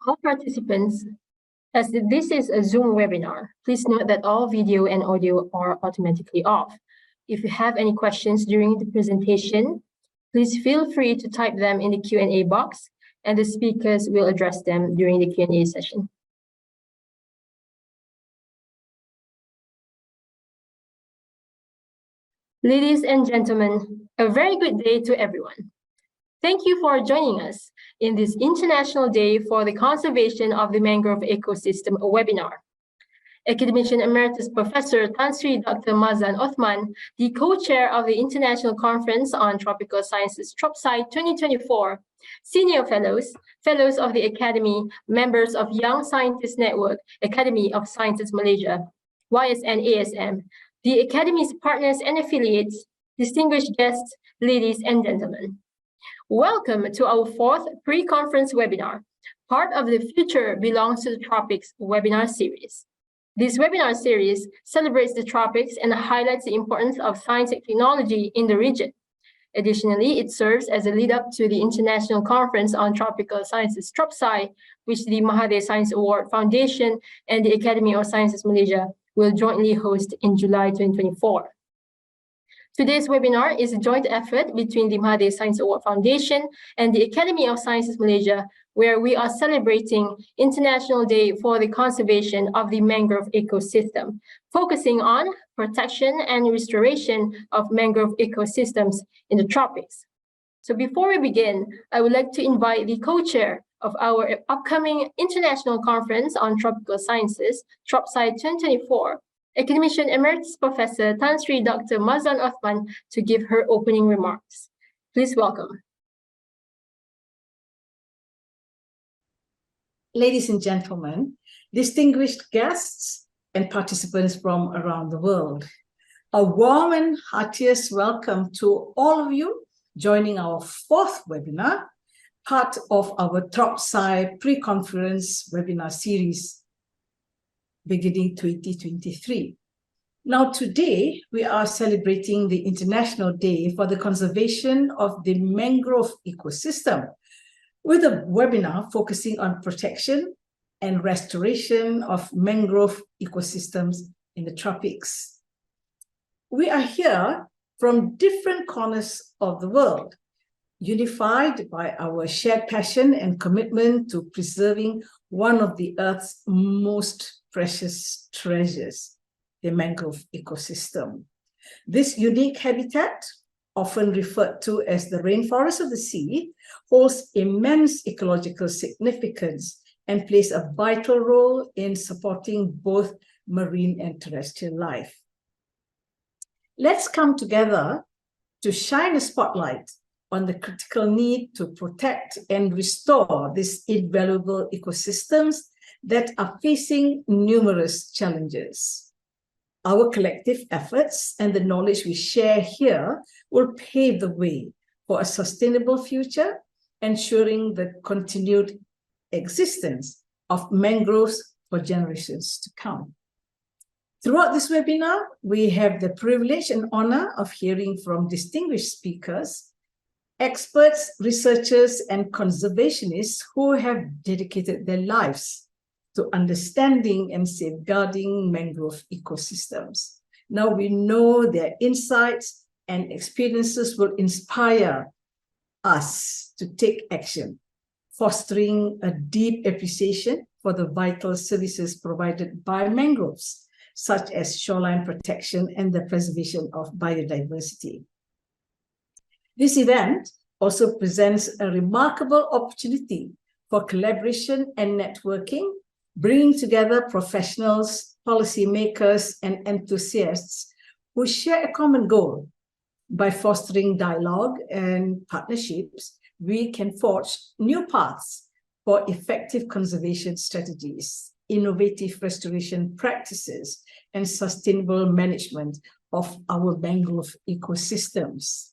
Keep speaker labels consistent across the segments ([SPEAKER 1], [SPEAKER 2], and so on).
[SPEAKER 1] All participants, as this is a Zoom webinar, please note that all video and audio are automatically off. If you have any questions during the presentation, please feel free to type them in the Q&A box, and the speakers will address them during the Q&A session. Ladies and gentlemen, a very good day to everyone. Thank you for joining us in this International Day for the Conservation of the Mangrove Ecosystem webinar. Academician Emeritus Professor Tan Sri Dr. Mazlan Othman, the co-chair of the International Conference on Tropical Sciences TropSc2024, senior fellows, fellows of the Academy, members of Young Scientist Network, Academy of Sciences Malaysia, YSN-ASM, the Academy's partners and affiliates, distinguished guests, ladies and gentlemen. Welcome to our fourth pre-conference webinar, part of the Future Belongs to the Tropics webinar series. This webinar series celebrates the tropics and highlights the importance of science and technology in the region. Additionally, it serves as a lead-up to the International Conference on Tropical Sciences TropSci, which the Mahathir Science Award Foundation and the Academy of Sciences Malaysia will jointly host in July 2024. Today's webinar is a joint effort between the Mahathir Science Award Foundation and the Academy of Sciences Malaysia, where we are celebrating International Day for the Conservation of the Mangrove Ecosystem, focusing on protection and restoration of mangrove ecosystems in the tropics. So before we begin, I would like to invite the co-chair of our upcoming International Conference on Tropical Sciences, TropSc2024, Academician Emeritus Professor Tan Sri Dr. Mazlan Othman, to give her opening remarks. Please welcome.
[SPEAKER 2] Ladies and gentlemen, distinguished guests and participants from around the world, a warm and heartiest welcome to all of you joining our fourth webinar, part of our TropSci pre-conference webinar series beginning 2023. Now today, we are celebrating the International Day for the Conservation of the Mangrove Ecosystem, with a webinar focusing on protection and restoration of mangrove ecosystems in the tropics. We are here from different corners of the world, unified by our shared passion and commitment to preserving one of the Earth's most precious treasures, the mangrove ecosystem. This unique habitat, often referred to as the rainforest of the sea, holds immense ecological significance and plays a vital role in supporting both marine and terrestrial life. Let's come together to shine a spotlight on the critical need to protect and restore these invaluable ecosystems that are facing numerous challenges. Our collective efforts and the knowledge we share here will pave the way for a sustainable future, ensuring the continued existence of mangroves for generations to come. Throughout this webinar, we have the privilege and honor of hearing from distinguished speakers, experts, researchers, and conservationists who have dedicated their lives to understanding and safeguarding mangrove ecosystems. Now we know their insights and experiences will inspire us to take action, fostering a deep appreciation for the vital services provided by mangroves, such as shoreline protection and the preservation of biodiversity. This event also presents a remarkable opportunity for collaboration and networking, bringing together professionals, policymakers, and enthusiasts who share a common goal. By fostering dialogue and partnerships, we can forge new paths for effective conservation strategies, innovative restoration practices, and sustainable management of our mangrove ecosystems.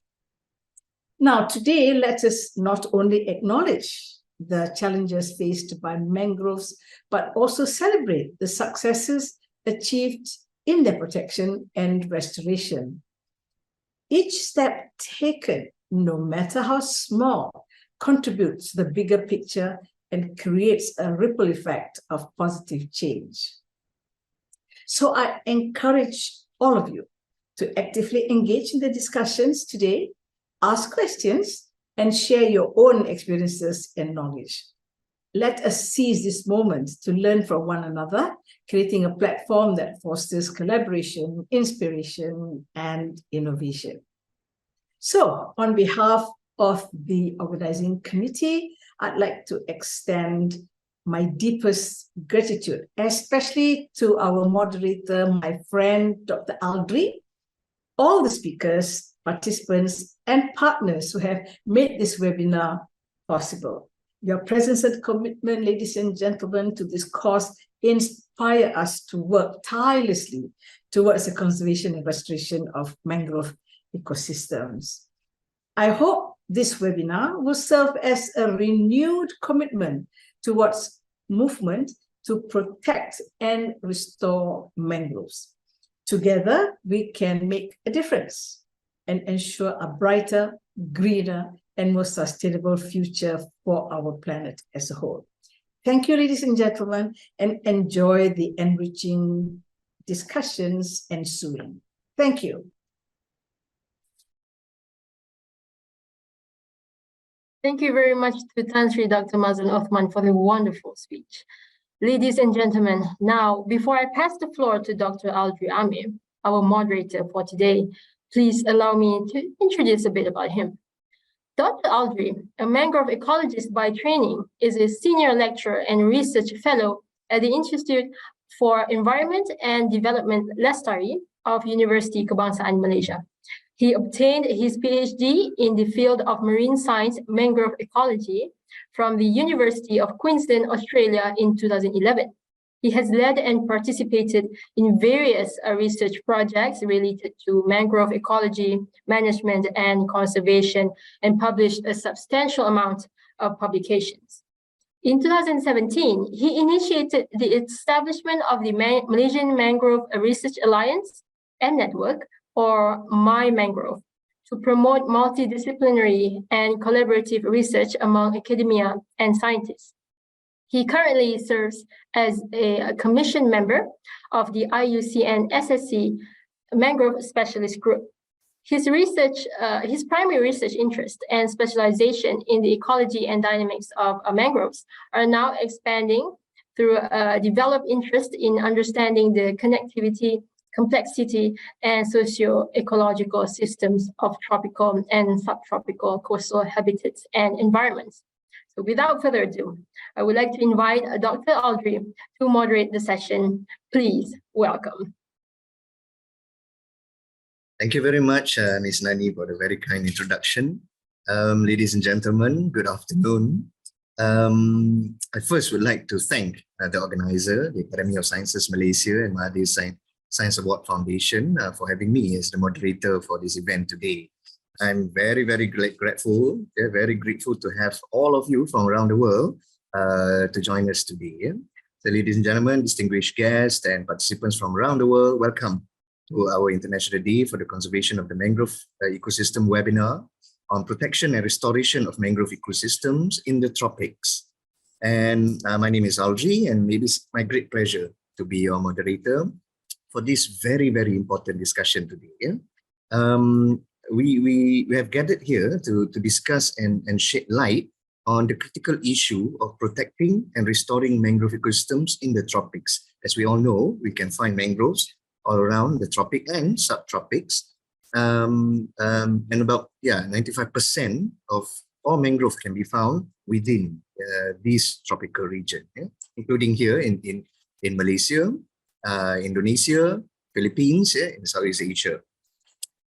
[SPEAKER 2] Now, today, let us not only acknowledge the challenges faced by mangroves, but also celebrate the successes achieved in their protection and restoration. Each step taken, no matter how small, contributes to the bigger picture and creates a ripple effect of positive change. So I encourage all of you to actively engage in the discussions today, ask questions, and share your own experiences and knowledge. Let us seize this moment to learn from one another, creating a platform that fosters collaboration, inspiration, and innovation. So, on behalf of the organizing committee, I'd like to extend my deepest gratitude, especially to our moderator, my friend, Dr. Aldri, all the speakers, participants, and partners who have made this webinar possible. Your presence and commitment, ladies and gentlemen, to this cause inspire us to work tirelessly towards the conservation and restoration of mangrove ecosystems. I hope this webinar will serve as a renewed commitment towards movement to protect and restore mangroves. Together, we can make a difference and ensure a brighter, greener, and more sustainable future for our planet as a whole. Thank you, ladies and gentlemen, and enjoy the enriching discussions ensuing. Thank you.
[SPEAKER 1] Thank you very much to Tan Sri Dr. Mazlan Othman for the wonderful speech. Ladies and gentlemen, now, before I pass the floor to Dr. Aldri Amir, our moderator for today, please allow me to introduce a bit about him. Dr. Aldri, a mangrove ecologist by training, is a senior lecturer and research fellow at the Institute for Environment and Development Lestari of University Kebangsaan Malaysia. He obtained his PhD in the field of marine science mangrove ecology from the University of Queensland, Australia in 2011. He has led and participated in various research projects related to mangrove ecology, management, and conservation, and published a substantial amount of publications. In 2017, he initiated the establishment of the Malaysian Mangrove Research Alliance and Network, or My Mangrove, to promote multidisciplinary and collaborative research among academia and scientists. He currently serves as a commission member of the IUCN SSC Mangrove Specialist Group. His primary research interest and specialization in the ecology and dynamics of mangroves are now expanding through a developed interest in understanding the connectivity, complexity, and socio-ecological systems of tropical and subtropical coastal habitats and environments. So without further ado, I would like to invite Dr. Aldri to moderate the session. Please welcome.
[SPEAKER 3] Thank you very much, Ms. Nani, for the very kind introduction. Ladies and gentlemen, good afternoon. I first would like to thank the organizer, the Academy of Sciences Malaysia and Mahathir Science Award Foundation for having me as the moderator for this event today. I'm very, very grateful, very grateful to have all of you from around the world to join us today. So ladies and gentlemen, distinguished guests and participants from around the world, welcome to our International Day for the Conservation of the Mangrove Ecosystem webinar on protection and restoration of mangrove ecosystems in the tropics. And my name is Aldri, and it is my great pleasure to be your moderator for this very, very important discussion today. We have gathered here to discuss and shed light on the critical issue of protecting and restoring mangrove ecosystems in the tropics. As we all know, we can find mangroves all around the tropic and subtropics. And about 95% of all mangrove can be found within this tropical region, including here in Malaysia, Indonesia, Philippines, in Southeast Asia.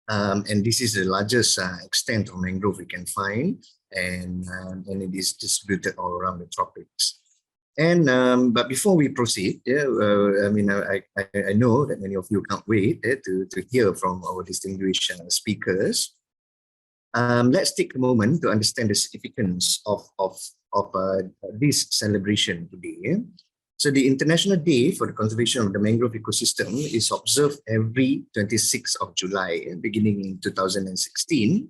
[SPEAKER 3] And this is the largest extent of mangrove we can find, and it is distributed all around the tropics. And but before we proceed, I mean, I know that many of you can't wait to hear from our distinguished speakers. Let's take a moment to understand the significance of this celebration today. So the International Day for the Conservation of the Mangrove Ecosystem is observed every 26th of July, beginning in 2016.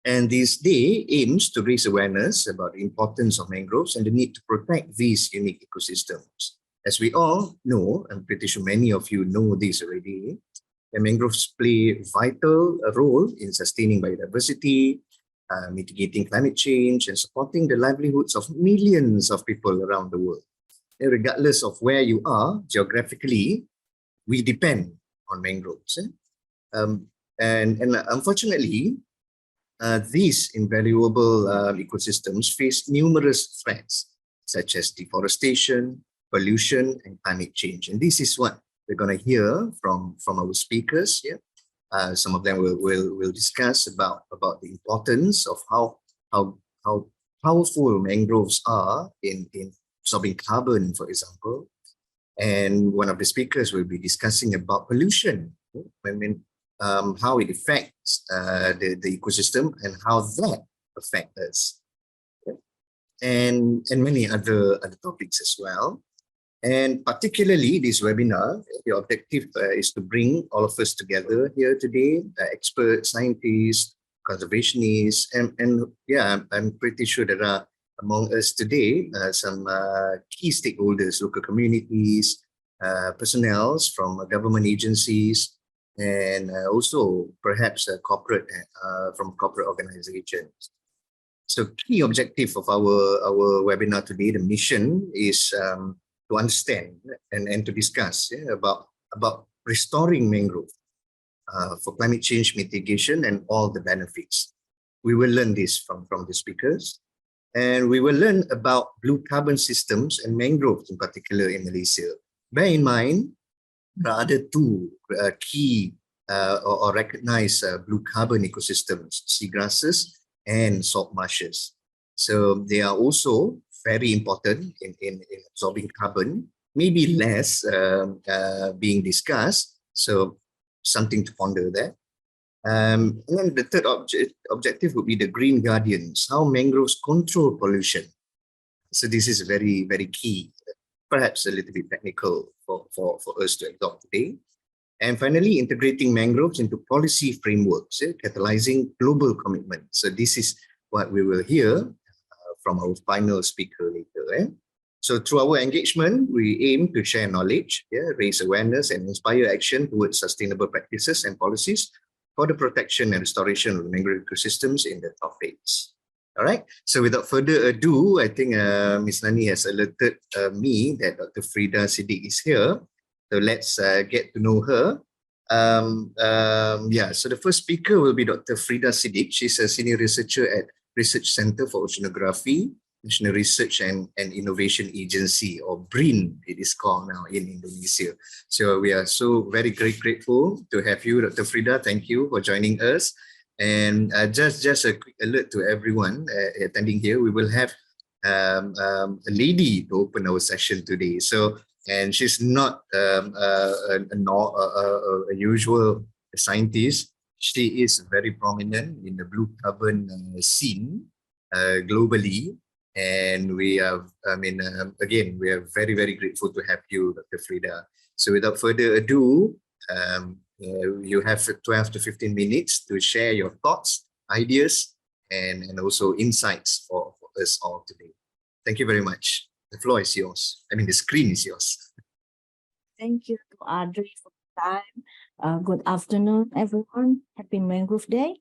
[SPEAKER 3] And this day aims to raise awareness about the importance of mangroves and the need to protect these unique ecosystems. As we all know, I'm pretty sure many of you know this already, the mangroves play a vital role in sustaining biodiversity, mitigating climate change, and supporting the livelihoods of millions of people around the world. And regardless of where you are geographically, we depend on mangroves. And unfortunately, these invaluable ecosystems face numerous threats, such as deforestation, pollution, and climate change. And this is what we're going to hear from our speakers here. Some of them will discuss about the importance of how powerful mangroves are in absorbing carbon, for example. And one of the speakers will be discussing about pollution. How it affects the ecosystem and how that affects us, and many other topics as well. And particularly this webinar, the objective is to bring all of us together here today, experts, scientists, conservationists, and yeah, I'm pretty sure there are among us today some key stakeholders, local communities, personnel from government agencies, and also perhaps from corporate organizations. So key objective of our webinar today, the mission is to understand and to discuss about restoring mangrove for climate change mitigation and all the benefits. We will learn this from the speakers, and we will learn about blue carbon systems and mangroves in particular in Malaysia. Bear in mind, there are other two key or recognized blue carbon ecosystems, seagrasses and salt marshes. So they are also very important in absorbing carbon, maybe less being discussed. So something to ponder there. And then the third objective would be the green guardians, how mangroves control pollution. So this is very, very key, perhaps a little bit technical for us to adopt today. And finally, integrating mangroves into policy frameworks, catalyzing global commitment. So this is what we will hear from our final speaker later. So through our engagement, we aim to share knowledge, raise awareness, and inspire action towards sustainable practices and policies for the protection and restoration of mangrove ecosystems in the tropics. All right. So without further ado, I think Ms. Nani has alerted me that Dr. Frida Siddiq is here. So let's get to know her. Yeah, so the first speaker will be Dr. Frida Siddiq. She's a senior researcher at Research Center for Oceanography, National Research and Innovation Agency, or BRIN, it is called now in Indonesia. So we are so very grateful to have you, Dr. Frida. Thank you for joining us. And just a quick alert to everyone attending here, we will have a lady to open our session today. So, and she's not a usual scientist. She is very prominent in the blue carbon scene globally. And we are, again, we are very, very grateful to have you, Dr. Frida. So without further ado, you have 12 to 15 minutes to share your thoughts, ideas, and also insights for us all today. Thank you very much. The floor is yours. I mean, the screen is yours.
[SPEAKER 4] Thank you to Audrey for the time. Good afternoon, everyone. Happy Mangrove Day.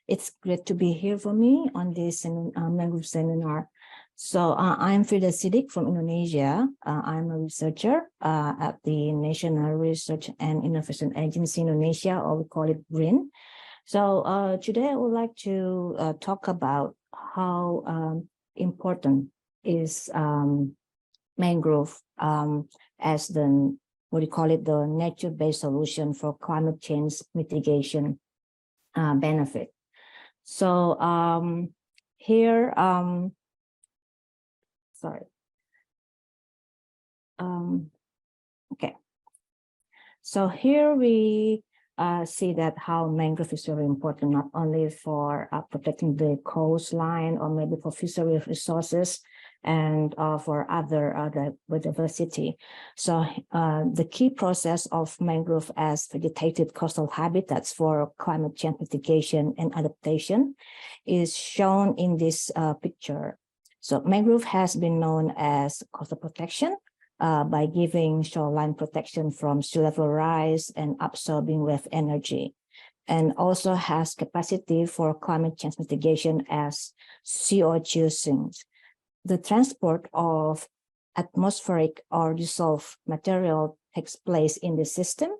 [SPEAKER 4] It's great to be here for me on this mangrove seminar. So I'm Frida Siddiq from Indonesia. I'm a researcher at the National Research and Innovation Agency Indonesia, or we call it BRIN. So today I would like to talk about how important is mangrove as the, what do you call it, the nature-based solution for climate change mitigation benefit. So here, sorry. Okay. So here we see that how mangrove is very important, not only for protecting the coastline or maybe for fishery resources, and for other biodiversity. So the key process of mangrove as vegetated coastal habitats for climate change mitigation and adaptation is shown in this picture. So mangrove has been known as coastal protection by giving shoreline protection from sea level rise and absorbing wave energy, and also has capacity for climate change mitigation as CO2 sinks. The transport of atmospheric or dissolved material takes place in the system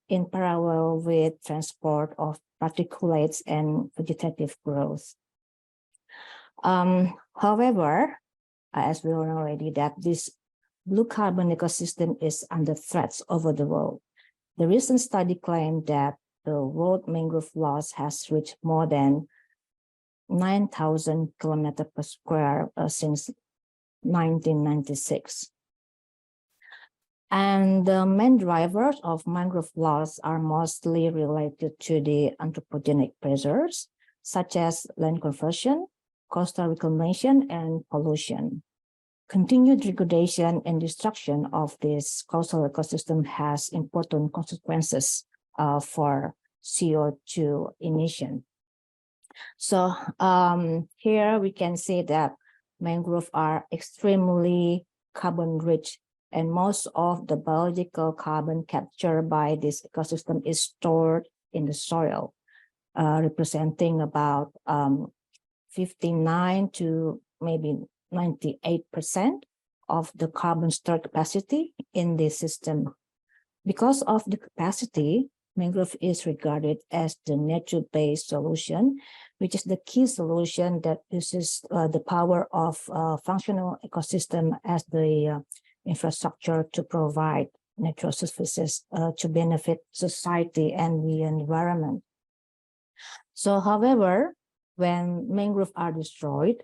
[SPEAKER 4] in parallel with transport of particulates and vegetative growth. However, as we know already, that this blue carbon ecosystem is under threats over the world. The recent study claimed that the world mangrove loss has reached more than 9,000 kilometers per square since 1996. And the main drivers of mangrove loss are mostly related to the anthropogenic pressures, such as land conversion, coastal reclamation, and pollution. Continued degradation and destruction of this coastal ecosystem has important consequences for CO2 emission. So here we can see that mangroves are extremely carbon rich, and most of the biological carbon captured by this ecosystem is stored in the soil, representing about 59 to maybe 98% of the carbon stored capacity in this system. Because of the capacity, mangrove is regarded as the nature-based solution, which is the key solution that uses the power of functional ecosystem as the infrastructure to provide natural services to benefit society and the environment. So, however, when mangroves are destroyed,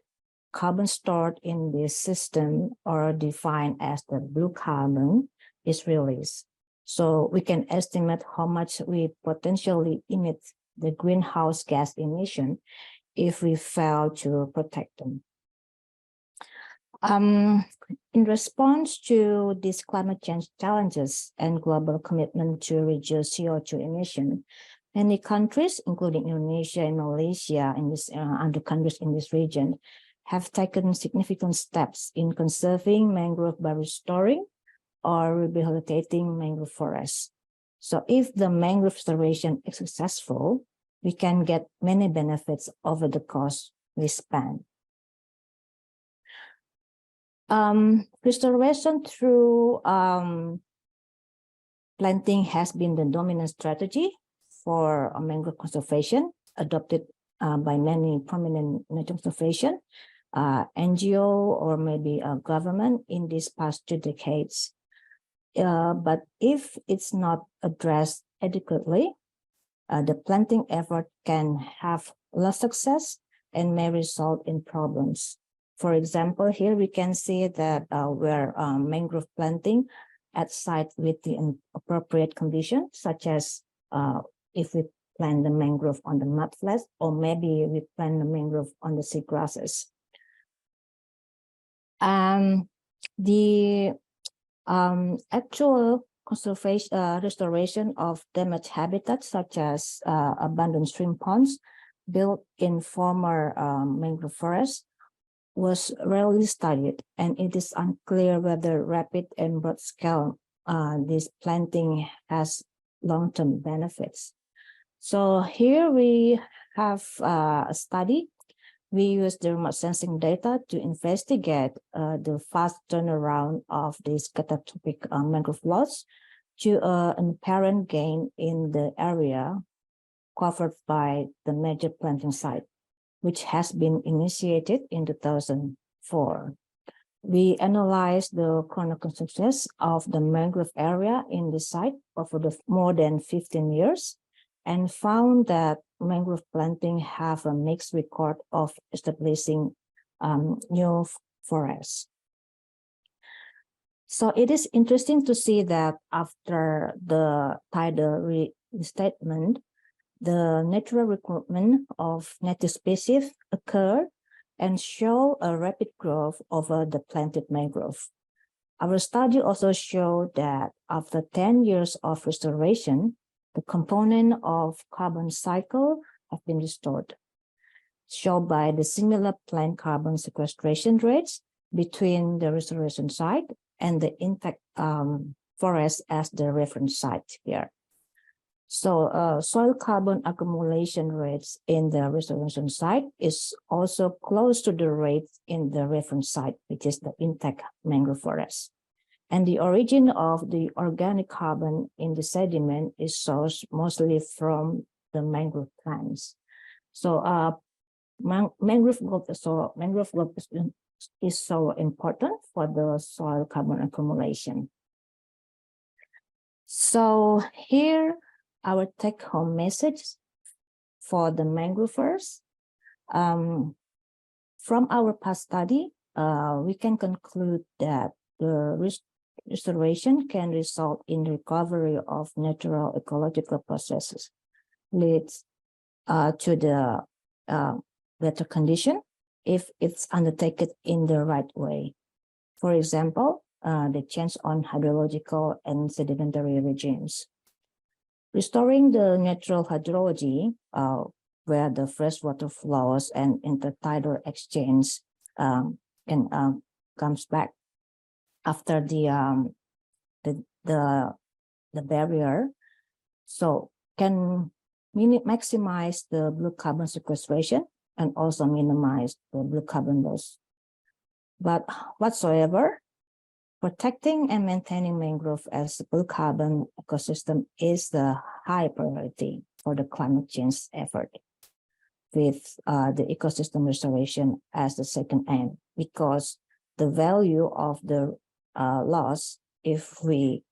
[SPEAKER 4] carbon stored in this system, or defined as the blue carbon, is released. So we can estimate how much we potentially emit the greenhouse gas emission if we fail to protect them. In response to these climate change challenges and global commitment to reduce CO2 emission, many countries, including Indonesia and Malaysia and other countries in this region, have taken significant steps in conserving mangrove by restoring or rehabilitating mangrove forests. So if the mangrove restoration is successful, we can get many benefits over the cost we spend. Restoration through planting has been the dominant strategy for mangrove conservation, adopted by many prominent nature conservation NGO or maybe a government in these past 2 decades. But if it's not addressed adequately, the planting effort can have less success and may result in problems. For example, here we can see that where mangrove planting at site with the appropriate conditions, such as if we plant the mangrove on the mudflats, or maybe we plant the mangrove on the seagrasses. The actual conservation, restoration of damaged habitats, such as abandoned stream ponds built in former mangrove forests, was rarely studied, and it is unclear whether rapid and broad scale this planting has long-term benefits. So here we have a study. We use the remote sensing data to investigate the fast turnaround of these catastrophic mangrove loss to an apparent gain in the area covered by the major planting site, which has been initiated in 2004. We analyzed the chronoconsistency of the mangrove area in the site over more than 15 years and found that mangrove planting have a mixed record of establishing new forests. So it is interesting to see that after the tidal restatement, the natural recruitment of native species occurred, and show a rapid growth over the planted mangrove. Our study also showed that after 10 years of restoration, the component of carbon cycle have been restored, shown by the similar plant carbon sequestration rates between the restoration site and the intact forest as the reference site here. So soil carbon accumulation rates in the restoration site is also close to the rate in the reference site, which is the intact mangrove forest. And the origin of the organic carbon in the sediment is sourced mostly from the mangrove plants. So mangrove growth is so important for the soil carbon accumulation. So here, our take-home message for the mangroves. From our past study, we can conclude that the restoration can result in recovery of natural ecological processes, leads to the better condition if it's undertaken in the right way. For example, the change on hydrological and sedimentary regimes. Restoring the natural hydrology, where the freshwater flows and intertidal exchange comes back after the barrier, so can maximize the blue carbon sequestration and also minimize the blue carbon loss. But whatsoever, protecting and maintaining mangrove as a blue carbon ecosystem is the high priority for the climate change effort, with the ecosystem restoration as the second aim, because the value of the loss, if we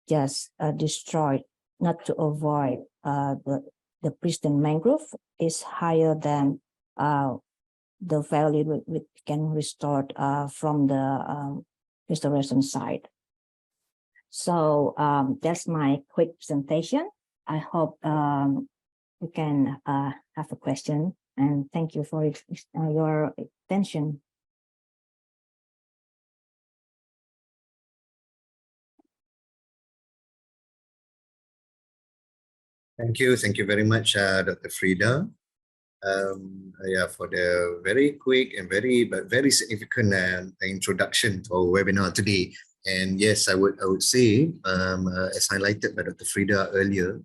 [SPEAKER 4] just destroy, not to avoid the pristine mangrove, is higher than the value we can restore from the restoration side. So that's my quick presentation. I hope we can have a question, and thank you for your attention.
[SPEAKER 3] Thank you very much, Dr. Frida. For the very quick and very significant introduction to our webinar today. And yes, I would say, as highlighted by Dr. Frida earlier,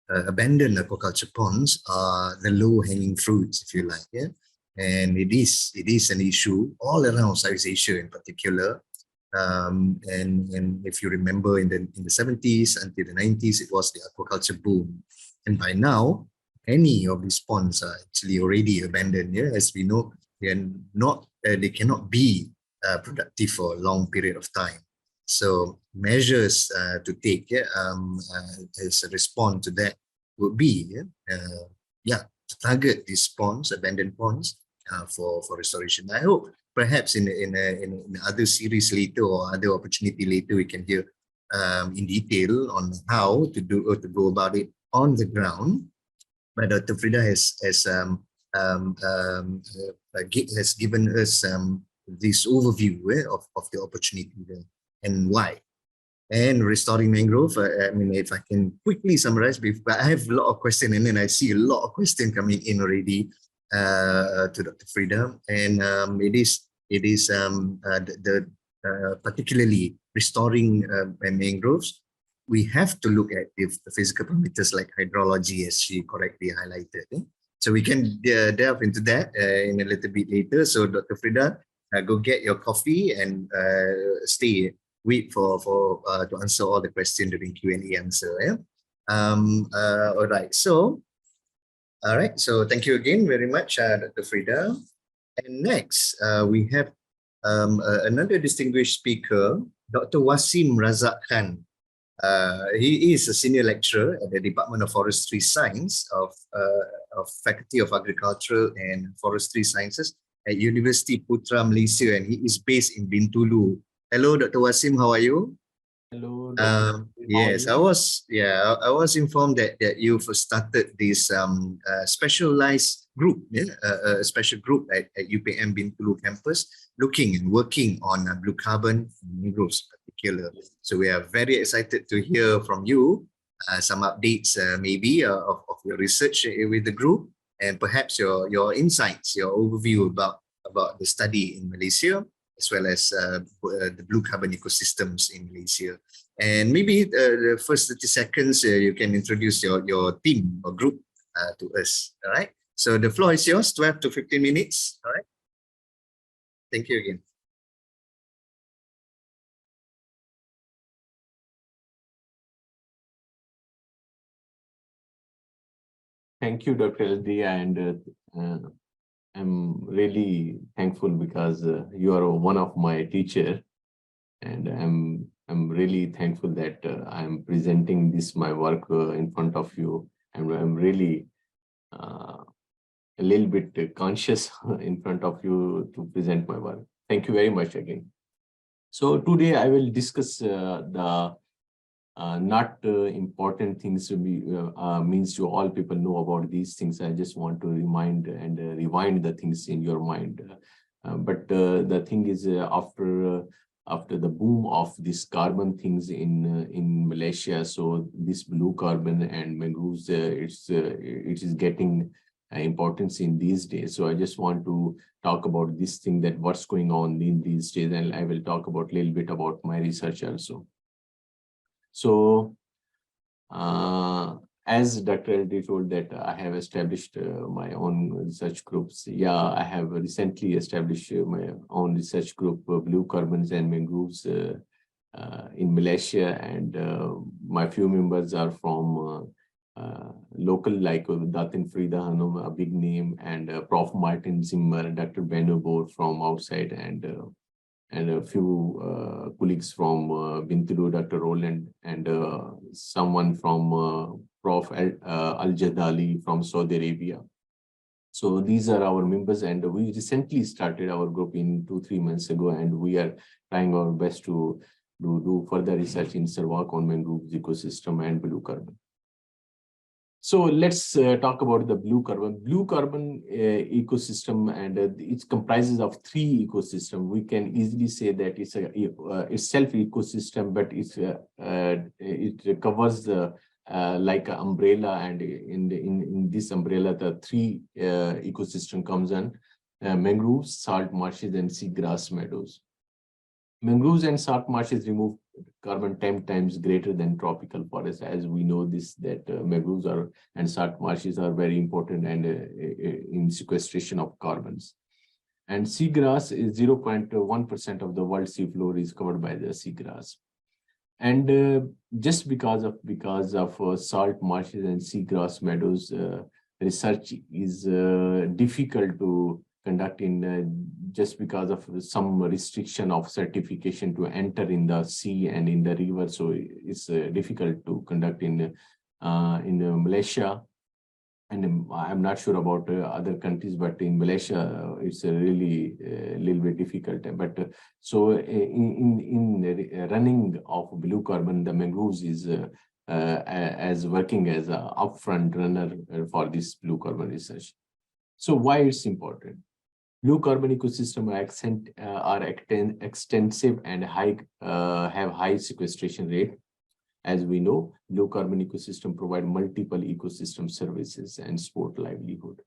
[SPEAKER 3] abandoned aquaculture ponds are the low-hanging fruits, if you like. Yeah, and it is an issue all around Southeast Asia in particular. And if you remember, in the 70s until the 90s, it was the aquaculture boom, and by now any of these ponds are actually already abandoned. Yeah, as we know, they cannot be productive for a long period of time. So measures to take as a response to that would be to target these ponds, abandoned ponds, for restoration. I hope perhaps in other series later or other opportunity later we can hear in detail on how to do or to go about it on the ground. But Dr. Frida has given us this overview of the opportunity there and why. And restoring mangrove, I mean, if I can quickly summarize, but I have a lot of questions, and then I see a lot of questions coming in already to Dr. Frida, and it is particularly restoring mangroves. We have to look at the physical parameters like hydrology, as she correctly highlighted. So we can delve into that in a little bit later. So Dr. Frida, go get your coffee and wait for to answer all the questions during Q&A answer. Yeah? All right. So thank you again very much, Dr. Frida. And next, we have another distinguished speaker, Dr. Wasim Razak Khan. He is a senior lecturer at the Department of Forestry Science of Faculty of Agricultural and Forestry Sciences at University Putra Malaysia, and he is based in Bintulu. Hello, Dr. Wasim, how are you?
[SPEAKER 5] Hello, Dr. How are
[SPEAKER 3] Yes,
[SPEAKER 5] you?
[SPEAKER 3] I was informed that you've started this specialized group, a special group at UPM Bintulu campus, looking and working on blue carbon and mangroves in particular. So we are very excited to hear from you some updates, maybe of your research with the group, and perhaps your insights, your overview about the study in Malaysia, as well as the blue carbon ecosystems in Malaysia. And maybe the first 30 seconds, you can introduce your team or group to us. All right. So the floor is yours, 12 to 15 minutes. All right. Thank you again.
[SPEAKER 5] Thank you, Dr. LD, and I'm really thankful because you are one of my teacher, and I'm really thankful that I'm presenting this my work in front of you, and I'm really a little bit conscious in front of you to present my work. Thank you very much again. So today I will discuss the not important things means you all people know about these things. I just want to remind and rewind the things in your mind. But the thing is, after the boom of this carbon things in Malaysia, so this blue carbon and mangroves, it is getting importance in these days. So I just want to talk about this thing, that what's going on in these days, and I will talk about a little bit about my research also. So as Dr. LD told that I have established my own research groups. Yeah, I have recently established my own research group, Blue Carbons and Mangroves in Malaysia, and my few members are from local, like Datin Frida Hanum, a big name, and Prof. Martin Zimmer, Dr. Benno Bohr from outside, and a few colleagues from Bintulu, Dr. Roland, and someone from Prof. Al-Jadali from Saudi Arabia. So these are our members, and we recently started our group in 2-3 months ago, and we are trying our best to do further research in Sarawak on mangrove ecosystem and blue carbon. So let's talk about the blue carbon. Blue carbon ecosystem, and it comprises of 3 ecosystems. We can easily say that it's a self-ecosystem, but it covers the like an umbrella, and in this umbrella, the 3 ecosystem comes in: mangroves, salt marshes, and seagrass meadows. Mangroves and salt marshes remove carbon 10 times greater than tropical forests. As we know this, that mangroves and salt marshes are very important and in sequestration of carbons. And seagrass is 0.1% of the world seafloor is covered by the seagrass. And just because of salt marshes and seagrass meadows, research is difficult to conduct in just because of some restriction of certification to enter in the sea and in the river. So it's difficult to conduct in Malaysia. And I'm not sure about other countries, but in Malaysia, it's really a little bit difficult. But so in running of blue carbon, the mangroves is as working as an upfront runner for this blue carbon research. So why it's important? Blue carbon ecosystem are extensive and have high sequestration rate. As we know, blue carbon ecosystem provide multiple ecosystem services and support livelihood.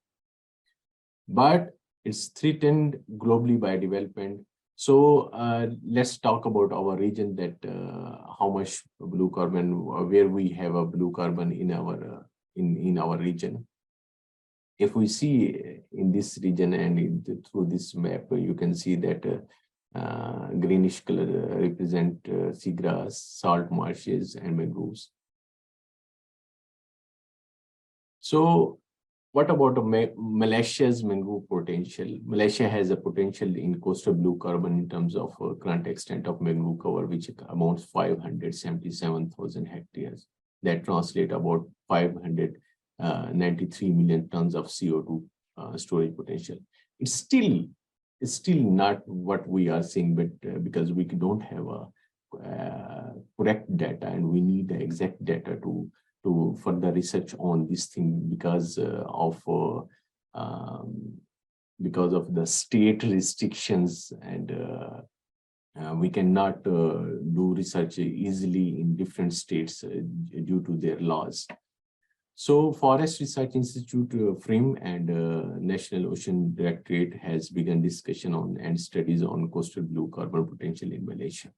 [SPEAKER 5] But it's threatened globally by development. So let's talk about our region, that how much blue carbon, where we have a blue carbon in our region. If we see in this region and through this map, you can see that greenish color represent seagrass, salt marshes, and mangroves. So what about Malaysia's mangrove potential? Malaysia has a potential in coastal blue carbon in terms of current extent of mangrove cover, which amounts 577,000 hectares. That translate about 593 million tons of CO2 storage potential. It's still not what we are seeing, but because we don't have a correct data, and we need the exact data to further research on this thing because of the state restrictions, and we cannot do research easily in different states due to their laws. So Forest Research Institute, FRIM, and National Ocean Directorate has begun discussion on and studies on coastal blue carbon potential in Malaysia.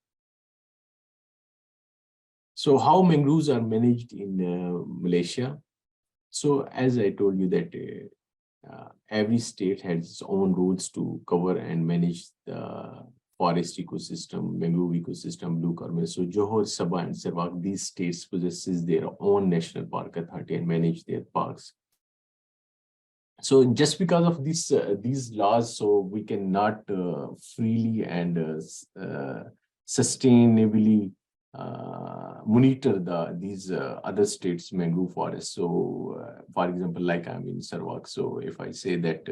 [SPEAKER 5] So how mangroves are managed in Malaysia? So as I told you that every state has its own rules to cover and manage the forest ecosystem, mangrove ecosystem, blue carbon. So Johor, Sabah, and Sarawak, these states possesses their own national park authority and manage their parks. So just because of these laws, so we cannot freely and sustainably monitor these other states' mangrove forests. So, for example, like I'm in Sarawak, so if I say that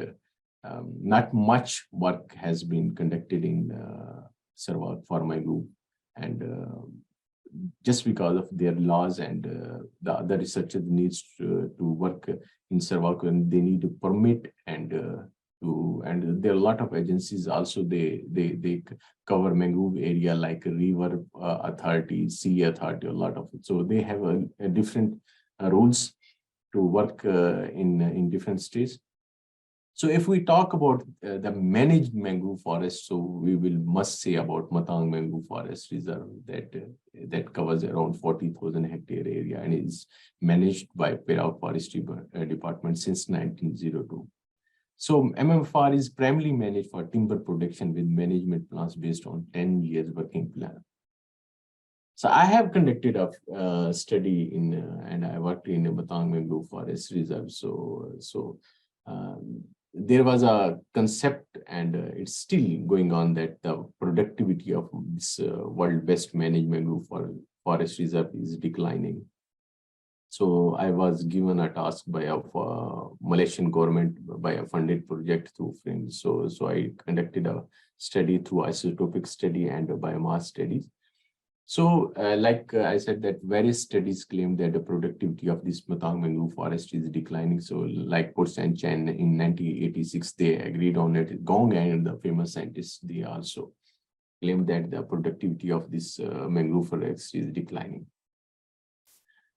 [SPEAKER 5] not much work has been conducted in Sarawak for mangrove, and just because of their laws and the other researchers needs to work in Sarawak, and they need a permit, and there are a lot of agencies also they cover mangrove area like river authority, sea authority, a lot of it. So they have a different rules to work in different states. So if we talk about the managed mangrove forest, so we must say about Matang Mangrove Forest Reserve that covers around 40,000 hectare area and is managed by Perak Forestry Department since 1902. So MMFR is primarily managed for timber production with management plans based on 10 years working plan. So I have conducted a study and I worked in Matang Mangrove Forest Reserve. So there was a concept, and it's still going on, that the productivity of this world best managed mangrove forest reserve is declining. So I was given a task by a Malaysian government by a funded project through FRIM. So I conducted a study through isotopic study and biomass studies. So like I said, that various studies claim that the productivity of this Matang mangrove forest is declining. So like Putz and Chen in 1986, they agreed on it. Gong and the famous scientists, they also claimed that the productivity of this mangrove forest is declining.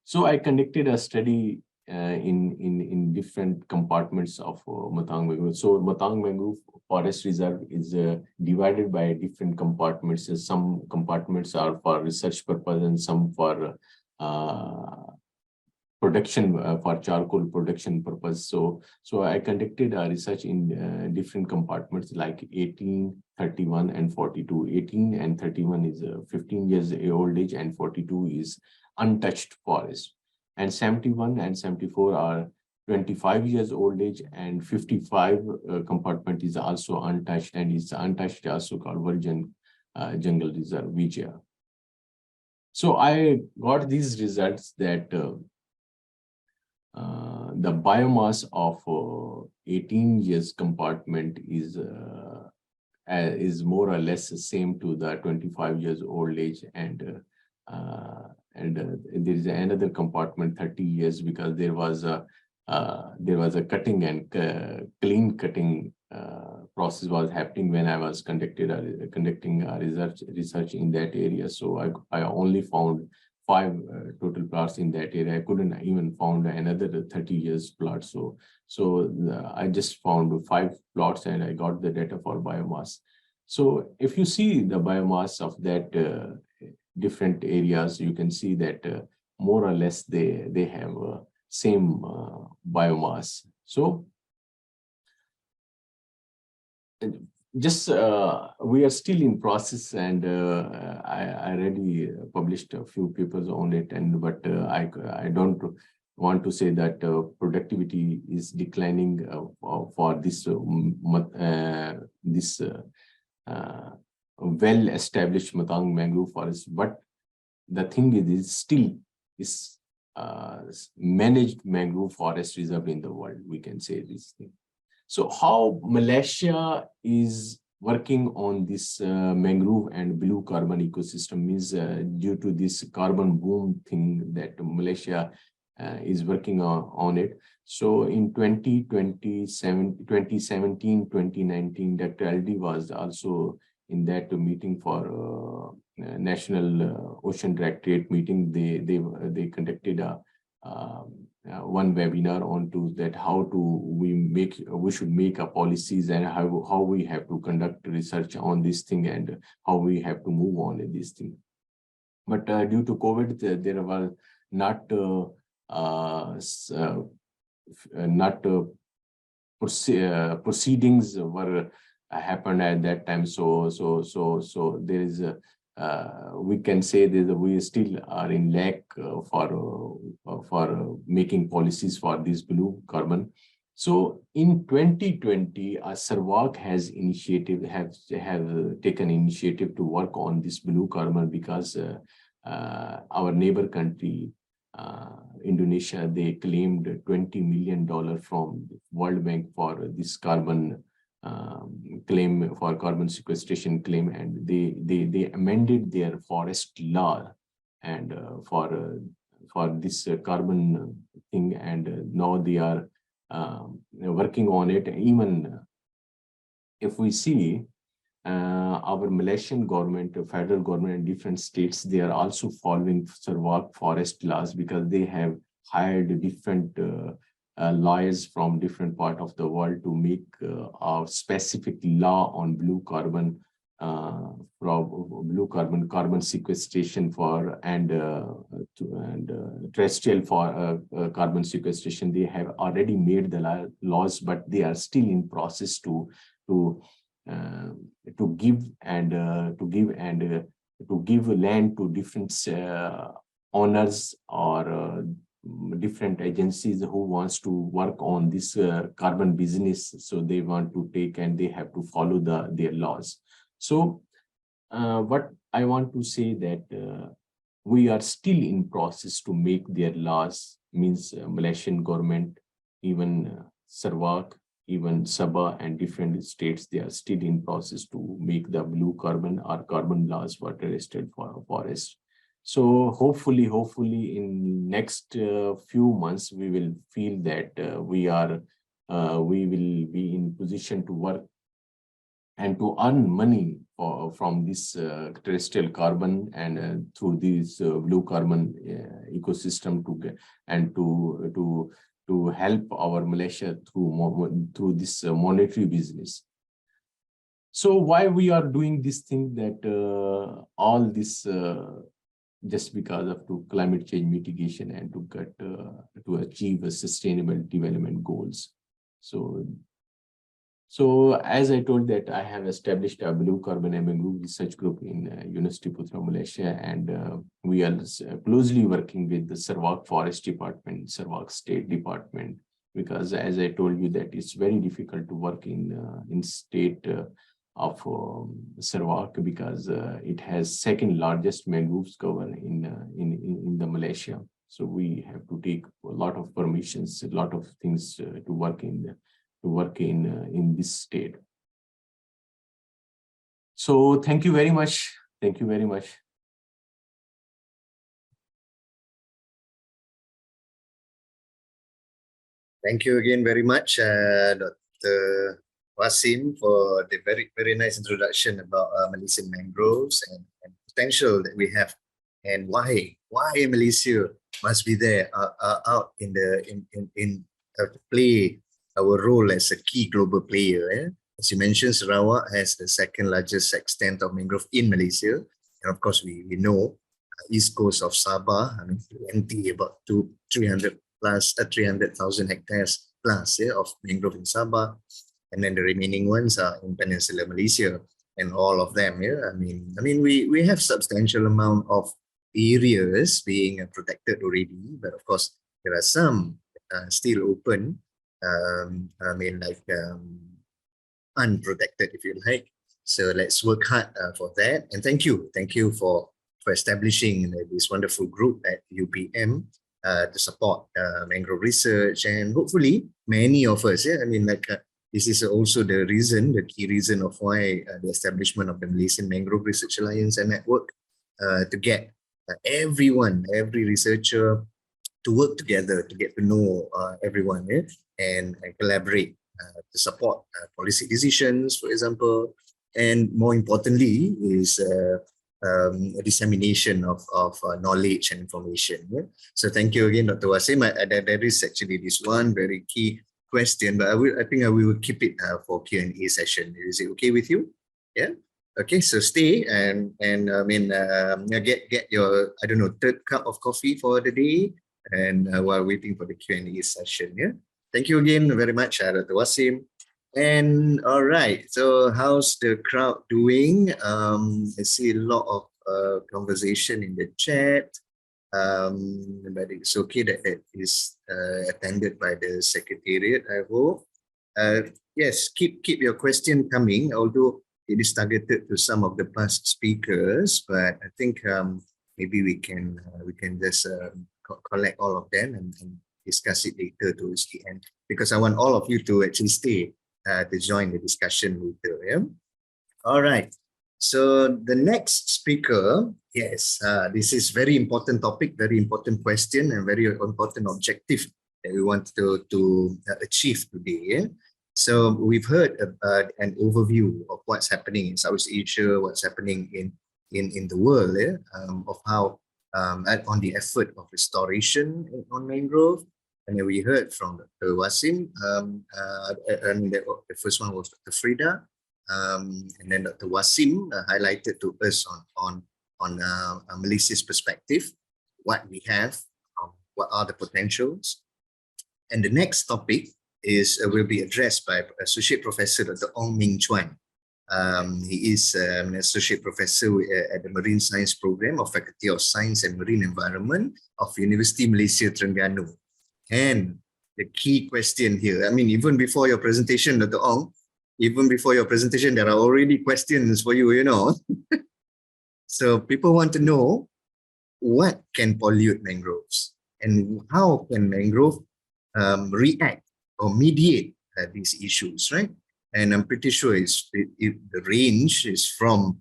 [SPEAKER 5] So I conducted a study in different compartments of Matang Mangrove. So Matang Mangrove Forest Reserve is divided by different compartments. Some compartments are for research purpose and some for production, for charcoal production purpose. So I conducted research in different compartments like 18, 31, and 42. 18 and 31 is 15 years old age, and 42 is untouched forest. And 71 and 74 are 25 years old age, and 55 compartment is also untouched, and it's untouched also called Virgin Jungle Reserve, VJR. So I got these results that the biomass of 18 years compartment is more or less the same to the 25 years old age, and there is another compartment 30 years, because there was a cutting and clean cutting process was happening when I was conducting research in that area. So I only found 5 total plots in that area. I couldn't even found another 30 years plot. So I just found 5 plots, and I got the data for biomass. So if you see the biomass of that different areas, you can see that more or less they have same biomass. So just we are still in process, and I already published a few papers on it, but I don't want to say that productivity is declining for this well-established Matang mangrove forest. But the thing is still is managed mangrove forest reserve in the world, we can say this thing. So how Malaysia is working on this mangrove and blue carbon ecosystem means due to this carbon boom thing that Malaysia is working on it. So in 2017, 2019, Dr. LD was also in that meeting for National Ocean Directorate meeting. They conducted a one webinar on to that how we should make a policies and how we have to conduct research on this thing and how we have to move on in this thing. But due to COVID, there were not proceedings were happened at that time. So there is a we can say that we still are in lack for making policies for this blue carbon. So in 2020, Sarawak has taken initiative to work on this blue carbon because our neighbor country, Indonesia, they claimed $20 million from World Bank for this carbon claim, for carbon sequestration claim, and they amended their forest law and for this carbon thing, and now they are working on it. Even if we see our Malaysian government, federal government, and different states, they are also following Sarawak forest laws because they have hired different lawyers from different part of the world to make a specific law on blue carbon, carbon sequestration for and terrestrial for carbon sequestration. They have already made the laws, but they are still in process to give land to different owners or different agencies who wants to work on this carbon business. So they want to take and they have to follow their laws. So what I want to say that we are still in process to make their laws, means Malaysian government, even Sarawak, even Sabah and different states, they are still in process to make the blue carbon or carbon laws for terrestrial forest. So hopefully in next few months, we will feel that we will be in position to work and to earn money from this terrestrial carbon and through this blue carbon ecosystem to help our Malaysia through this monetary business. So why we are doing this thing, that all this just because of climate change mitigation and to achieve a sustainable development goals. So as I told that I have established a blue carbon and mangrove research group in University Putra, Malaysia, and we are closely working with the Sarawak Forest Department, Sarawak State Department, because as I told you that it's very difficult to work in state of Sarawak because it has second largest mangroves cover in the Malaysia. So we have to take a lot of permissions, a lot of things to work in this state. So thank you very much. Thank you very much.
[SPEAKER 3] Thank you again very much, Dr. Wasim, for the very nice introduction about Malaysian mangroves and potential that we have, and why Malaysia must be there out to play our role as a key global player. As you mentioned, Sarawak has the second largest extent of mangrove in Malaysia, and of course we know east coast of Sabah, I mean about 300,000 hectares plus of mangrove in Sabah, and then the remaining ones are in Peninsular Malaysia, and all of them. I mean we have substantial amount of areas being protected already, but of course there are some still open. Unprotected, if you like. So let's work hard for that. And thank you for establishing this wonderful group at UPM to support mangrove research, and hopefully many of us, This is also the reason, the key reason of why the establishment of the Malaysian Mangrove Research Alliance and Network to get everyone, every researcher to work together to get to know everyone and collaborate to support policy decisions, for example, and more importantly is a dissemination of knowledge and information. So thank you again, Dr. Wasim. There is actually this one very key question, but I think we will keep it for Q&A session. Is it okay with you? Yeah. Okay, so stay and I mean get your, I don't know, third cup of coffee for the day, and while waiting for the Q&A session. Yeah. Thank you again very much, Dr. Wasim. And all right, so how's the crowd doing? I see a lot of conversation in the chat. But it's okay that that is attended by the secretariat, I hope. Yes, keep your question coming, although it is targeted to some of the past speakers, but I think maybe we can just collect all of them and discuss it later towards the end, because I want all of you to actually stay to join the discussion later. Yeah. All right. So the next speaker, yes, this is very important topic, very important question, and very important objective that we want to achieve today. Yeah? So we've heard an overview of what's happening in Southeast Asia, what's happening in the world, of how on the effort of restoration on mangrove. And then we heard from Dr. Wasim, and the first one was Dr. Frida. And then Dr. Wasim highlighted to us on Malaysia's perspective, what we have, what are the potentials. And the next topic is will be addressed by Associate Professor Dr. Ong Ming Chuan. He is an Associate Professor at the Marine Science Program of Faculty of Science and Marine Environment of University Malaysia Terengganu. And the key question here, I mean, even before your presentation, Dr. Ong, even before your presentation, there are already questions for you, you know. So people want to know what can pollute mangroves and how can mangrove react or mediate these issues, right? And I'm pretty sure the range is from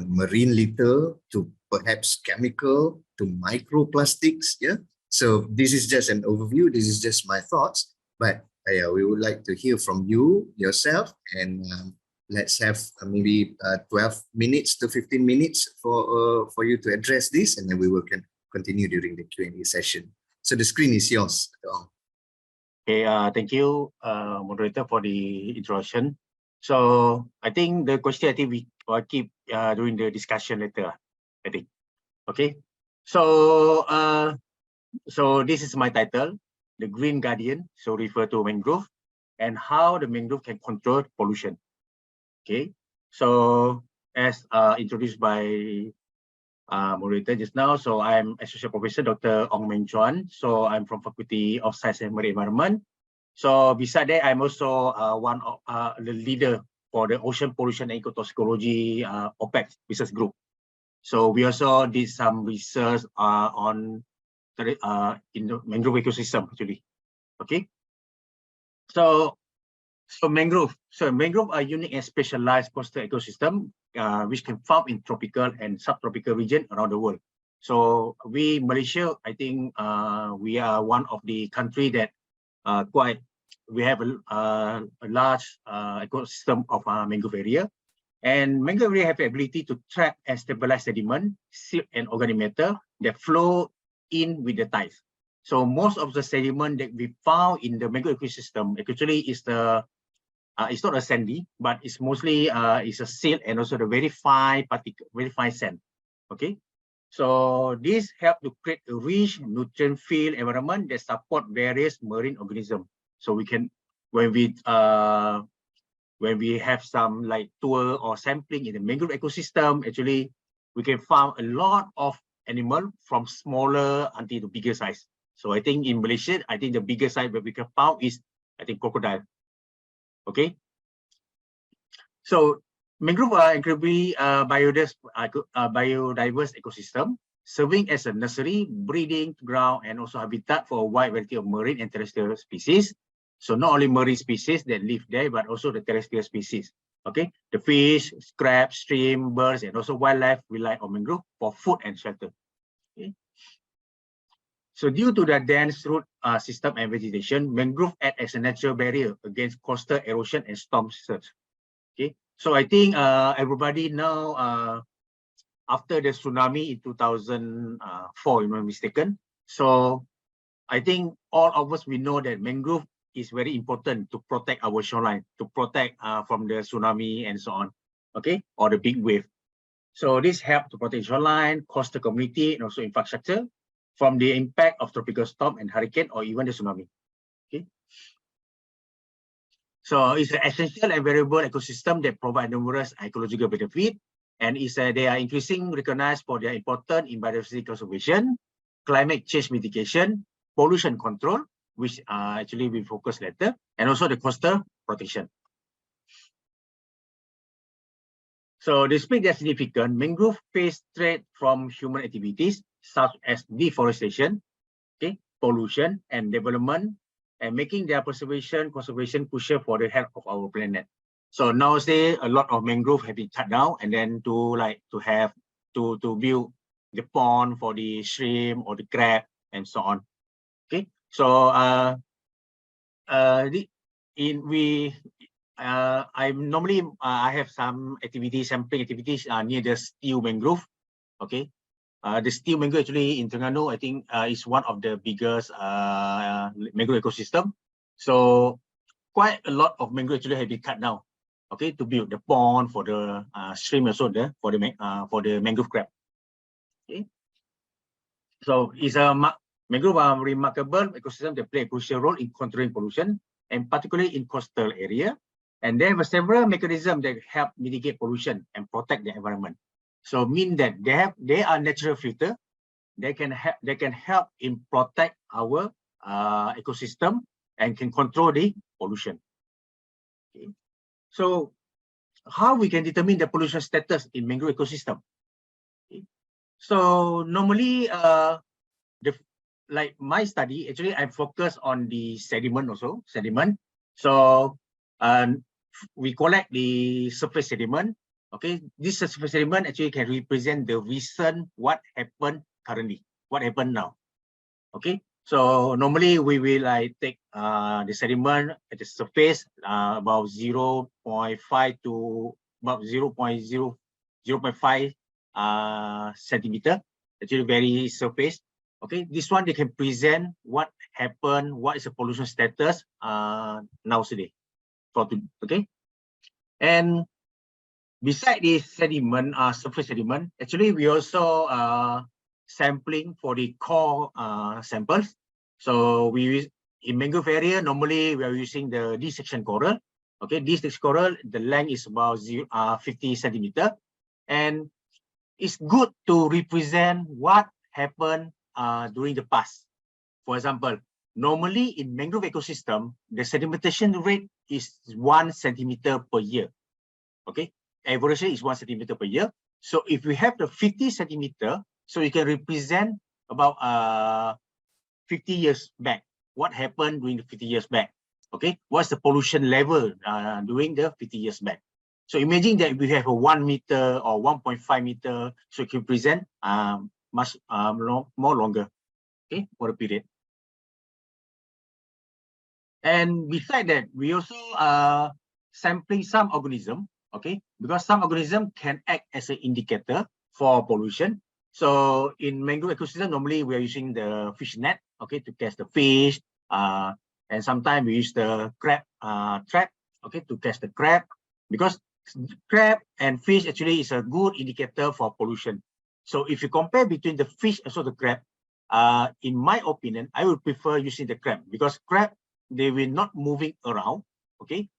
[SPEAKER 3] marine litter to perhaps chemical to microplastics, yeah? So this is just an overview, this is just my thoughts, but yeah, we would like to hear from you yourself, and let's have maybe 12 minutes to 15 minutes for you to address this, and then we will continue during the Q&A session. So the screen is yours.
[SPEAKER 6] Okay, thank you, moderator, for the introduction. So I think the question, I think we will keep during the discussion later, I think. Okay, so so this is my title, The Green Guardian, so refer to mangrove and how the mangrove can control pollution. Okay, so as introduced by moderator just now, so I'm Associate Professor Dr. Ong Ming Chuan. So I'm from Faculty of Science and Marine Environment. So beside that, I'm also one of the leader for the Ocean Pollution and Ecotoxicology OPEC business group. So we also did some research on in the mangrove ecosystem actually. Okay. So mangrove are unique and specialized coastal ecosystem which can found in tropical and subtropical region around the world. So we, Malaysia, I think we are one of the country that we have a large ecosystem of mangrove area, and mangrove area have the ability to trap and stabilize sediment, silt, and organic matter that flow in with the tides. So most of the sediment that we found in the mangrove ecosystem actually is the it's not a sandy, but it's mostly it's a silt and also the very fine particle, very fine sand. Okay, so this help to create a rich nutrient-filled environment that support various marine organisms. So we can, when we have some like tour or sampling in the mangrove ecosystem, actually we can find a lot of animal from smaller until the bigger size. So I think in Malaysia, I think the biggest size that we can find is, I think, crocodile. Okay. So mangrove are incredibly biodiverse ecosystem, serving as a nursery, breeding ground, and also habitat for a wide variety of marine and terrestrial species. So not only marine species that live there, but also the terrestrial species. Okay, the fish, crabs, shrimp, birds, and also wildlife rely on mangrove for food and shelter. Okay. So due to the dense root system and vegetation, mangrove act as a natural barrier against coastal erosion and storm surge. Okay, so I think everybody now, after the tsunami in 2004, if I'm not mistaken, so I think all of us, we know that mangrove is very important to protect our shoreline, to protect from the tsunami and so on, okay, or the big wave. So this helps to protect shoreline, coastal community, and also infrastructure from the impact of tropical storm and hurricane or even the tsunami. Okay. So it's an essential and variable ecosystem that provide numerous ecological benefits, and they are increasingly recognized for their importance in biodiversity conservation, climate change mitigation, pollution control, which actually we focus later, and also the coastal protection. So despite their significance, mangrove face threat from human activities such as deforestation, okay, pollution, and development, and making their conservation crucial for the health of our planet. So nowadays, a lot of mangrove have been cut down, and then to build the pond for the shrimp or the crab and so on. Okay, so I normally I have some sampling activities near the steel mangrove. Okay, the steel mangrove actually in Terengganu, I think is one of the biggest mangrove ecosystem. So quite a lot of mangrove actually have been cut down. Okay, to build the pond for the shrimp, also for the mangrove crab. Okay, so it's a mangrove are remarkable ecosystem that play a crucial role in controlling pollution, and particularly in coastal area. And they have several mechanisms that help mitigate pollution and protect the environment. So mean that they are natural filter. They can help in protect our ecosystem and can control the pollution. Okay. So how we can determine the pollution status in mangrove ecosystem? Okay. So normally like my study, actually I focus on the sediment also, So we collect the surface sediment. Okay, this surface sediment actually can represent the recent what happened currently, what happened now. Okay, so normally we will take the sediment at the surface about 0.5 to about 0.5 centimeter, actually very surface. Okay, this one they can present what happened, what is the pollution status nowadays. Okay, and beside this sediment, surface sediment, actually we also sampling for the core samples. So we use in mangrove area, normally we are using the D-section coral. Okay, D-section coral, the length is about 50 centimeter, and it's good to represent what happened during the past. For example, normally in mangrove ecosystem, the sedimentation rate is 1 centimeter per year. Okay, average is 1 centimeter per year. So if we have the 50 centimeter, so you can represent about 50 years back. What happened during the 50 years back? Okay, what's the pollution level during the 50 years back? So imagine that we have a 1 meter or 1.5 meter, so you can present much more longer, okay, for a period. And beside that, we also sampling some organism, okay, because some organism can act as an indicator for pollution. So in mangrove ecosystem, normally we are using the fish net, okay, to catch the fish, and sometimes we use the crab trap, okay, to catch the crab, because crab and fish actually is a good indicator for pollution. So if you compare between the fish and also the crab, in my opinion, I would prefer using the crab, because crab, they will not moving around, okay,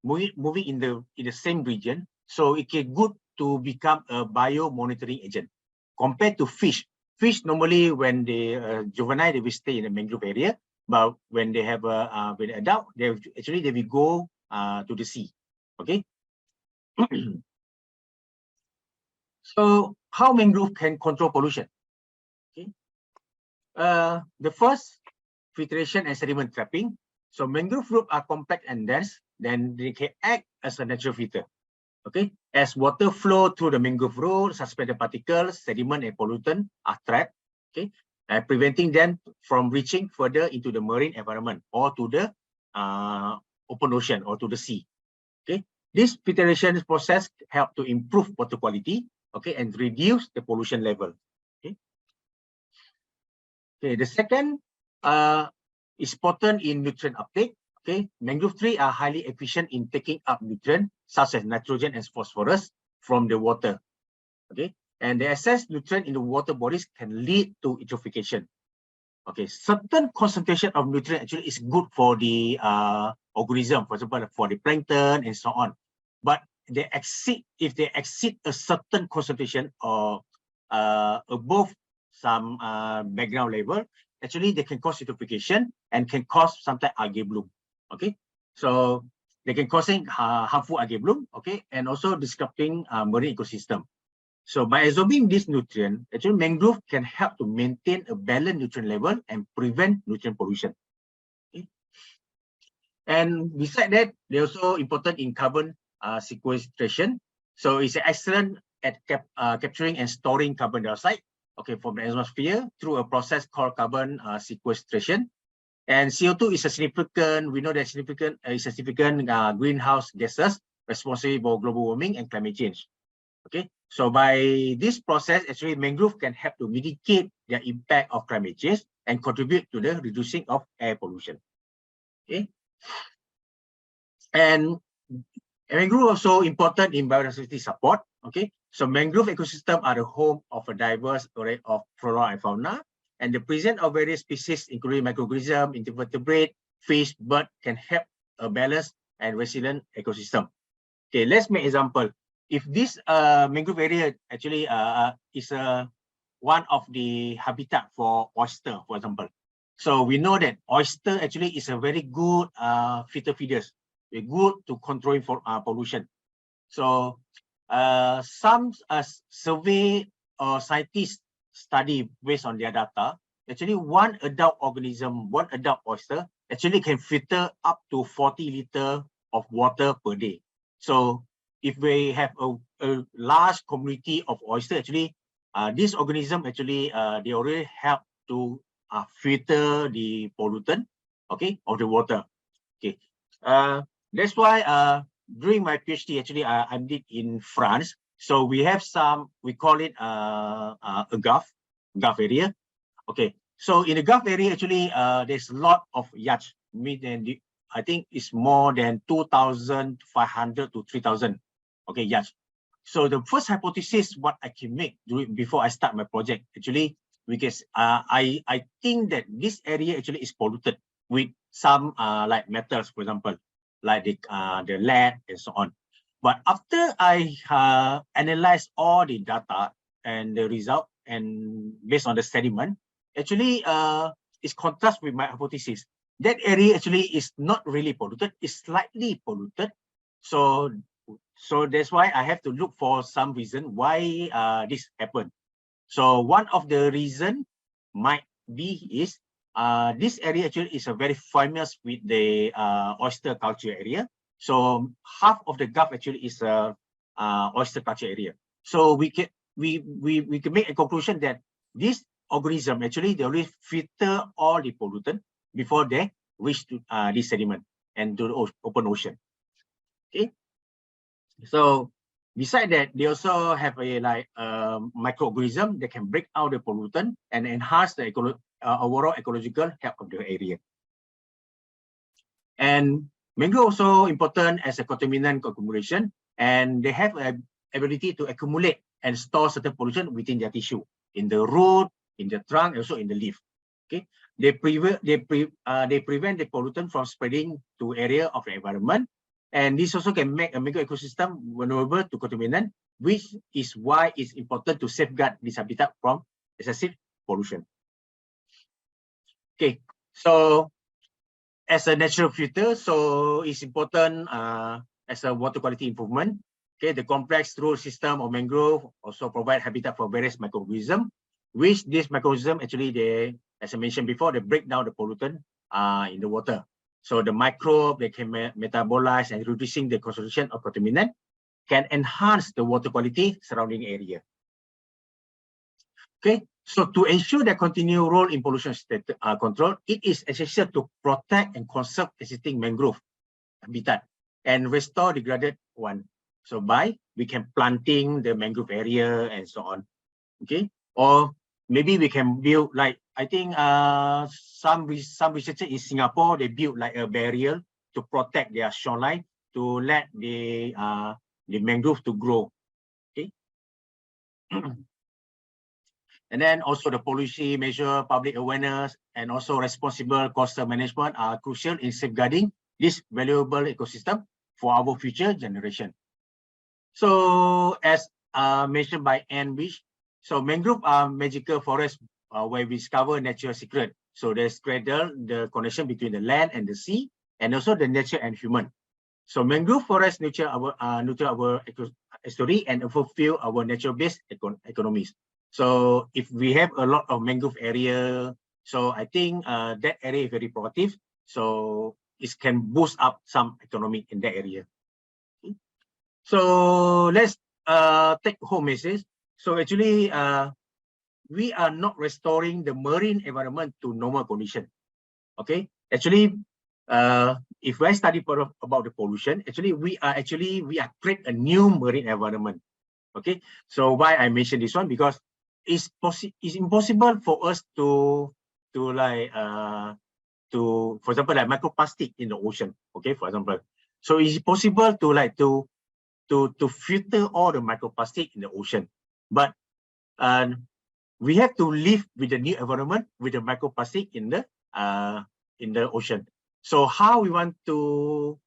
[SPEAKER 6] moving in the same region, so it can good to become a bio-monitoring agent compared to fish. Fish normally when they juvenile, they will stay in the mangrove area, but when they have when they adult, they will go to the sea. Okay. So how mangrove can control pollution? Okay. The first, filtration and sediment trapping. So mangrove roots are compact and dense, then they can act as a natural filter. Okay, as water flow through the mangrove root, suspended particles, sediment, and pollutant are trapped. Okay, preventing them from reaching further into the marine environment or to the open ocean or to the sea. Okay, this filtration process help to improve water quality. Okay, and reduce the pollution level. Okay. Okay, the second is potent in nutrient uptake. Okay, mangrove trees are highly efficient in taking up nutrients such as nitrogen and phosphorus from the water. Okay, and the excess nutrient in the water bodies can lead to eutrophication. Okay, certain concentration of nutrient actually is good for the organism, for example, for the plankton and so on. But if they exceed a certain concentration or above some background level, actually they can cause eutrophication and can cause sometimes algae bloom. Okay, so they can cause harmful algae bloom. Okay, and also disrupting marine ecosystem. So by absorbing this nutrient, actually mangrove can help to maintain a balanced nutrient level and prevent nutrient pollution. Okay. And beside that, they're also important in carbon sequestration. So it's excellent at capturing and storing carbon dioxide, okay, from the atmosphere through a process called carbon sequestration. And CO2 is a significant, we know that significant greenhouse gases responsible for global warming and climate change. Okay, so by this process, actually mangrove can help to mitigate the impact of climate change and contribute to the reducing of air pollution. Okay, and mangrove also important in biodiversity support. Okay, so mangrove ecosystem are the home of a diverse array of flora and fauna, and the presence of various species, including microorganisms, invertebrate, fish, bird, can help a balanced and resilient ecosystem. Okay, let's make example. If this mangrove area actually is one of the habitat for oyster, for example. So we know that oyster actually is a very good filter feeders. They're good to control for pollution. So some survey or scientists study based on their data. Actually, one adult organism, one adult oyster actually can filter up to 40 liters of water per day. So if we have a large community of oyster, actually, this organism actually they already help to filter the pollutant, okay, of the water. Okay, that's why during my PhD, actually, I did in France. So we have some, we call it a Gulf area. Okay, so in the Gulf area, actually, there's a lot of yachts. I think it's more than 2,500 to 3,000. Okay, yachts. So the first hypothesis what I can make before I start my project, actually, because I think that this area actually is polluted with some like metals, for example, like the lead and so on. But after I analyze all the data and the result, and based on the sediment, actually it's contrast with my hypothesis. That area actually is not really polluted, it's slightly polluted. So that's why I have to look for some reason why this happened. So one of the reason might be is this area actually is a very famous with the oyster culture area. So half of the Gulf actually is a oyster culture area. So we can make a conclusion that this organism actually they already filter all the pollutant before they reach to this sediment and to the open ocean. Okay. So beside that, they also have a microorganism that can break out the pollutant and enhance the overall ecological health of the area. And mangrove also important as a contaminant accumulation, and they have an ability to accumulate and store certain pollution within their tissue, in the root, in the trunk, also in the leaf. Okay, they prevent the pollutant from spreading to area of the environment. And this also can make a mangrove ecosystem vulnerable to contaminant, which is why it's important to safeguard this habitat from excessive pollution. Okay, so as a natural filter, so it's important as a water quality improvement. Okay, the complex root system of mangrove also provide habitat for various microorganisms, which this microorganism actually they, as I mentioned before, they break down the pollutant in the water. So the microbe, they can metabolize and reducing the concentration of contaminant can enhance the water quality surrounding area. Okay, so to ensure the continued role in pollution control, it is essential to protect and conserve existing mangrove habitat and restore degraded one. So we can planting the mangrove area and so on. Okay, or maybe we can build like, I think some researchers in Singapore, they build like a barrier to protect their shoreline to let the mangrove to grow. Okay. And then also the policy measure, public awareness, and also responsible coastal management are crucial in safeguarding this valuable ecosystem for our future generation. So as mentioned by Anne Wish, so mangrove are magical forests where we discover natural secret. So they cradle the connection between the land and the sea, and also the nature and human. So mangrove forests nurture our history and fulfill our nature-based economies. So if we have a lot of mangrove area, so I think that area is very productive. So it can boost up some economy in that area. Okay. So let's take home message. So actually, we are not restoring the marine environment to normal condition. Okay, actually, if I study about the pollution, actually we are create a new marine environment. Okay, so why I mentioned this one, because it's impossible for us to like for example, like microplastic in the ocean. Okay, for example, so it's possible to like to filter all the microplastic in the ocean, but we have to live with the new environment with the microplastic in the ocean. So how we want to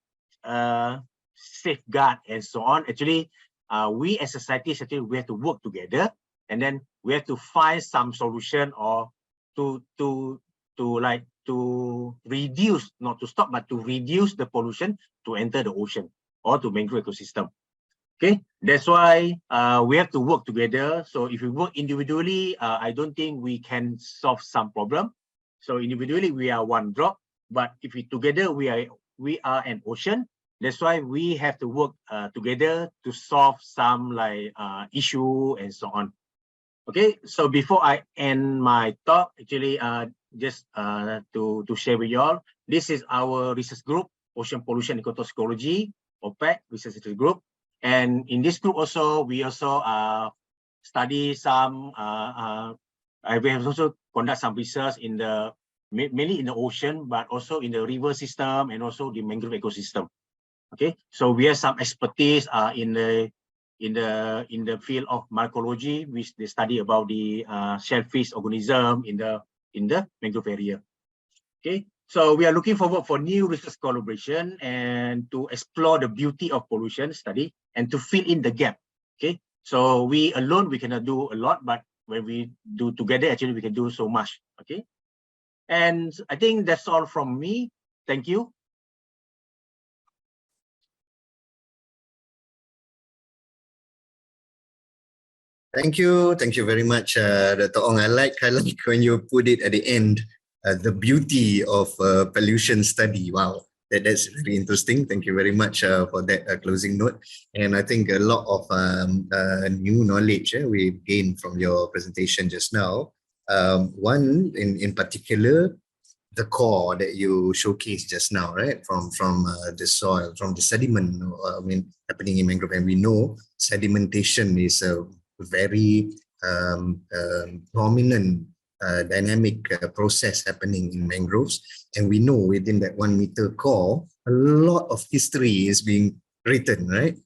[SPEAKER 6] safeguard and so on? Actually, we as societies, actually we have to work together, and then we have to find some solution or to reduce, not to stop, but to reduce the pollution to enter the ocean or to mangrove ecosystem. Okay, that's why we have to work together. So if we work individually, I don't think we can solve some problem. So individually we are one drop, but if we together we are an ocean. That's why we have to work together to solve some like issue and so on. Okay, so before I end my talk, actually just to share with you all, this is our research group, Ocean Pollution Ecotoxicology, OPEC research group. And in this group also, we also study some, we have also conduct some research in the, mainly in the ocean, but also in the river system and also the mangrove ecosystem. Okay, so we have some expertise in the field of mycology, which they study about the shellfish organism in the mangrove area. Okay, so we are looking forward for new research collaboration and to explore the beauty of pollution study and to fill in the gap. Okay, so we alone, we cannot do a lot, but when we do together, actually we can do so much. Okay, and I think that's all from me. Thank you.
[SPEAKER 3] Thank you very much, Dr. Ong. I like when you put it at the end, the beauty of pollution study. Wow, that's very interesting. Thank you very much for that closing note. And I think a lot of new knowledge we gained from your presentation just now. One in particular, the core that you showcased just now, right? From the soil, from the sediment, happening in mangrove, and we know sedimentation is a very prominent dynamic process happening in mangroves, and we know within that 1 meter core, a lot of history is being written, right?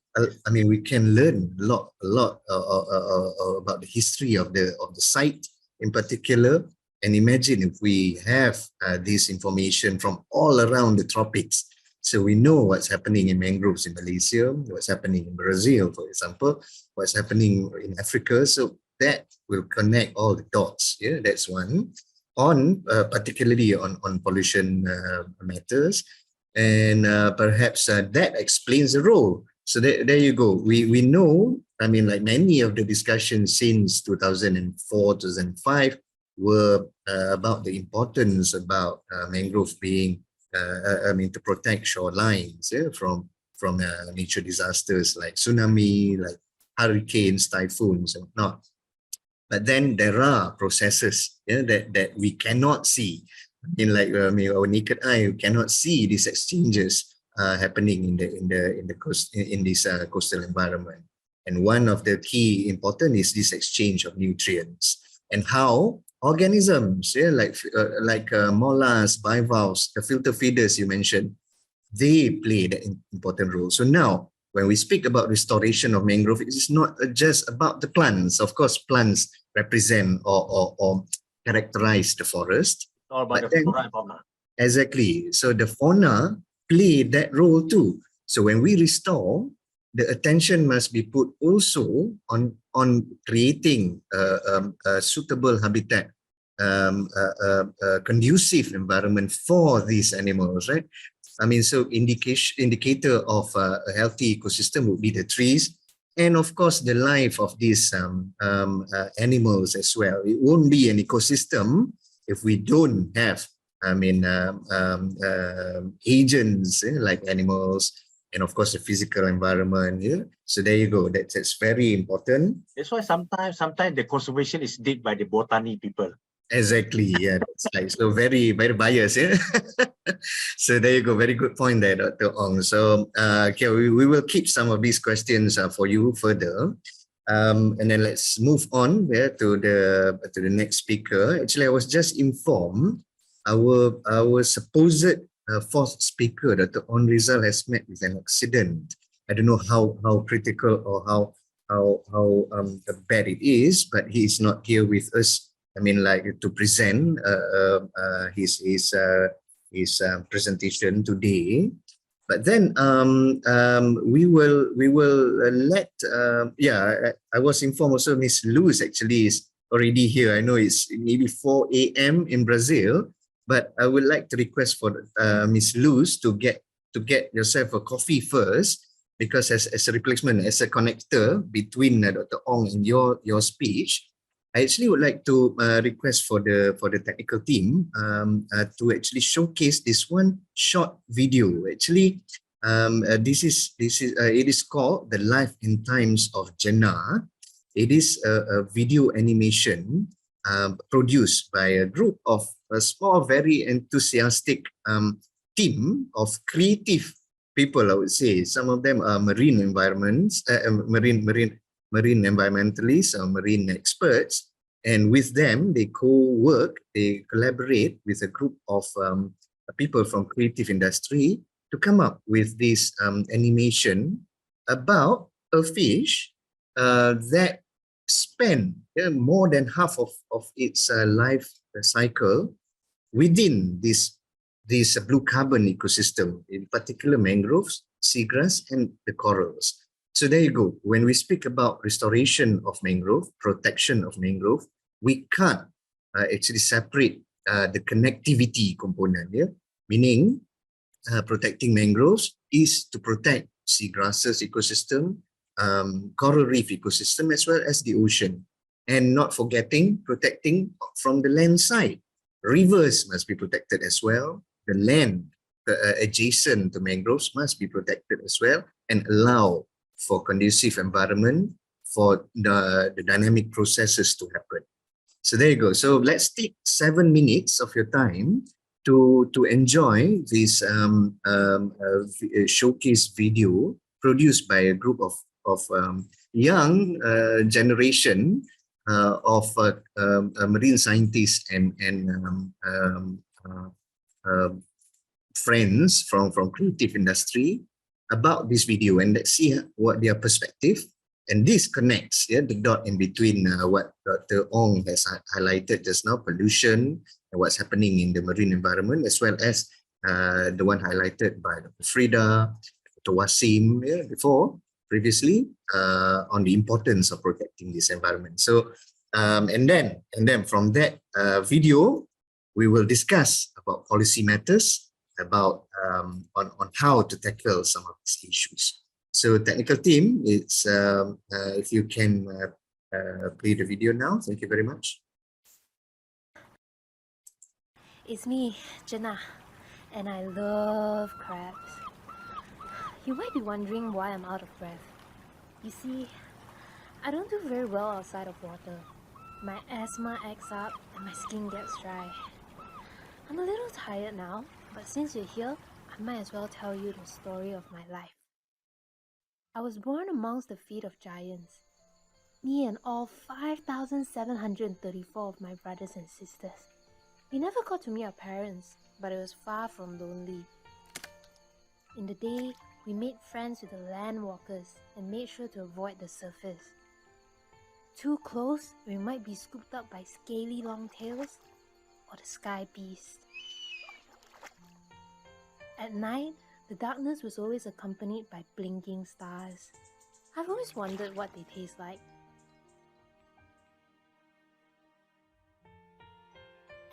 [SPEAKER 3] We can learn a lot about the history of the site in particular. And imagine if we have this information from all around the tropics. So we know what's happening in mangroves in Malaysia, what's happening in Brazil, for example, what's happening in Africa. So that will connect all the dots. Yeah, that's one. Particularly on pollution matters. And perhaps that explains the role. So there you go. We know, like many of the discussions since 2004, 2005 were about the importance about mangrove being to protect shorelines from nature disasters like tsunami, like hurricanes, typhoons, and whatnot. But then there are processes that we cannot see. Our naked eye, we cannot see these exchanges happening in this coastal environment. And one of the key important is this exchange of nutrients and how organisms, like mollusks, bivalves, the filter feeders you mentioned, they play an important role. So now, when we speak about restoration of mangrove, it is not just about the plants. Of course, plants represent or characterize the forest.
[SPEAKER 6] All about the flora and fauna.
[SPEAKER 3] Exactly. So the fauna play that role too. So when we restore, the attention must be put also on creating a suitable habitat, a conducive environment for these animals, right? So indicator of a healthy ecosystem would be the trees, and of course the life of these animals as well. It won't be an ecosystem if we don't have agents like animals, and of course the physical environment. So there you go. That's very important.
[SPEAKER 6] That's why sometimes the conservation is did by the botany people.
[SPEAKER 3] Exactly. Yeah, that's right. So very, very biased. So there you go. Very good point there, Dr. Ong. So okay, we will keep some of these questions for you further. And then let's move on to the next speaker. Actually, I was just informed our supposed fourth speaker, Dr. On Rizal, has met with an accident. I don't know how critical or how bad it is, but he is not here with us. To present his presentation today. But then we will let I was informed also Miss Luz actually is already here. I know it's maybe 4 a.m. in Brazil, but I would like to request for Miss Luz to get yourself a coffee first, because as a replacement, as a connector between Dr. Ong and your speech, I actually would like to request for the technical team to actually showcase this one short video. Actually, this is it is called The Life and Times of Jannah. It is a video animation produced by a group of a small, very enthusiastic team of creative people. I would say some of them are marine environmentalists or marine experts, and with them they collaborate with a group of people from creative industry to come up with this animation about a fish that spend more than half of its life cycle within this blue carbon ecosystem, in particular mangroves, seagrass, and the corals. So there you go. When we speak about restoration of mangrove, protection of mangrove, we can't actually separate the connectivity component. Meaning protecting mangroves is to protect seagrasses ecosystem, coral reef ecosystem, as well as the ocean. And not forgetting protecting from the land side. Rivers must be protected as well. The land adjacent to mangroves must be protected as well, and allow for conducive environment for the dynamic processes to happen. So there you go. So let's take 7 minutes of your time to enjoy this showcase video produced by a group of young generation of marine scientists and friends from creative industry about this video, and let's see what their perspective. And this connects the dot in between what Dr. Ong has highlighted just now, pollution and what's happening in the marine environment, as well as the one highlighted by Dr. Frida, Dr. Wasim previously on the importance of protecting this environment. So and then from that video, we will discuss about policy matters, about on how to tackle some of these issues. So technical team, it's if you can play the video now. Thank you very much.
[SPEAKER 7] It's me, Jannah. and I love crabs. You might be wondering why I'm out of breath. You see, I don't do very well outside of water. My asthma acts up and my skin gets dry. I'm a little tired now, but since you're here, I might as well tell you the story of my life. I was born amongst the feet of giants. Me and all 5,734 of my brothers and sisters. We never got to meet our parents, but it was far from lonely. In the day, we made friends with the land walkers and made sure to avoid the surface. Too close, we might be scooped up by scaly longtails or the sky beast. At night, the darkness was always accompanied by blinking stars. I've always wondered what they taste like.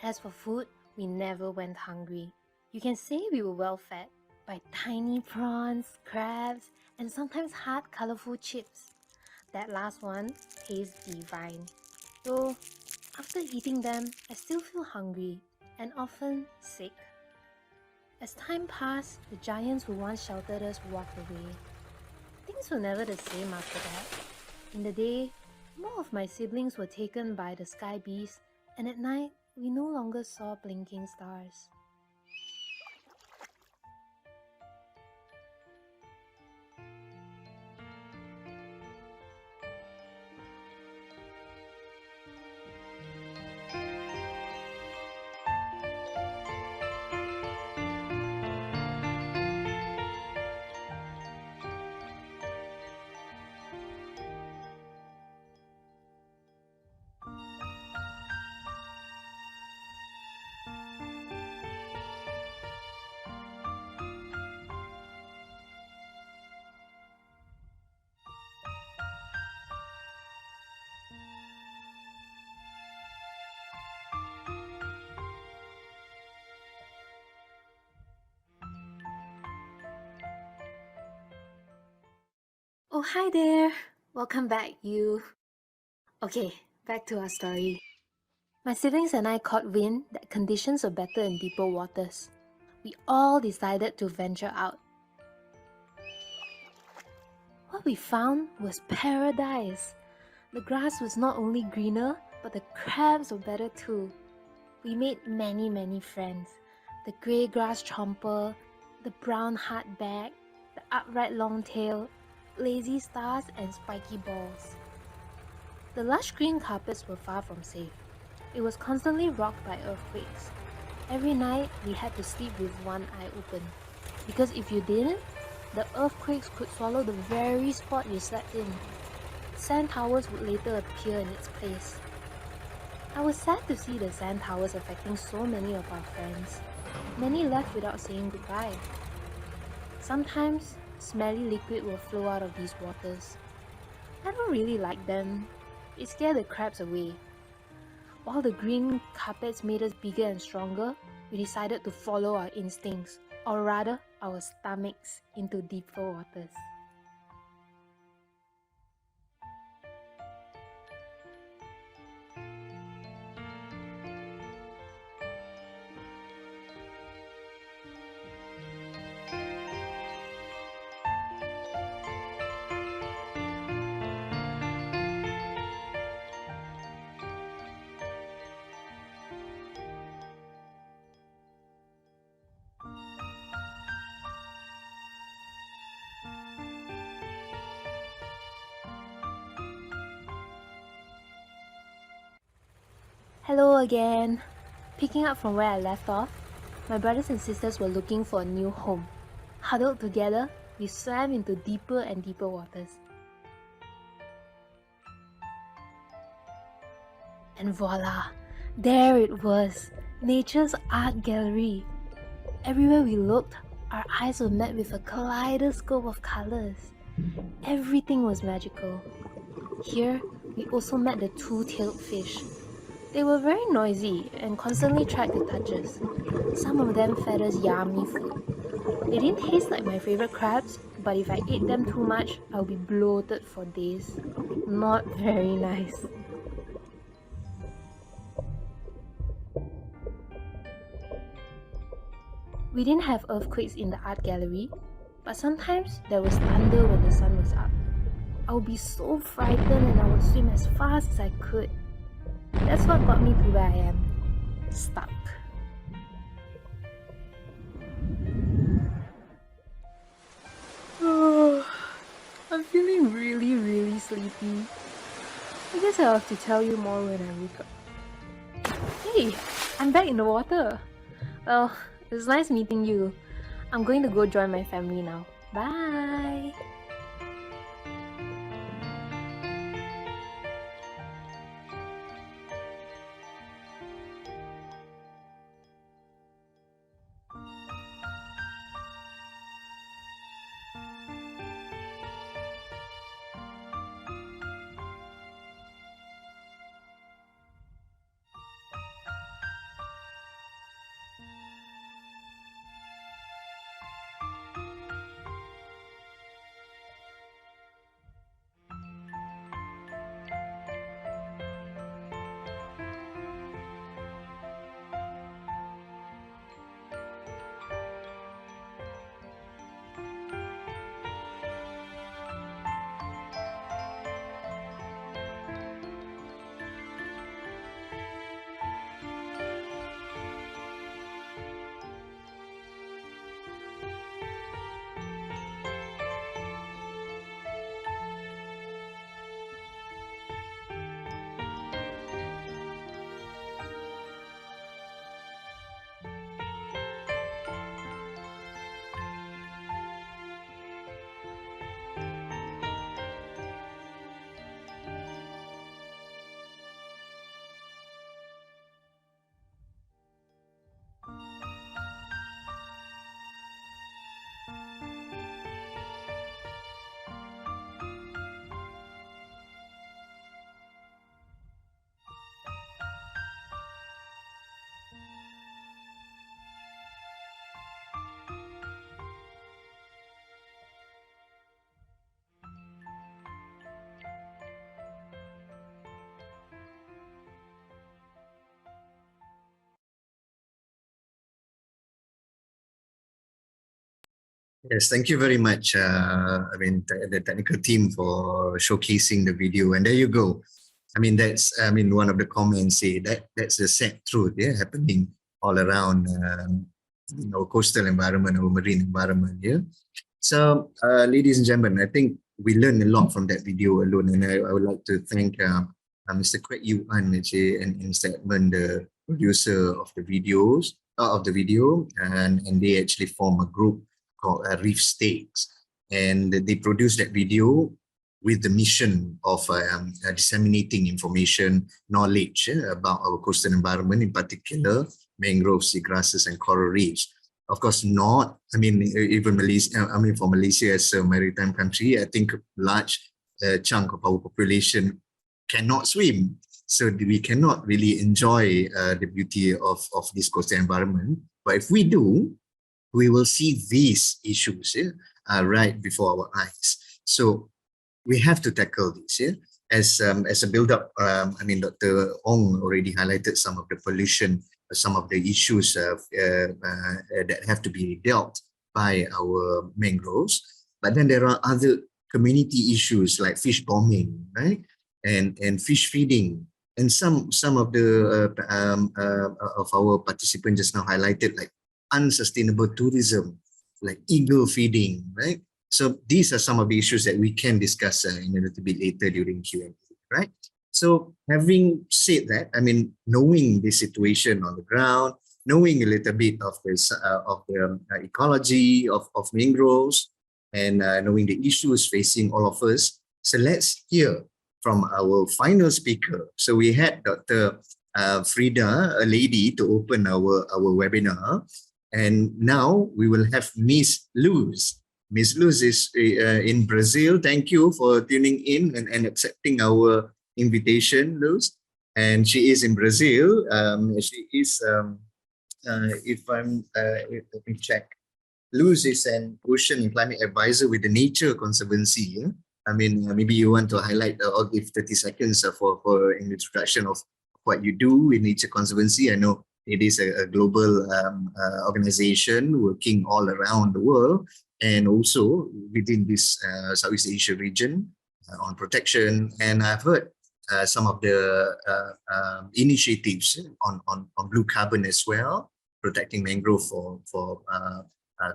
[SPEAKER 7] As for food, we never went hungry. You can say we were well fed by tiny prawns, crabs, and sometimes hard, colorful chips. That last one tastes divine. Though, after eating them, I still feel hungry and often sick. As time passed, the giants who once sheltered us walked away. Things were never the same after that. In the day, more of my siblings were taken by the sky beast, and at night, we no longer saw blinking stars. Oh, hi there! Welcome back, you. Okay, back to our story. My siblings and I caught wind that conditions were better in deeper waters. We all decided to venture out. What we found was paradise. The grass was not only greener, but the crabs were better too. We made many friends. The grey grass chomper, the brown hardback, the upright longtail, lazy stars and spiky balls. The lush green carpets were far from safe. It was constantly rocked by earthquakes. Every night we had to sleep with one eye open, because if you didn't, the earthquakes could swallow the very spot you slept in. Sand towers would later appear in its place. I was sad to see the sand towers affecting so many of our friends. Many left without saying goodbye. Sometimes, smelly liquid will flow out of these waters. I don't really like them. It scared the crabs away. While the green carpets made us bigger and stronger, we decided to follow our instincts, or rather, our stomachs, into deeper waters. Hello again! Picking up from where I left off, my brothers and sisters were looking for a new home. Huddled together, we swam into deeper and deeper waters. And voila! There it was! Nature's art gallery! Everywhere we looked, our eyes were met with a kaleidoscope of colors. Everything was magical. Here, we also met the two-tailed fish. They were very noisy and constantly tried to touch us. Some of them fed us yummy food. They didn't taste like my favorite crabs, but if I ate them too much, I'll be bloated for days. Not very nice. We didn't have earthquakes in the art gallery, but sometimes there was thunder when the sun was up. I would be so frightened and I would swim as fast as I could. That's what got me to where I am, stuck. I'm feeling really sleepy. I guess I'll have to tell you more when I wake up. Hey, I'm back in the water. Well, it was nice meeting you. I'm going to go join my family now. Bye!
[SPEAKER 3] Yes, thank you very much. The technical team for showcasing the video. And there you go. One of the comments say that's the sad truth, happening all around our coastal environment, our marine environment. So, ladies and gentlemen, I think we learned a lot from that video alone, and I would like to thank Mr. Kwek Yu An and Mr. Edmund, the producer of the video, and they actually form a group called Reef Stakes, and they produced that video with the mission of disseminating information, knowledge about our coastal environment, in particular mangroves, seagrasses, and coral reefs. Of course, even Malaysia. For Malaysia as a maritime country, I think a large chunk of our population cannot swim, so we cannot really enjoy the beauty of this coastal environment. But if we do, we will see these issues right before our eyes. So we have to tackle this. As a build-up, Dr. Ong already highlighted some of the pollution, some of the issues that have to be dealt by our mangroves. But then there are other community issues like fish bombing, right? And fish feeding. And some of the of our participants just now highlighted, like unsustainable tourism, like eagle feeding, right? So these are some of the issues that we can discuss in a little bit later during Q&A, right? So having said that, knowing the situation on the ground, knowing a little bit of this of the ecology of mangroves, and knowing the issues facing all of us, so let's hear from our final speaker. So we had Dr. Frida, a lady, to open our webinar. And now we will have Miss Luz. Miss Luz is in Brazil. Thank you for tuning in and accepting our invitation, Luz. And she is in Brazil. She is, let me check. Luz is an ocean and climate advisor with the Nature Conservancy. Maybe you want to highlight or give 30 seconds for an introduction of what you do in Nature Conservancy. I know it is a global organization working all around the world, and also within this Southeast Asia region on protection. And I've heard some of the initiatives on blue carbon as well, protecting mangrove for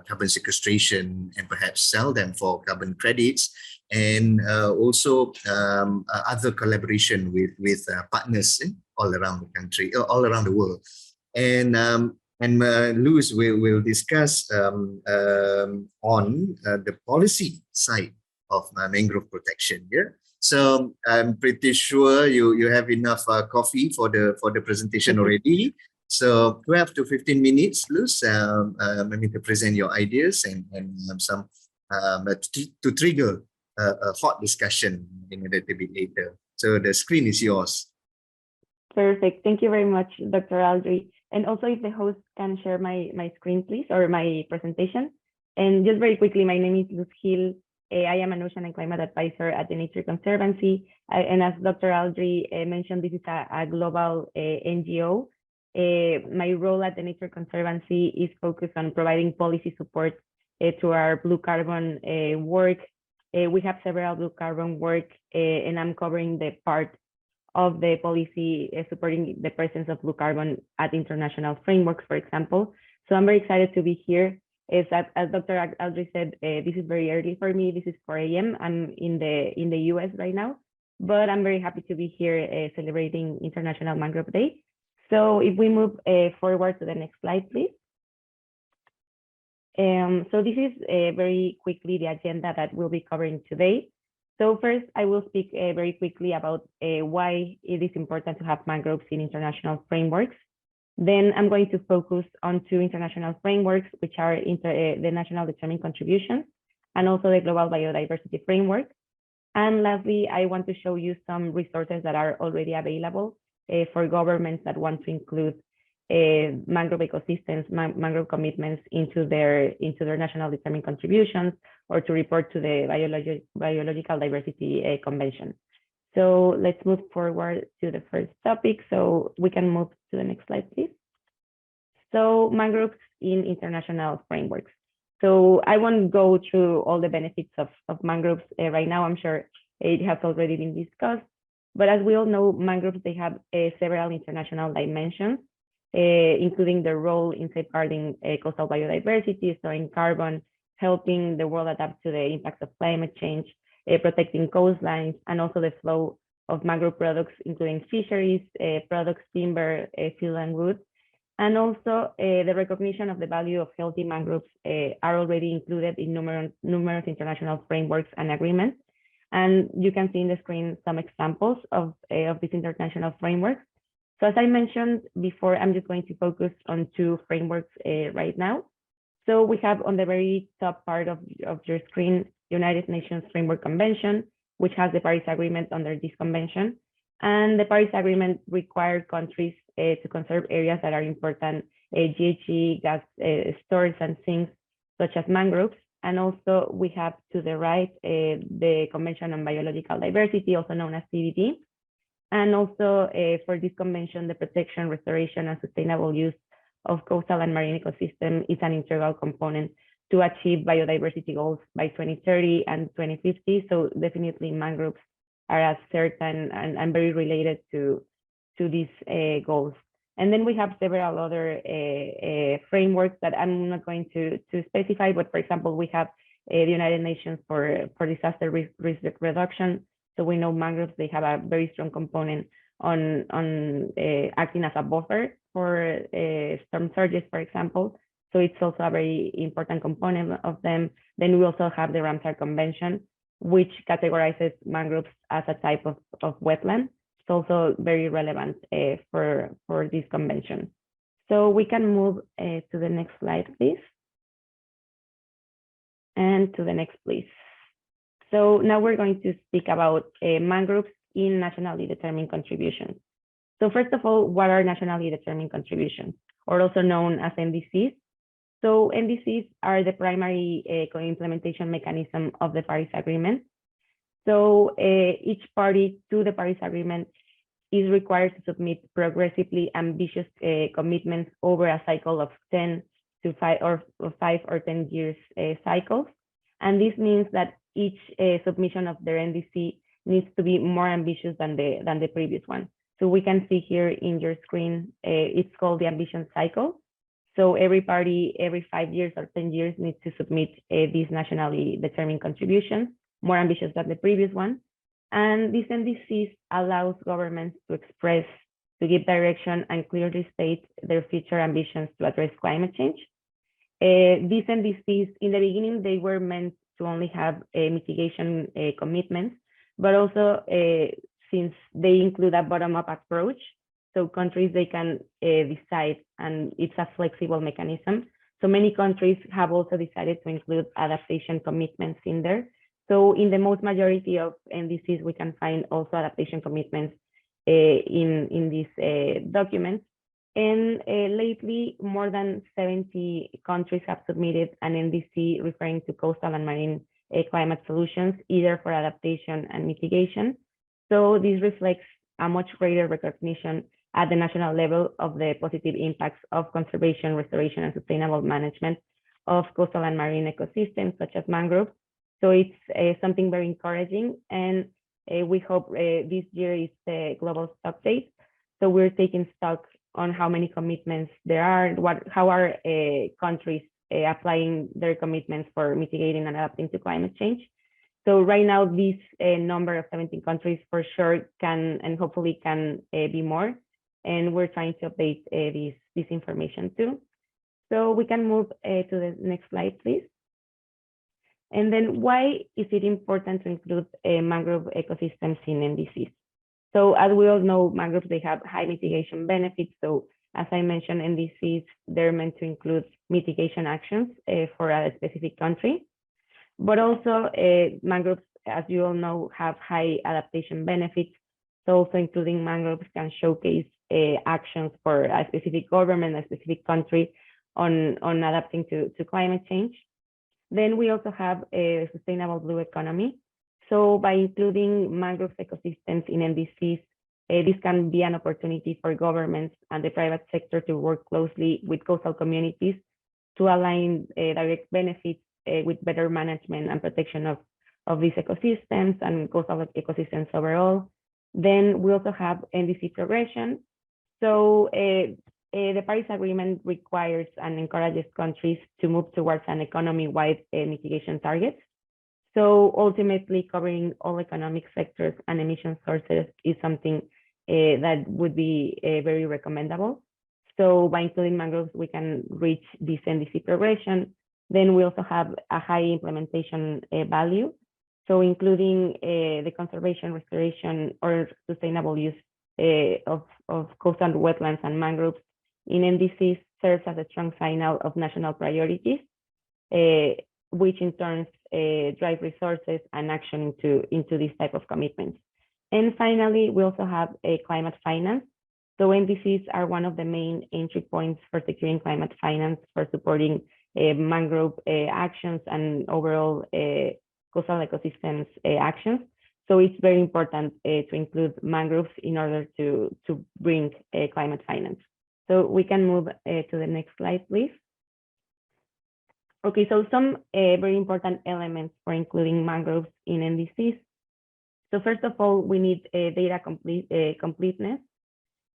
[SPEAKER 3] carbon sequestration and perhaps sell them for carbon credits, and also other collaboration with partners all around the country, all around the world. And Luz will discuss on the policy side of mangrove protection. Yeah. So I'm pretty sure you have enough coffee for the presentation already. So 12 to 15 minutes, Luz, maybe to present your ideas and some to trigger a hot discussion in a little bit later. So the screen is yours.
[SPEAKER 8] Perfect. Thank you very much, Dr. Aldri. And also, if the host can share my screen, please, or my presentation. And just very quickly, my name is Luz Gil. I am an ocean and climate advisor at the Nature Conservancy. And as Dr. Aldri mentioned, this is a global NGO. My role at the Nature Conservancy is focused on providing policy support to our blue carbon work. We have several blue carbon work, and I'm covering the part of the policy supporting the presence of blue carbon at international frameworks, for example. So I'm very excited to be here. As Dr. Aldri said, this is very early for me. This is 4 a.m. I'm in the US right now, but I'm very happy to be here celebrating International Mangrove Day. So if we move forward to the next slide, please. So this is very quickly the agenda that we'll be covering today. So first, I will speak very quickly about why it is important to have mangroves in international frameworks. Then I'm going to focus on 2 international frameworks, which are the National Determined Contributions and also the Global Biodiversity Framework. And lastly, I want to show you some resources that are already available for governments that want to include mangrove ecosystems, mangrove commitments into their national determined contributions, or to report to the Biological Diversity Convention. So let's move forward to the first topic. So we can move to the next slide, please. So mangroves in international frameworks. So I won't go through all the benefits of mangroves right now. I'm sure it has already been discussed. But as we all know, mangroves, they have several international dimensions, including their role in safeguarding coastal biodiversity, storing carbon, helping the world adapt to the impacts of climate change, protecting coastlines, and also the flow of mangrove products, including fisheries, products, timber, fuel and wood. And also the recognition of the value of healthy mangroves are already included in numerous international frameworks and agreements. And you can see in the screen some examples of these international frameworks. So as I mentioned before, I'm just going to focus on 2 frameworks right now. So we have on the very top part of your screen, United Nations Framework Convention, which has the Paris Agreement under this convention. And the Paris Agreement requires countries to conserve areas that are important GHG gas stores and sinks, such as mangroves. And also we have to the right the Convention on Biological Diversity, also known as CBD. And also for this convention, the protection, restoration, and sustainable use of coastal and marine ecosystem is an integral component to achieve biodiversity goals by 2030 and 2050. So definitely mangroves are as certain and very related to these goals. And then we have several other frameworks that I'm not going to specify, but for example, we have the United Nations for disaster risk reduction. So we know mangroves, they have a very strong component on acting as a buffer for storm surges, for example. So it's also a very important component of them. Then we also have the Ramsar Convention, which categorizes mangroves as a type of wetland. It's also very relevant for this convention. So we can move to the next slide, please. And to the next, please. So now we're going to speak about mangroves in nationally determined contributions. So first of all, what are nationally determined contributions, or also known as NDCs? So NDCs are the primary co-implementation mechanism of the Paris Agreement. So each party to the Paris Agreement is required to submit progressively ambitious commitments over a cycle of 10 to 5 or 10 years cycles. And this means that each submission of their NDC needs to be more ambitious than the previous one. So we can see here in your screen, it's called the ambition cycle. So every party, every 5 years or 10 years needs to submit these nationally determined contributions, more ambitious than the previous one. And these NDCs allows governments to express, to give direction and clearly state their future ambitions to address climate change. These NDCs, in the beginning, they were meant to only have mitigation commitments, but also since they include a bottom-up approach, so countries, they can decide, and it's a flexible mechanism. So many countries have also decided to include adaptation commitments in there. So in the most majority of NDCs, we can find also adaptation commitments in these documents. And lately, more than 70 countries have submitted an NDC referring to coastal and marine climate solutions, either for adaptation and mitigation. So this reflects a much greater recognition at the national level of the positive impacts of conservation, restoration, and sustainable management of coastal and marine ecosystems, such as mangroves. So it's something very encouraging, and we hope this year is the Global Stock Date. So we're taking stock on how many commitments there are, how are countries applying their commitments for mitigating and adapting to climate change. So right now, this number of 17 countries for sure can, and hopefully can be more. And we're trying to update this information too. So we can move to the next slide, please. And then why is it important to include mangrove ecosystems in NDCs? So as we all know, mangroves, they have high mitigation benefits. So as I mentioned, NDCs, they're meant to include mitigation actions for a specific country. But also mangroves, as you all know, have high adaptation benefits. So also including mangroves can showcase actions for a specific government, a specific country on adapting to climate change. Then we also have a sustainable blue economy. So by including mangrove ecosystems in NDCs, this can be an opportunity for governments and the private sector to work closely with coastal communities to align direct benefits with better management and protection of these ecosystems and coastal ecosystems overall. Then we also have NDC progression. So the Paris Agreement requires and encourages countries to move towards an economy-wide mitigation target. So ultimately, covering all economic sectors and emission sources is something that would be very recommendable. So by including mangroves, we can reach this NDC progression. Then we also have a high implementation value. So including the conservation, restoration, or sustainable use of coastal wetlands and mangroves in NDCs serves as a strong signal of national priorities, which in turn drive resources and action into this type of commitments. And finally, we also have a climate finance. So NDCs are one of the main entry points for securing climate finance for supporting mangrove actions and overall coastal ecosystems actions. So it's very important to include mangroves in order to bring climate finance. So we can move to the next slide, please. Okay, so some very important elements for including mangroves in NDCs. So first of all, we need data completeness.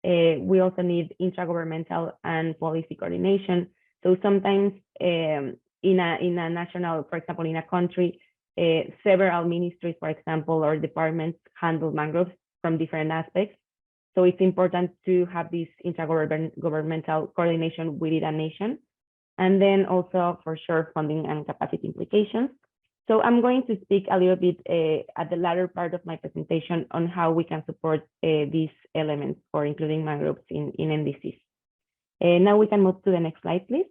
[SPEAKER 8] We also need intragovernmental and policy coordination. So sometimes in a national, for example, in a country, several ministries, for example, or departments handle mangroves from different aspects. So it's important to have this intergovernmental coordination within a nation. And then also for sure funding and capacity implications. So I'm going to speak a little bit at the latter part of my presentation on how we can support these elements for including mangroves in NDCs. Now we can move to the next slide, please.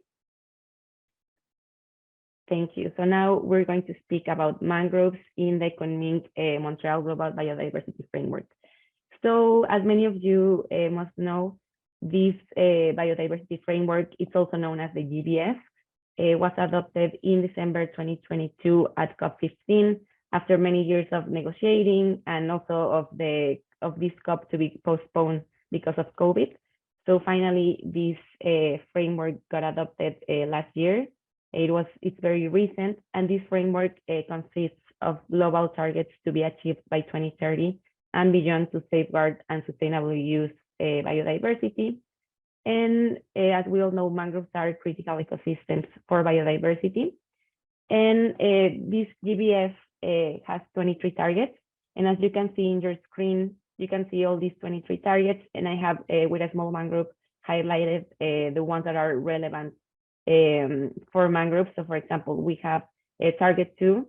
[SPEAKER 8] Thank you. So now we're going to speak about mangroves in the Kunming Montreal Global Biodiversity Framework. So as many of you must know, this biodiversity framework, it's also known as the GBF, was adopted in December 2022 at COP15 after many years of negotiating and also of the of this COP to be postponed because of COVID. So finally, this framework got adopted last year. It's very recent, and this framework consists of global targets to be achieved by 2030 and beyond to safeguard and sustainably use biodiversity. And as we all know, mangroves are critical ecosystems for biodiversity. And this GBF has 23 targets. And as you can see in your screen, you can see all these 23 targets. And I have, with a small mangrove, highlighted the ones that are relevant for mangroves. So for example, we have target 2,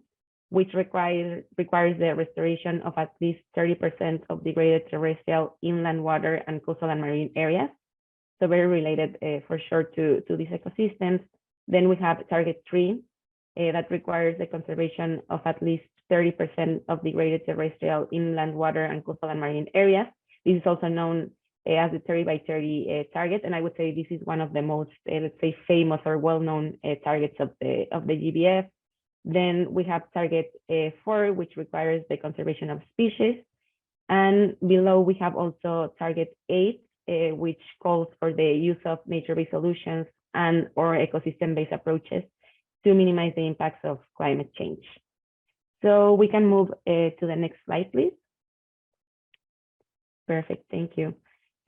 [SPEAKER 8] which requires the restoration of at least 30% of degraded terrestrial inland water and coastal and marine areas. So very related for sure to these ecosystems. Then we have target 3 that requires the conservation of at least 30% of degraded terrestrial inland water and coastal and marine areas. This is also known as the 30 by 30 target, and I would say this is one of the most, let's say, famous or well-known targets of the GBF. Then we have target 4, which requires the conservation of species, and below we have also target 8, which calls for the use of nature-based solutions and or ecosystem-based approaches to minimize the impacts of climate change. So we can move to the next slide, please. Perfect, thank you.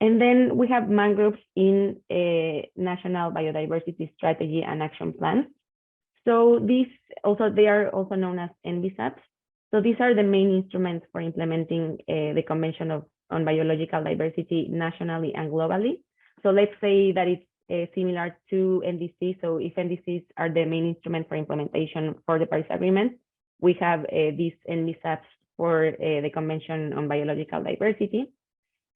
[SPEAKER 8] And then we have mangroves in a national biodiversity strategy and action plan. So these they are also known as NBSAPs. So these are the main instruments for implementing the Convention on Biological Diversity nationally and globally. So let's say that it's similar to NDC. So if NDCs are the main instrument for implementation for the Paris Agreement, we have these NBSAPs for the Convention on Biological Diversity.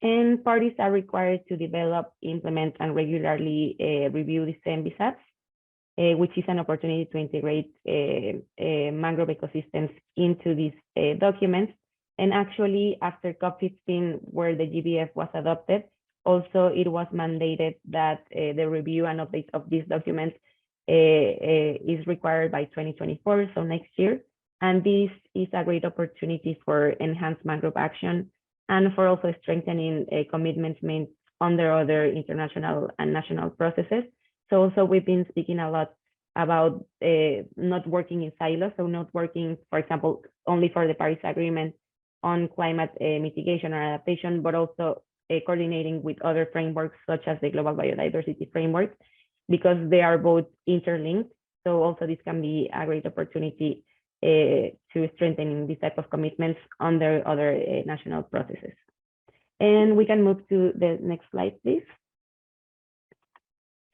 [SPEAKER 8] And parties are required to develop, implement, and regularly review these NBSAPs, which is an opportunity to integrate mangrove ecosystems into these documents. And actually, after COP15, where the GBF was adopted, also it was mandated that the review and update of these documents is required by 2024, so next year. And this is a great opportunity for enhanced mangrove action and for also strengthening commitments made under other international and national processes. So also we've been speaking a lot about not working in silos, so not working, for example, only for the Paris Agreement on climate mitigation or adaptation, but also coordinating with other frameworks such as the Global Biodiversity Framework, because they are both interlinked. So also this can be a great opportunity to strengthening this type of commitments under other national processes. And we can move to the next slide, please.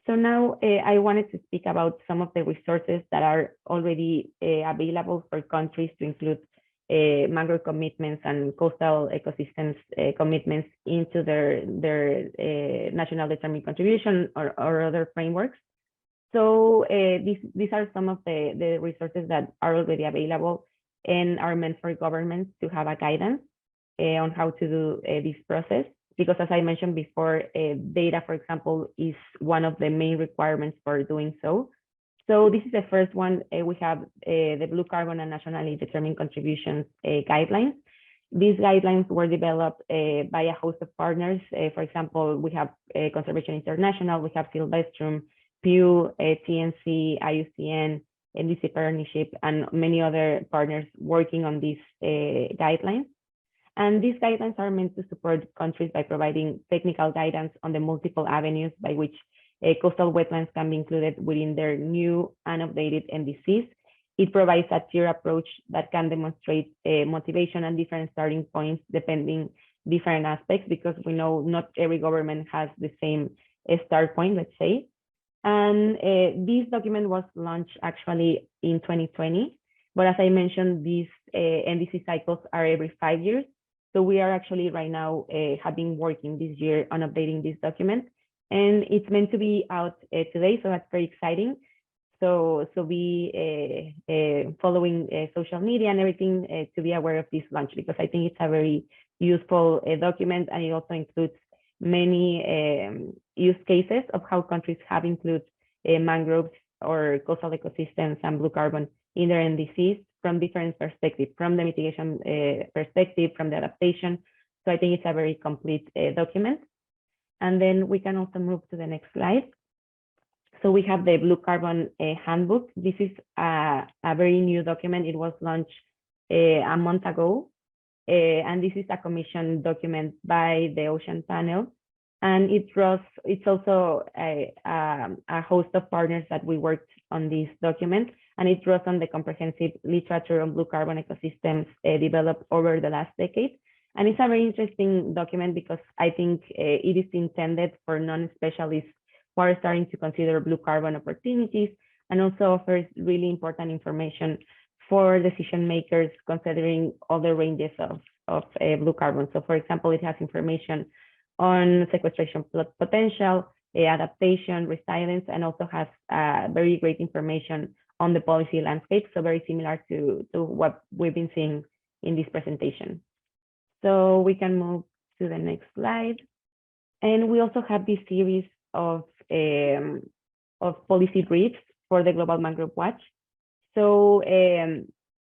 [SPEAKER 8] So now I wanted to speak about some of the resources that are already available for countries to include mangrove commitments and coastal ecosystems commitments into their national determined contribution or other frameworks. So these are some of the resources that are already available and are meant for governments to have a guidance on how to do this process. Because as I mentioned before, data, for example, is one of the main requirements for doing so. So this is the first one. We have the Blue Carbon and Nationally Determined Contributions guidelines. These guidelines were developed by a host of partners. For example, we have Conservation International, we have Silvestrum, Pew, TNC, IUCN, NDC Partnership, and many other partners working on these guidelines. And these guidelines are meant to support countries by providing technical guidance on the multiple avenues by which coastal wetlands can be included within their new and updated NDCs. It provides a tier approach that can demonstrate motivation and different starting points depending different aspects, because we know not every government has the same start point, let's say. And this document was launched actually in 2020. But as I mentioned, these NDC cycles are every 5 years. So we are actually right now have been working this year on updating this document. And it's meant to be out today, so that's very exciting. So be following social media and everything to be aware of this launch, because I think it's a very useful document, and it also includes many use cases of how countries have included mangroves or coastal ecosystems and blue carbon in their NDCs from different perspectives, from the mitigation perspective, from the adaptation, So I think it's a very complete document. And then we can also move to the next slide. So we have the Blue Carbon Handbook. This is a very new document. It was launched a month ago. And this is a commission document by the Ocean Panel. And it's also a host of partners that we worked on this document. And it draws on the comprehensive literature on blue carbon ecosystems developed over the last decade. And it's a very interesting document because I think it is intended for non-specialists who are starting to consider blue carbon opportunities, and also offers really important information for decision makers considering other ranges of blue carbon. So for example, it has information on sequestration potential, adaptation, resilience, and also has very great information on the policy landscape. So very similar to what we've been seeing in this presentation. So we can move to the next slide. And we also have this series of policy briefs for the Global Mangrove Watch. So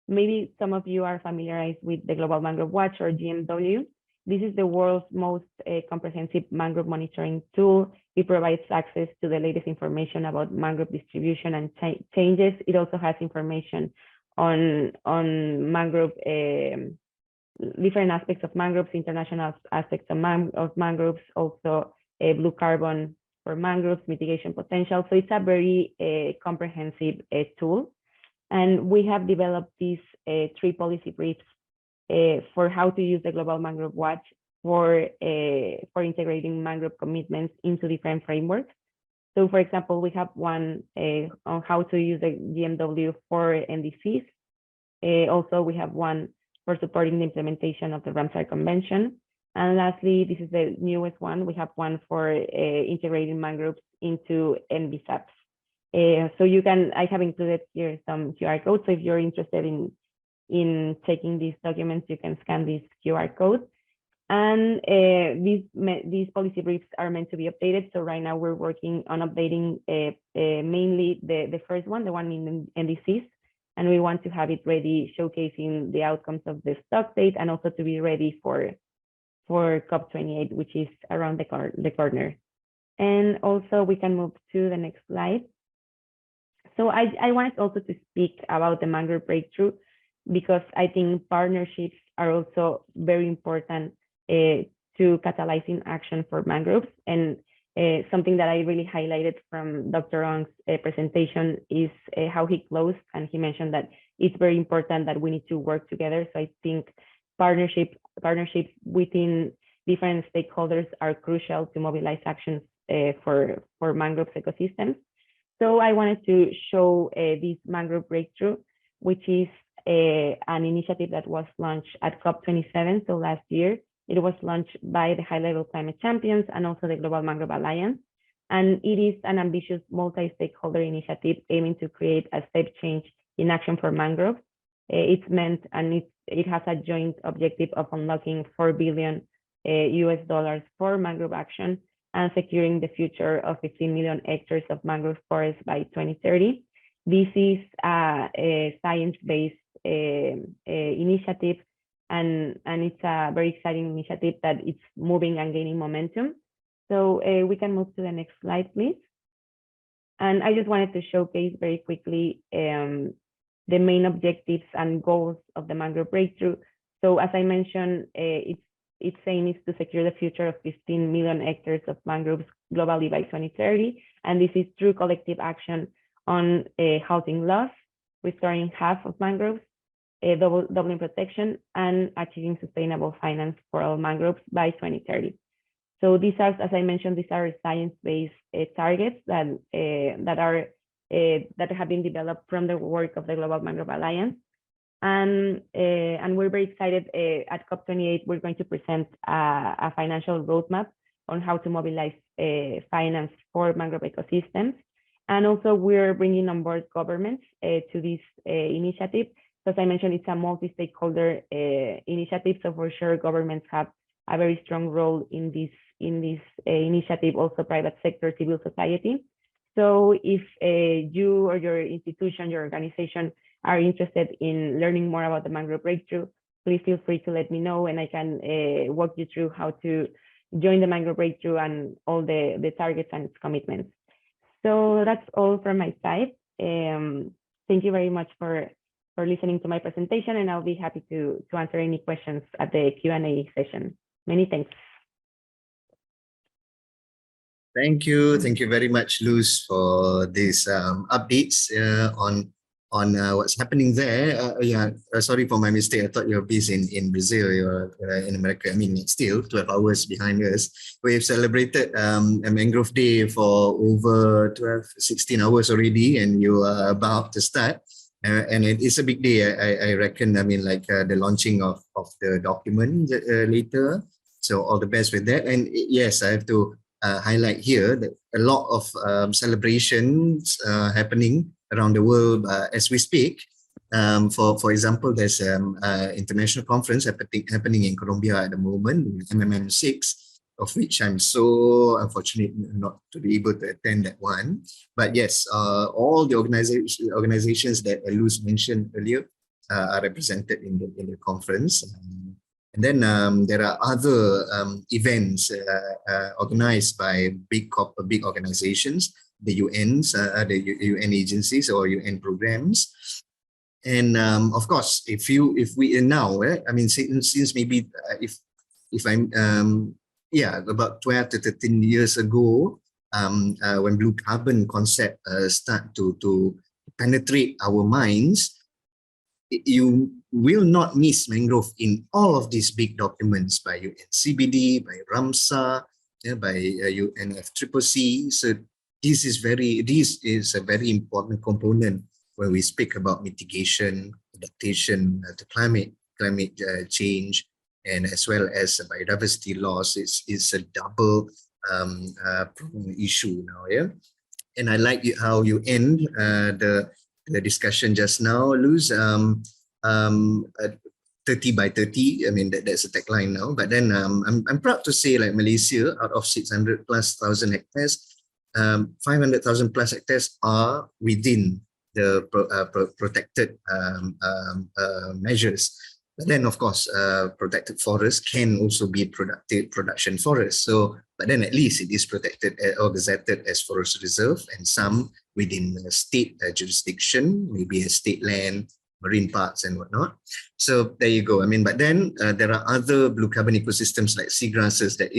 [SPEAKER 8] maybe some of you are familiarized with the Global Mangrove Watch, or GMW. This is the world's most comprehensive mangrove monitoring tool. It provides access to the latest information about mangrove distribution and changes. It also has information on mangrove, different aspects of mangroves, international aspects of mangroves, also blue carbon for mangroves, mitigation potential. So it's a very comprehensive tool. And we have developed these 3 policy briefs for how to use the Global Mangrove Watch for integrating mangrove commitments into different frameworks. So for example, we have one on how to use the GMW for NDCs. Also, we have one for supporting the implementation of the Ramsar Convention. And lastly, this is the newest one. We have one for integrating mangroves into NBSAPs. So you can, I have included here some QR codes. So if you're interested in taking these documents, you can scan this QR code. And these policy briefs are meant to be updated. So right now we're working on updating mainly the first one, the one in NDCs. And we want to have it ready, showcasing the outcomes of the stock date, and also to be ready for COP28, which is around the corner. And also we can move to the next slide. So I wanted also to speak about the mangrove breakthrough, because I think partnerships are also very important to catalyzing action for mangroves. And something that I really highlighted from Dr. Ong's presentation is how he closed, and he mentioned that it's very important that we need to work together. So I think partnerships within different stakeholders are crucial to mobilize actions for mangrove ecosystems. So I wanted to show this mangrove breakthrough, which is an initiative that was launched at COP27, so last year. It was launched by the high-level climate champions and also the Global Mangrove Alliance. And it is an ambitious multi-stakeholder initiative aiming to create a step change in action for mangroves. It's meant, and it has a joint objective of unlocking $4 billion for mangrove action and securing the future of 15 million hectares of mangrove forests by 2030. This is a science-based initiative, and it's a very exciting initiative that it's moving and gaining momentum. So we can move to the next slide, please. And I just wanted to showcase very quickly the main objectives and goals of the mangrove breakthrough. So as I mentioned, its aim is to secure the future of 15 million hectares of mangroves globally by 2030. And this is through collective action on halting loss, restoring half of mangroves, doubling protection, and achieving sustainable finance for all mangroves by 2030. So these are, as I mentioned, these are science-based targets that have been developed from the work of the Global Mangrove Alliance. And we're very excited. At COP28, we're going to present a financial roadmap on how to mobilize finance for mangrove ecosystems. And also we're bringing on board governments to this initiative. So as I mentioned, it's a multi-stakeholder initiative. So for sure, governments have a very strong role in this initiative, also private sector, civil society. So if you or your institution, your organization are interested in learning more about the mangrove breakthrough, please feel free to let me know, and I can walk you through how to join the Mangrove Breakthrough and all the targets and its commitments. So that's all from my side. Thank you very much for listening to my presentation, and I'll be happy to answer any questions at the Q&A session. Many thanks.
[SPEAKER 3] Thank you very much, Luz, for these updates on what's happening there. Sorry for my mistake. I thought you were based in Brazil. You're in America. I mean, it's still 12 hours behind us. We've celebrated a Mangrove Day for over 16 hours already, and you are about to start. And it's a big day, I reckon. I mean, like the launching of the document later. So all the best with that. And yes, I have to highlight here that a lot of celebrations happening around the world as we speak. For example, there's an international conference happening in Colombia at the moment, MMM6, of which I'm so unfortunate not to be able to attend that one. But yes, all the organizations that Luz mentioned earlier are represented in the conference. And then there are other events organized by big organizations, the UNs, the UN agencies or UN programs. And of course, if we now, I mean, since maybe if I'm about 12 to 13 years ago, when blue carbon concept start to penetrate our minds, you will not miss mangrove in all of these big documents by UNCBD, by Ramsar, by UNFCCC. So this is a very important component when we speak about mitigation, adaptation to climate change, and as well as biodiversity loss. It's a double issue now. Yeah, and I like how you end the discussion just now, Luz. 30 by 30. I mean, that's a tagline now. But then I'm proud to say, like Malaysia, out of 600 plus thousand hectares, 500,000 plus hectares are within the protected measures. But then, of course, protected forests can also be production forests. So, but then at least it is protected or gazetted as forest reserve, and some within the state jurisdiction, maybe a state land, marine parks and whatnot. So there you go. I mean, but then there are other blue carbon ecosystems like seagrasses that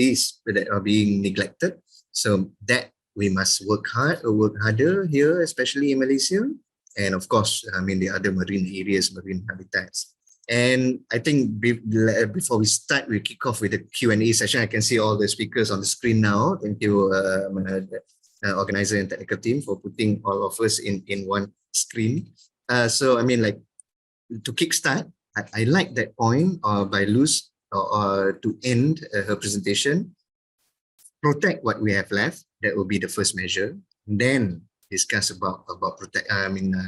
[SPEAKER 3] are being neglected. So that we must work harder here, especially in Malaysia. And of course, I mean, the other marine areas, marine habitats. And I think before we start, we kick off with the Q&A session. I can see all the speakers on the screen now. Thank you, organizer and technical team, for putting all of us in one screen. So, I mean, like, to kickstart, I like that point by Luz to end her presentation. Protect what we have left. That will be the first measure. Then discuss about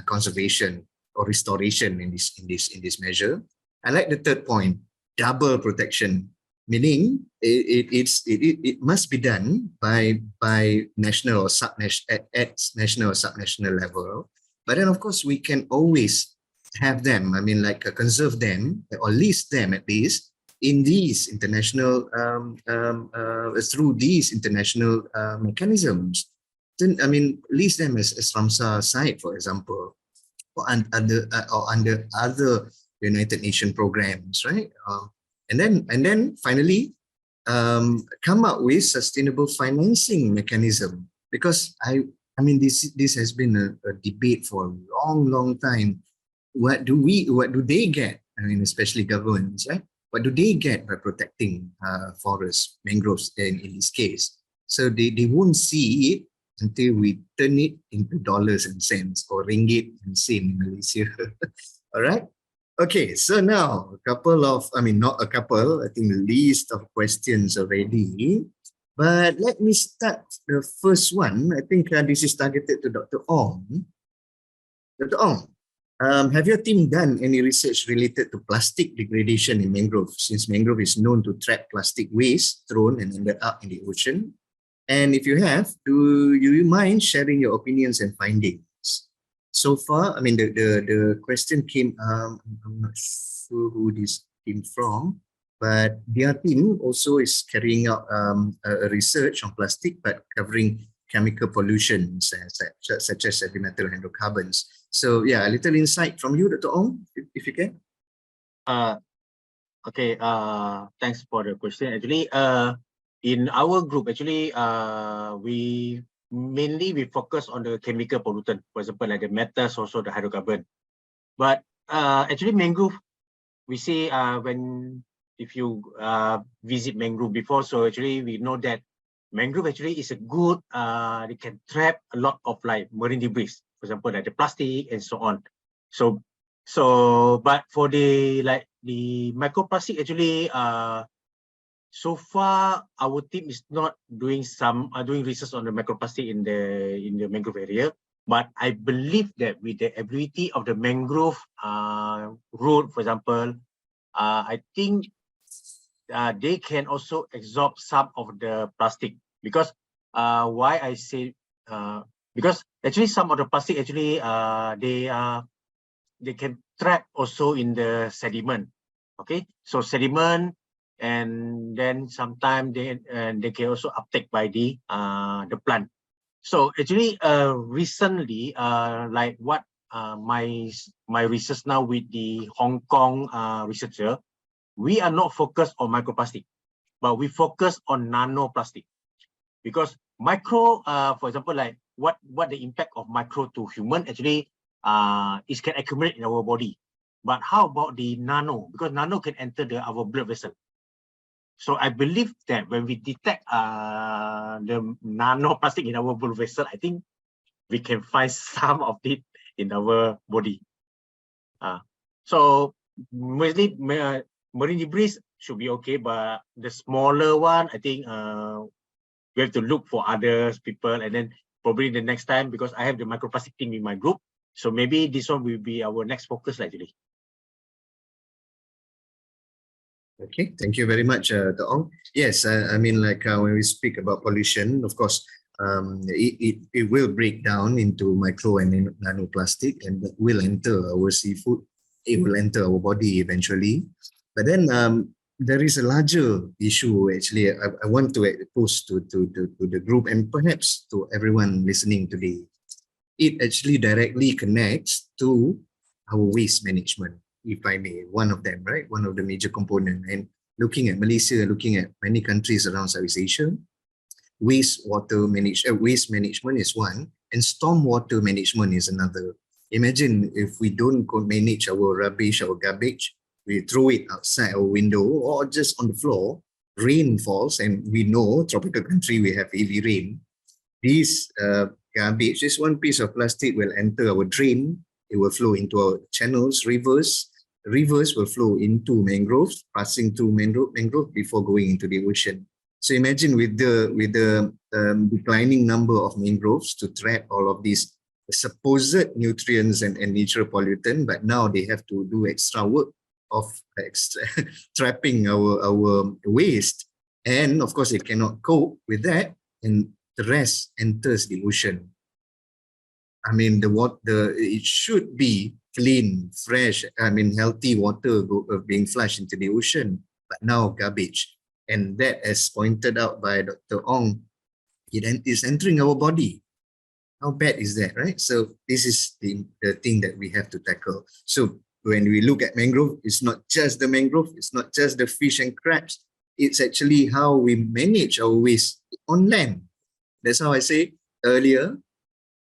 [SPEAKER 3] conservation or restoration in this measure. I like the third point, double protection, meaning it must be done by national or subnational at national or subnational level. But then of course we can always have them. I mean, like conserve them or list them at least in these international through these international mechanisms. Then, I mean, list them as Ramsar site, for example, or under other United Nations programs, right? And then finally, come up with sustainable financing mechanism, because I mean this has been a debate for a long time. What do they get? I mean, especially governments, right? What do they get by protecting forests, mangroves in this case? So they won't see it until we turn it into dollars and cents or ringgit and sen in Malaysia. All right. Okay, so now a couple of, I mean, not a couple, I think a list of questions already. But let me start the first one. I think this is targeted to Dr. Ong. Dr. Ong, have your team done any research related to plastic degradation in mangrove, since mangrove is known to trap plastic waste thrown and ended up in the ocean? And if you have, do you mind sharing your opinions and findings? So far, I mean, the question came, I'm not sure who this team from, but their team also is carrying out a research on plastic, but covering chemical pollution such as heavy metal hydrocarbons. So yeah, a little insight from you, Dr. Ong, if you can.
[SPEAKER 6] Okay, thanks for the question. Actually, in our group, actually, we focus on the chemical pollutant, for example, like the metals, also the hydrocarbon. But actually, mangrove, we see if you visit mangrove before, so actually we know that mangrove actually is a good, they can trap a lot of like marine debris, for example, like the plastic and so on. But for the microplastic, actually, so far our team is not doing research on the microplastic in the mangrove area. But I believe that with the ability of the mangrove root, for example, I think they can also absorb some of the plastic. Because why I say because actually some of the plastic actually they can trap also in the sediment. Okay, so sediment, and then sometimes they can also uptake by the plant. So actually, recently, like what my research now with the Hong Kong researcher, we are not focused on microplastic, but we focus on nanoplastic. Because micro, for example, like what the impact of micro to human actually it can accumulate in our body. But how about the nano? Because nano can enter our blood vessel. So I believe that when we detect the nanoplastic in our blood vessel, I think we can find some of it in our body. So mostly marine debris should be okay, but the smaller one, I think we have to look for other people, and then probably the next time, because I have the microplastic team in my group, so maybe this one will be our next focus actually.
[SPEAKER 3] Okay, thank you very much, Dr. Ong. Yes, I mean, like when we speak about pollution, of course, it will break down into micro and nanoplastic, and that will enter our seafood. It will enter our body eventually. But then there is a larger issue actually I want to pose to the group and perhaps to everyone listening today. It actually directly connects to our waste management, if I may, one of them, right? One of the major components. And looking at Malaysia, looking at many countries around Southeast Asia, waste management is one, and stormwater management is another. Imagine if we don't manage our rubbish, our garbage, we throw it outside our window or just on the floor, rain falls, and we know tropical country, we have heavy rain. This garbage, this one piece of plastic will enter our drain. It will flow into our channels, rivers. Rivers will flow into mangroves, passing through mangrove before going into the ocean. So imagine with the declining number of mangroves to trap all of these supposed nutrients and natural pollutant, but now they have to do extra work of trapping our waste. And of course, it cannot cope with that, and the rest enters the ocean. I mean, it should be clean, fresh, I mean, healthy water being flushed into the ocean, but now garbage. And that, as pointed out by Dr. Ong, it is entering our body. How bad is that, right? So this is the thing that we have to tackle. So when we look at mangrove, it's not just the mangrove, it's not just the fish and crabs, it's actually how we manage our waste on land. That's how I say earlier,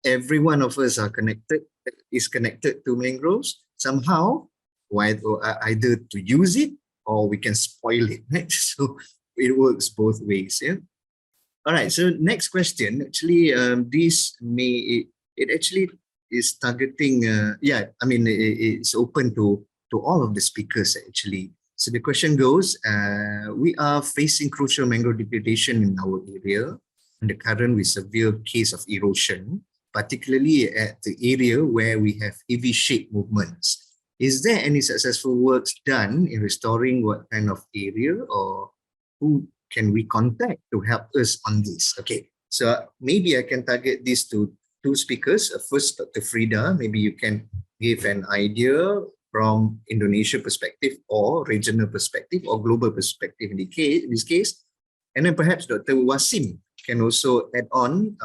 [SPEAKER 3] every one of us is connected to mangroves somehow, either to use it or we can spoil it, right? So it works both ways, yeah? All right, so next question, actually, it actually is targeting, it's open to all of the speakers actually. So the question goes, we are facing crucial mangrove degradation in our area, and the current with severe case of erosion, particularly at the area where we have heavy shade movements. Is there any successful works done in restoring what kind of area, or who can we contact to help us on this? Okay, so maybe I can target this to two speakers. First, Dr. Frida, maybe you can give an idea from Indonesia perspective or regional perspective or global perspective in this case. And then perhaps Dr. Wasim can also add on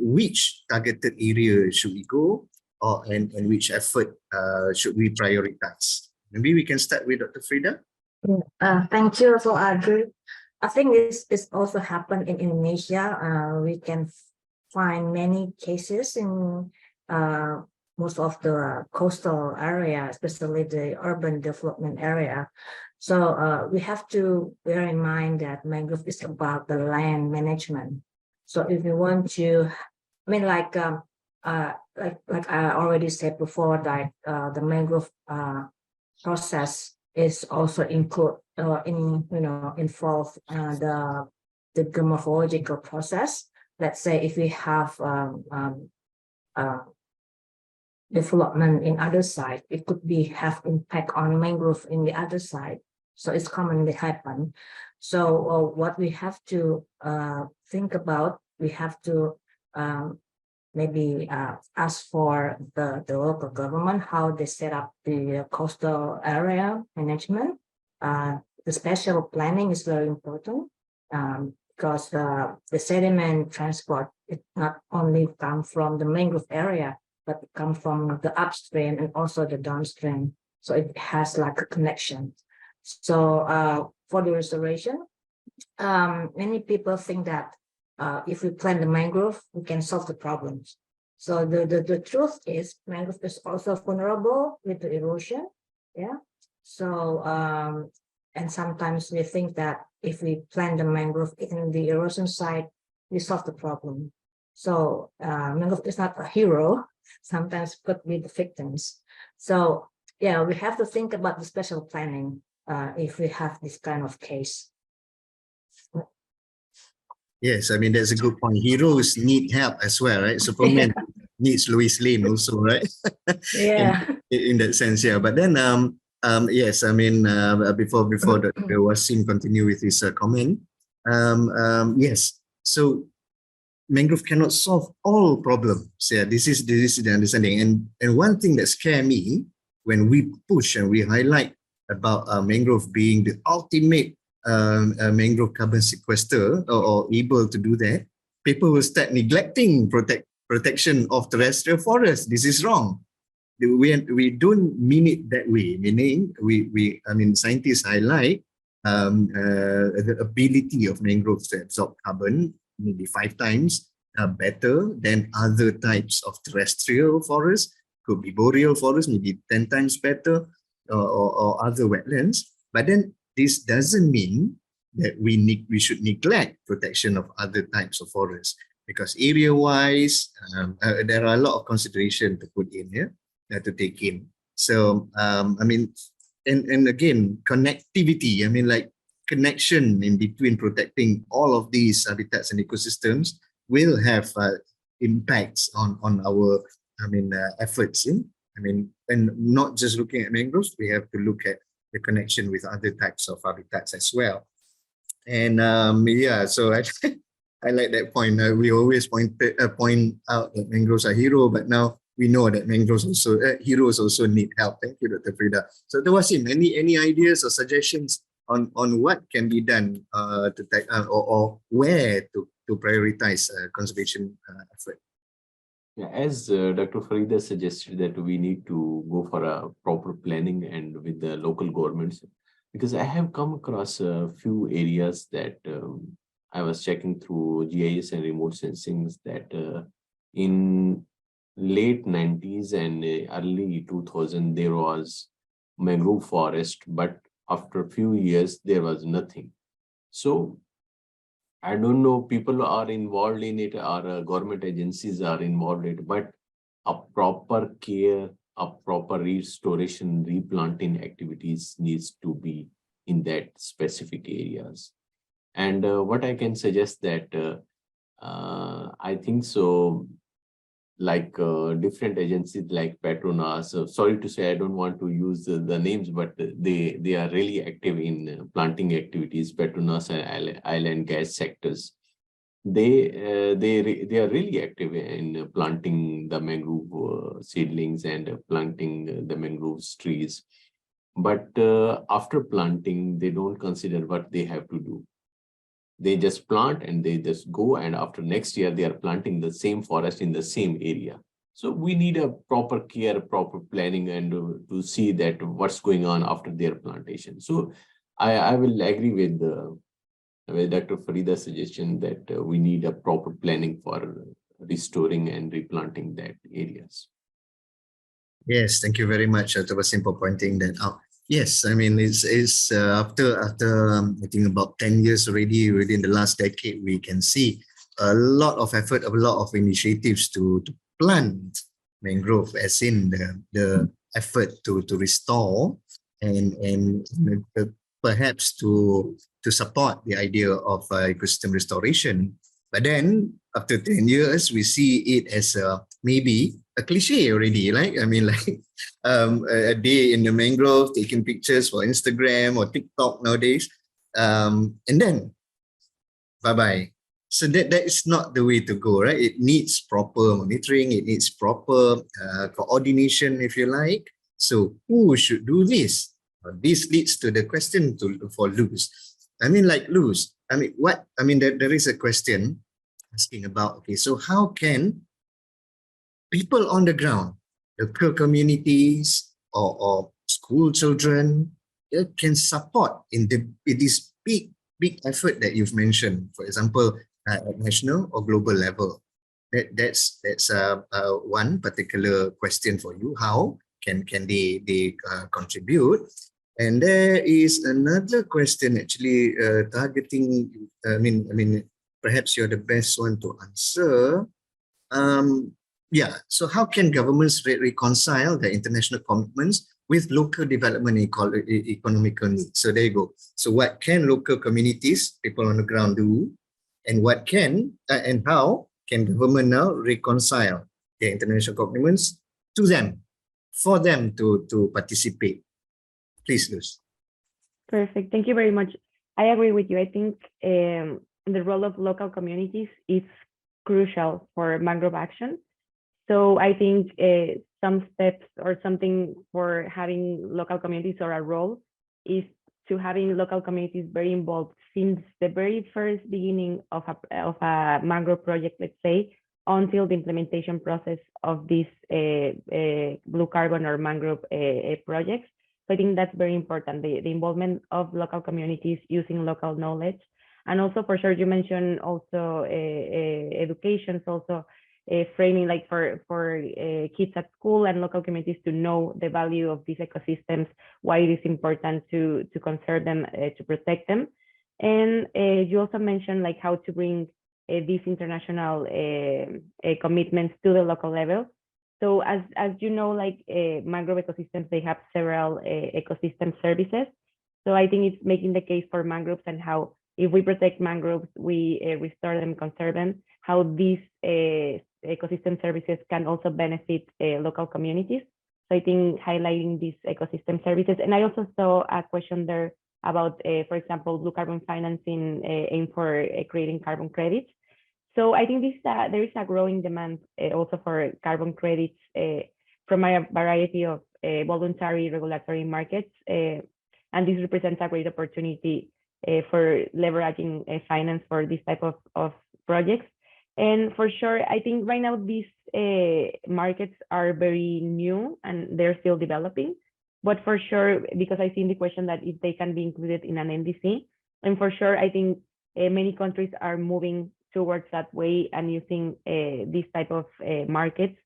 [SPEAKER 3] which targeted area should we go and which effort should we prioritize. Maybe we can start with Dr. Frida.
[SPEAKER 4] Thank you, so Audrey. I think this also happened in Indonesia. We can find many cases in most of the coastal area, especially the urban development area. So we have to bear in mind that mangrove is about the land management. So if you want to, I mean, like I already said before, that the mangrove process is also involve the morphological process. Let's say if we have development in other side, it could have impact on mangrove in the other side. So it's commonly happen. So what we have to think about, we have to maybe ask for the local government how they set up the coastal area management. The spatial planning is very important because the sediment transport, it not only come from the mangrove area, but it come from the upstream and also the downstream. So it has like a connection. So for the restoration, many people think that if we plant the mangrove, we can solve the problems. So the truth is, mangrove is also vulnerable with the erosion. Yeah. So and sometimes we think that if we plant the mangrove in the erosion site, we solve the problem. So mangrove is not a hero. Sometimes could be the victims. So yeah, we have to think about the special planning if we have this kind of case.
[SPEAKER 3] Yes, I mean, that's a good point. Heroes need help as well, right? Superman needs Lois Lane also, right?
[SPEAKER 4] Yeah.
[SPEAKER 3] in that sense, yeah. But then, yes, I mean, before Dr. Wasim continue with his comment, yes. So mangrove cannot solve all problems. Yeah, this is the understanding. And one thing that scares me when we push and we highlight about mangrove being the ultimate mangrove carbon sequester or able to do that, people will start neglecting protection of terrestrial forests. This is wrong. We don't mean it that way. Meaning, I mean, scientists highlight the ability of mangroves to absorb carbon maybe 5 times better than other types of terrestrial forests. Could be boreal forest, maybe 10 times better, or other wetlands. But then this doesn't mean that we should neglect protection of other types of forests, because area-wise, there are a lot of consideration to put in here, to take in. So, I mean, and again, connectivity, I mean, like connection in between protecting all of these habitats and ecosystems will have impacts on our, I mean, efforts in. I mean, and not just looking at mangroves, we have to look at the connection with other types of habitats as well. And yeah, so I like that point. We always point out that mangroves are hero, but now we know that mangroves also heroes also need help. Thank you, Dr. Frida. So, Dr. Wasim, any ideas or suggestions on what can be done to take or where to prioritize conservation effort?
[SPEAKER 5] Yeah, as Dr. Farida suggested, that we need to go for a proper planning and with the local governments, because I have come across a few areas that I was checking through GIS and remote sensing that in late 90s and early 2000 there was mangrove forest, but after a few years there was nothing. So I don't know, people are involved in it or government agencies are involved in it, but a proper care, a proper restoration, replanting activities needs to be in that specific areas. And what I can suggest that I think so, like different agencies like Petronas, sorry to say, I don't want to use the names, but they are really active in planting activities, Petronas and oil and gas sectors. they are really active in planting the mangrove seedlings and planting the mangrove trees. But after planting, they don't consider what they have to do. They just plant and they just go, and after next year, they are planting the same forest in the same area. So we need a proper care, proper planning, and to see that what's going on after their plantation. So I will agree with Dr. Farida's suggestion that we need a proper planning for restoring and replanting that areas.
[SPEAKER 3] Yes, thank you very much, Dr. Wasim, for pointing that out. Yes, I mean, it's after I think about 10 years already, within the last decade, we can see a lot of effort, a lot of initiatives to plant mangrove, as in the effort to restore and perhaps to support the idea of ecosystem restoration. But then after 10 years, we see it as maybe a cliche already, like, I mean, like a day in the mangrove, taking pictures for Instagram or TikTok nowadays, and then bye-bye. So that is not the way to go, right? It needs proper monitoring, it needs proper coordination, if you like. So who should do this? This leads to the question for Luz. I mean, like, Luz, I mean, there is a question asking about, okay, so how can people on the ground, local communities or school children can support in this big effort that you've mentioned, for example, at national or global level? That's one particular question for you. How can they contribute? And there is another question actually targeting, I mean, perhaps you're the best one to answer. Yeah, so how can governments reconcile their international commitments with local development and economical needs? So there you go. So what can local communities, people on the ground do, and what can and how can government now reconcile their international commitments to them, for them to participate? Please, Luz.
[SPEAKER 8] Perfect. Thank you very much. I agree with you. I think the role of local communities is crucial for mangrove action. So I think some steps or something for having local communities or a role is to having local communities very involved since the very first beginning of a mangrove project, let's say, until the implementation process of these blue carbon or mangrove projects. So I think that's very important, the involvement of local communities using local knowledge. And also, for sure, you mentioned also education, also framing, like for kids at school and local communities to know the value of these ecosystems, why it is important to conserve them, to protect them. And you also mentioned like how to bring these international commitments to the local level. So as you know, like mangrove ecosystems, they have several ecosystem services. So I think it's making the case for mangroves and how if we protect mangroves, we restore them, conserve them, how these ecosystem services can also benefit local communities. So I think highlighting these ecosystem services. And I also saw a question there about, for example, blue carbon financing aimed for creating carbon credits. So I think there is a growing demand also for carbon credits from a variety of voluntary regulatory markets. And this represents a great opportunity for leveraging finance for this type of projects. And for sure, I think right now these markets are very new and they're still developing. But for sure, because I see in the question that if they can be included in an NDC, and for sure, I think many countries are moving towards that way and using these type of markets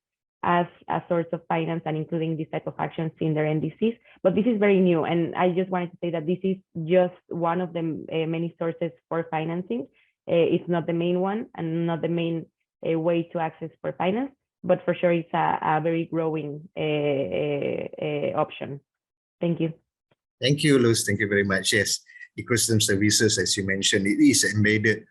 [SPEAKER 8] as a source of finance and including these type of actions in their NDCs. But this is very new. And I just wanted to say that this is just one of the many sources for financing. It's not the main one and not the main way to access for finance, but for sure it's a very growing option. Thank you.
[SPEAKER 3] Thank you, Luz. Thank you very much. Yes, ecosystem services, as you mentioned, it is embedded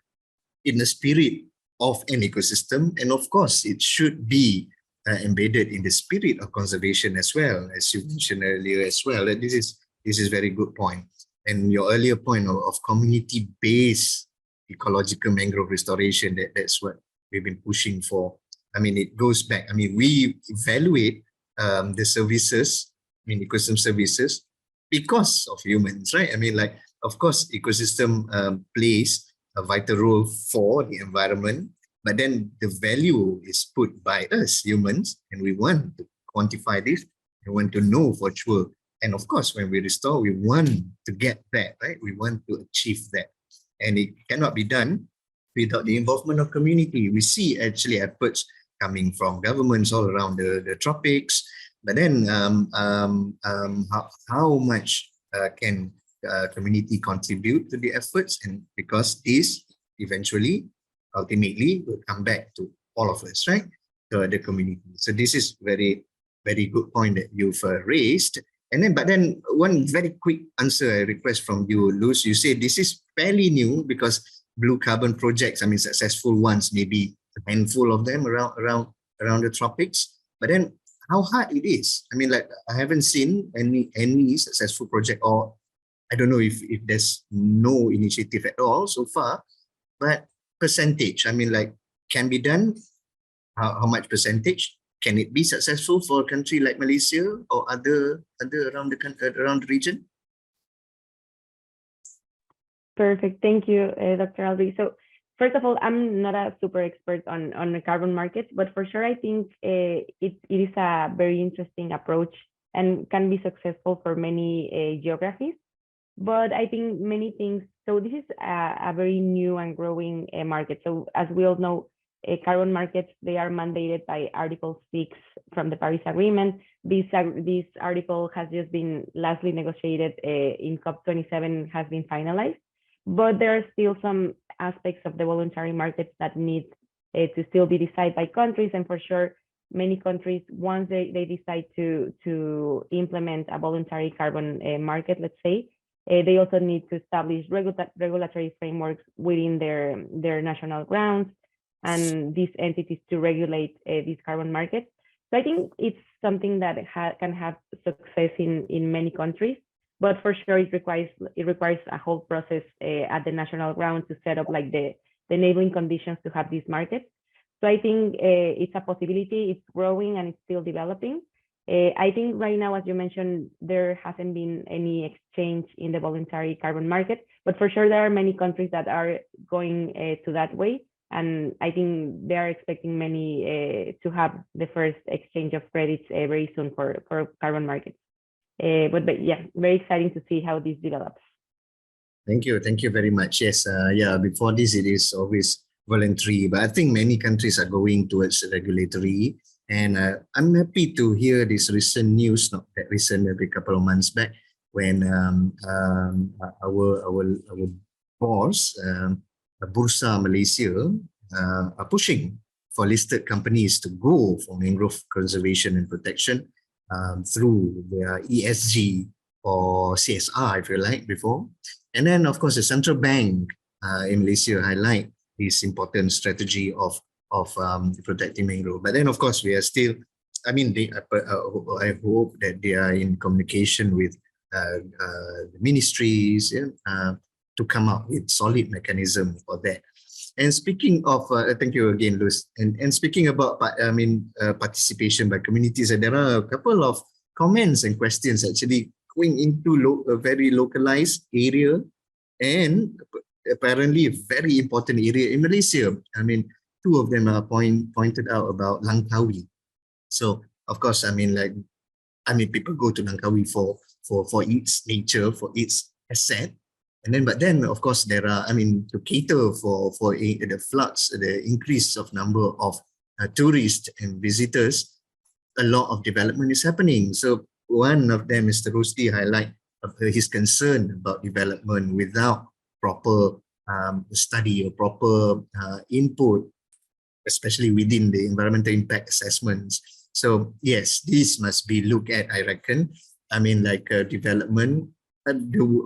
[SPEAKER 3] in the spirit of an ecosystem. And of course, it should be embedded in the spirit of conservation as well, as you mentioned earlier as well. And this is very good point. And your earlier point of community-based ecological mangrove restoration. That's what we've been pushing for. I mean, it goes back. I mean, we evaluate the services, I mean, ecosystem services because of humans, right? I mean, like, of course, ecosystem plays a vital role for the environment, but then the value is put by us humans, and we want to quantify this. We want to know for sure. And of course, when we restore, we want to get that, right? We want to achieve that. And it cannot be done without the involvement of community. We see actually efforts coming from governments all around the tropics, but then how much can community contribute to the efforts? And because this eventually, ultimately, will come back to all of us, right? The community. So this is very good point that you've raised. And then, but then one very quick answer I request from you, Luz. You say this is fairly new because blue carbon projects, I mean, successful ones, maybe a handful of them around the tropics. But then how hard it is? I mean, like, I haven't seen any successful project, or I don't know if there's no initiative at all so far, but percentage, I mean, like, can be done, how much percentage? Can it be successful for a country like Malaysia or other around the country, around the region?
[SPEAKER 8] Perfect. Thank you, Dr. Albi. So first of all, I'm not a super expert on the carbon markets, but for sure, I think it is a very interesting approach and can be successful for many geographies. But I think many things, so this is a very new and growing market. So as we all know, carbon markets, they are mandated by Article 6 from the Paris Agreement. This article has just been lastly negotiated in COP27, has been finalized. But there are still some aspects of the voluntary markets that need to still be decided by countries. And for sure, many countries, once they decide to implement a voluntary carbon market, let's say, they also need to establish regulatory frameworks within their national grounds and these entities to regulate these carbon markets. So I think it's something that can have success in many countries, but for sure it requires a whole process at the national ground to set up like the enabling conditions to have these markets. So I think it's a possibility, it's growing and it's still developing. I think right now, as you mentioned, there hasn't been any exchange in the voluntary carbon market, but for sure there are many countries that are going to that way. And I think they are expecting many to have the first exchange of credits very soon for carbon markets. But yeah, very exciting to see how this develops.
[SPEAKER 3] Thank you very much. Yes, yeah, before this it is always voluntary, but I think many countries are going towards regulatory. And I'm happy to hear this recent news, not that recent, maybe a couple of months back, when our boss, Bursa Malaysia, are pushing for listed companies to go for mangrove conservation and protection through their ESG or CSR, if you like, before. And then, of course, the central bank in Malaysia highlight this important strategy of protecting mangrove. But then, of course, we are still, I mean, I hope that they are in communication with the ministries to come up with solid mechanism for that. And speaking of, thank you again, Luz. And speaking about, participation by communities, there are a couple of comments and questions actually going into a very localized area and apparently a very important area in Malaysia. I mean, two of them are pointed out about Langkawi. So, of course, people go to Langkawi for its nature, for its asset. And then, but then, of course, there are, to cater for the floods, the increase of number of tourists and visitors, a lot of development is happening. So one of them, Mr. Rusdi, highlight his concern about development without proper study or proper input, especially within the environmental impact assessments. So yes, this must be looked at, I reckon. Development.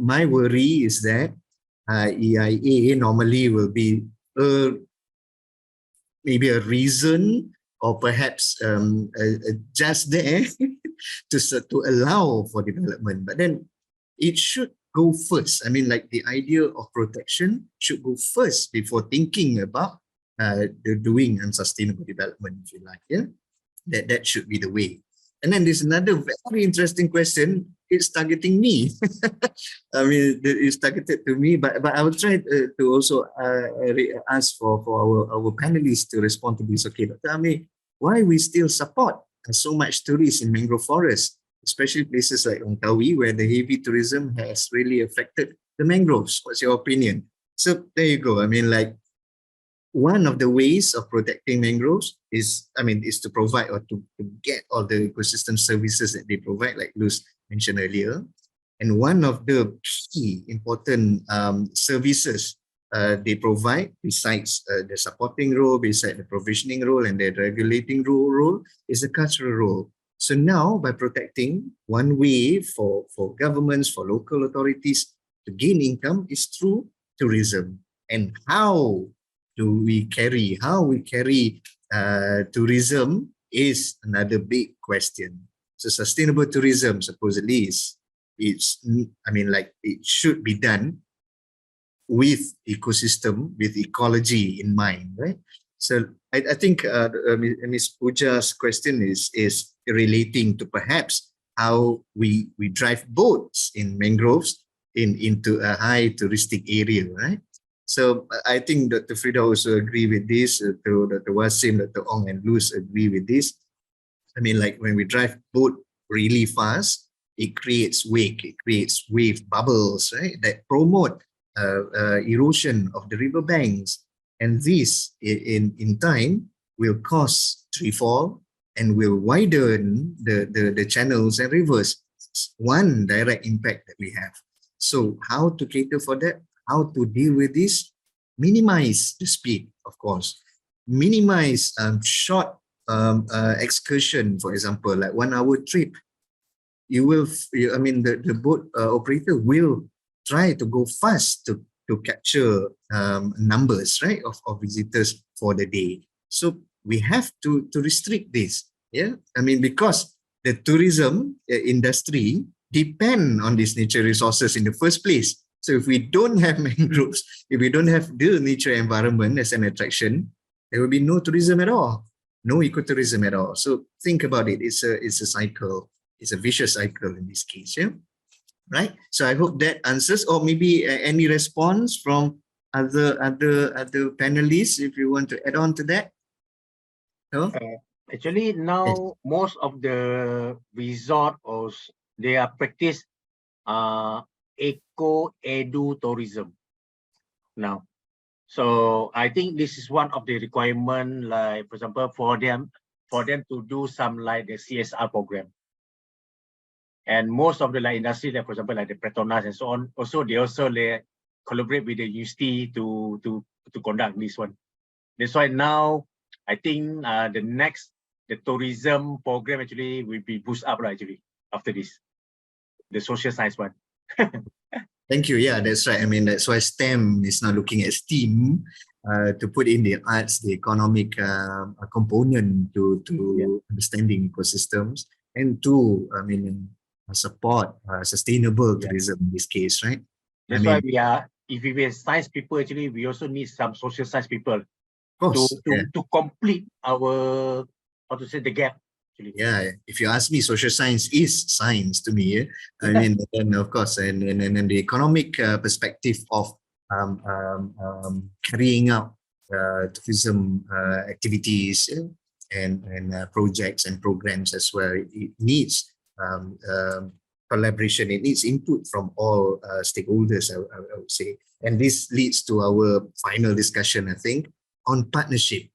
[SPEAKER 3] My worry is that EIA normally will be maybe a reason or perhaps just there to allow for development. But then it should go first. I mean, like the idea of protection should go first before thinking about the doing unsustainable development, if you like. Yeah, that should be the way. And then there's another very interesting question. It's targeting me. I mean, it's targeted to me, but I will try to also ask for our panelists to respond to this. Okay, but tell me why we still support so much tourists in mangrove forests, especially places like Langkawi, where the heavy tourism has really affected the mangroves. What's your opinion? So there you go. I mean, like, one of the ways of protecting mangroves is to provide or to get all the ecosystem services that they provide, like Luz mentioned earlier. And one of the key important services they provide, besides the supporting role, besides the provisioning role and the regulating role, is the cultural role. So now, by protecting, one way for governments, for local authorities to gain income is through tourism. And how we carry tourism is another big question. So sustainable tourism supposedly it should be done with ecosystem, with ecology in mind, right? So I think Ms. Puja's question is relating to perhaps how we drive boats in mangroves into a high touristic area, right? So I think Dr. Frida also agree with this, Dr. Wasim, Dr. Ong and Luz agree with this. I mean, like when we drive boat really fast, it creates wake, it creates wave bubbles, right? That promote erosion of the river banks. And this in time will cause treefall and will widen the channels and rivers. It's one direct impact that we have. So how to cater for that? How to deal with this? Minimize the speed, of course. Minimize short excursion, for example, like 1 hour trip. The boat operator will try to go fast to capture numbers, right, of visitors for the day. So we have to restrict this. Yeah, I mean, because the tourism industry depend on these nature resources in the first place. So if we don't have mangroves, if we don't have the nature environment as an attraction, there will be no tourism at all, no ecotourism at all. So think about it. It's a cycle. It's a vicious cycle in this case. Yeah, right. So I hope that answers. Or maybe any response from other panelists, if you want to add on to that. No?
[SPEAKER 6] Actually, now most of the resort they are practice eco-edu tourism now. So I think this is one of the requirement, like for example, for them to do some like the CSR program. And most of the industry, like for example, like the Petronas and so on, they collaborate with the university to conduct this one. That's why now I think the tourism program actually will be boosted up actually after this, the social science one.
[SPEAKER 3] Thank you. Yeah, that's right. I mean, that's why STEM is now looking at STEAM to put in the arts, the economic component to understanding ecosystems, and to support sustainable tourism in this case, right?
[SPEAKER 6] That's why if we are science people, actually, we also need some social science people to complete our, the gap. Actually.
[SPEAKER 3] Yeah, if you ask me, social science is science to me. I mean, and of course, and the economic perspective of carrying out tourism activities and projects and programs as well. It needs collaboration. It needs input from all stakeholders, I would say. And this leads to our final discussion, I think, on partnership,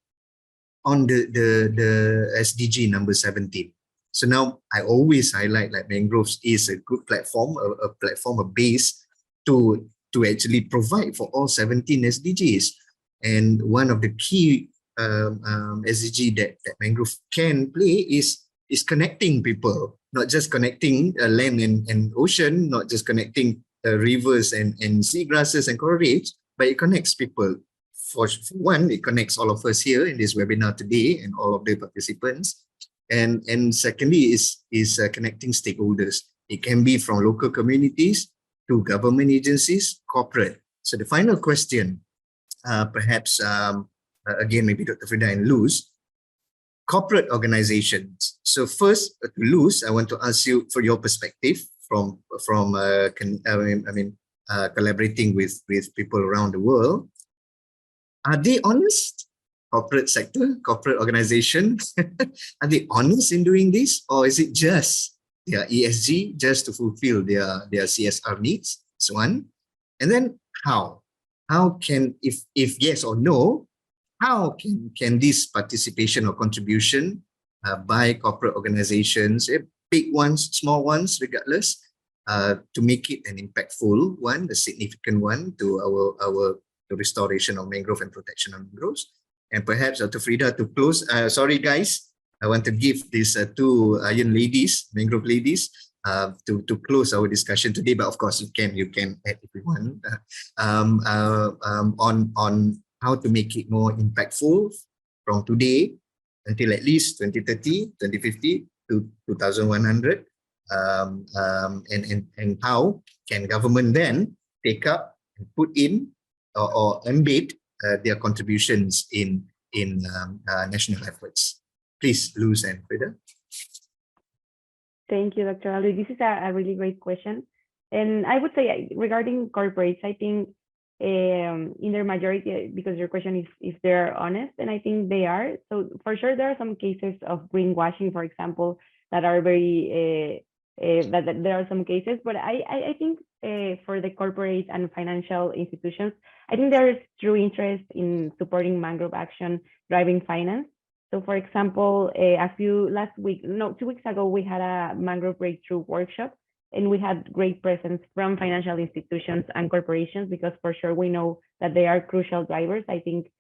[SPEAKER 3] on the SDG number 17. So now I always highlight like mangroves is a good platform, a base to actually provide for all 17 SDGs. And one of the key SDG that mangrove can play is connecting people, not just connecting land and ocean, not just connecting rivers and seagrasses and coral reefs, but it connects people. For one, it connects all of us here in this webinar today and all of the participants. And secondly is connecting stakeholders. It can be from local communities to government agencies, corporate. So the final question, perhaps again, maybe Dr. Frida and Luz, corporate organizations. So first, Luz, I want to ask you for your perspective from collaborating with people around the world. Are they honest? Corporate sector, corporate organizations, are they honest in doing this, or is it just their ESG just to fulfill their CSR needs? That's one. And then how? How can, if yes or no, how can this participation or contribution by corporate organizations, big ones, small ones, regardless, to make it an impactful one, a significant one to our the restoration of mangrove and protection of mangroves? And perhaps Dr. Frida, to close, sorry guys, I want to give these two young ladies, mangrove ladies, to close our discussion today. But of course, you can add if you want on how to make it more impactful from today until at least 2030, 2050 to 2100, and how can government then take up and put in or embed their contributions in national efforts. Please, Luz and Frida.
[SPEAKER 8] Thank you, Dr. Ali. This is a really great question. And I would say regarding corporates, I think in their majority, because your question is if they're honest, and I think they are. So for sure, there are some cases of greenwashing, for example, that are very, that there are some cases, but I think for the corporate and financial institutions, I think there is true interest in supporting mangrove action, driving finance. So for example, 2 weeks ago, we had a mangrove breakthrough workshop, and we had great presence from financial institutions and corporations, because for sure we know that they are crucial drivers. I think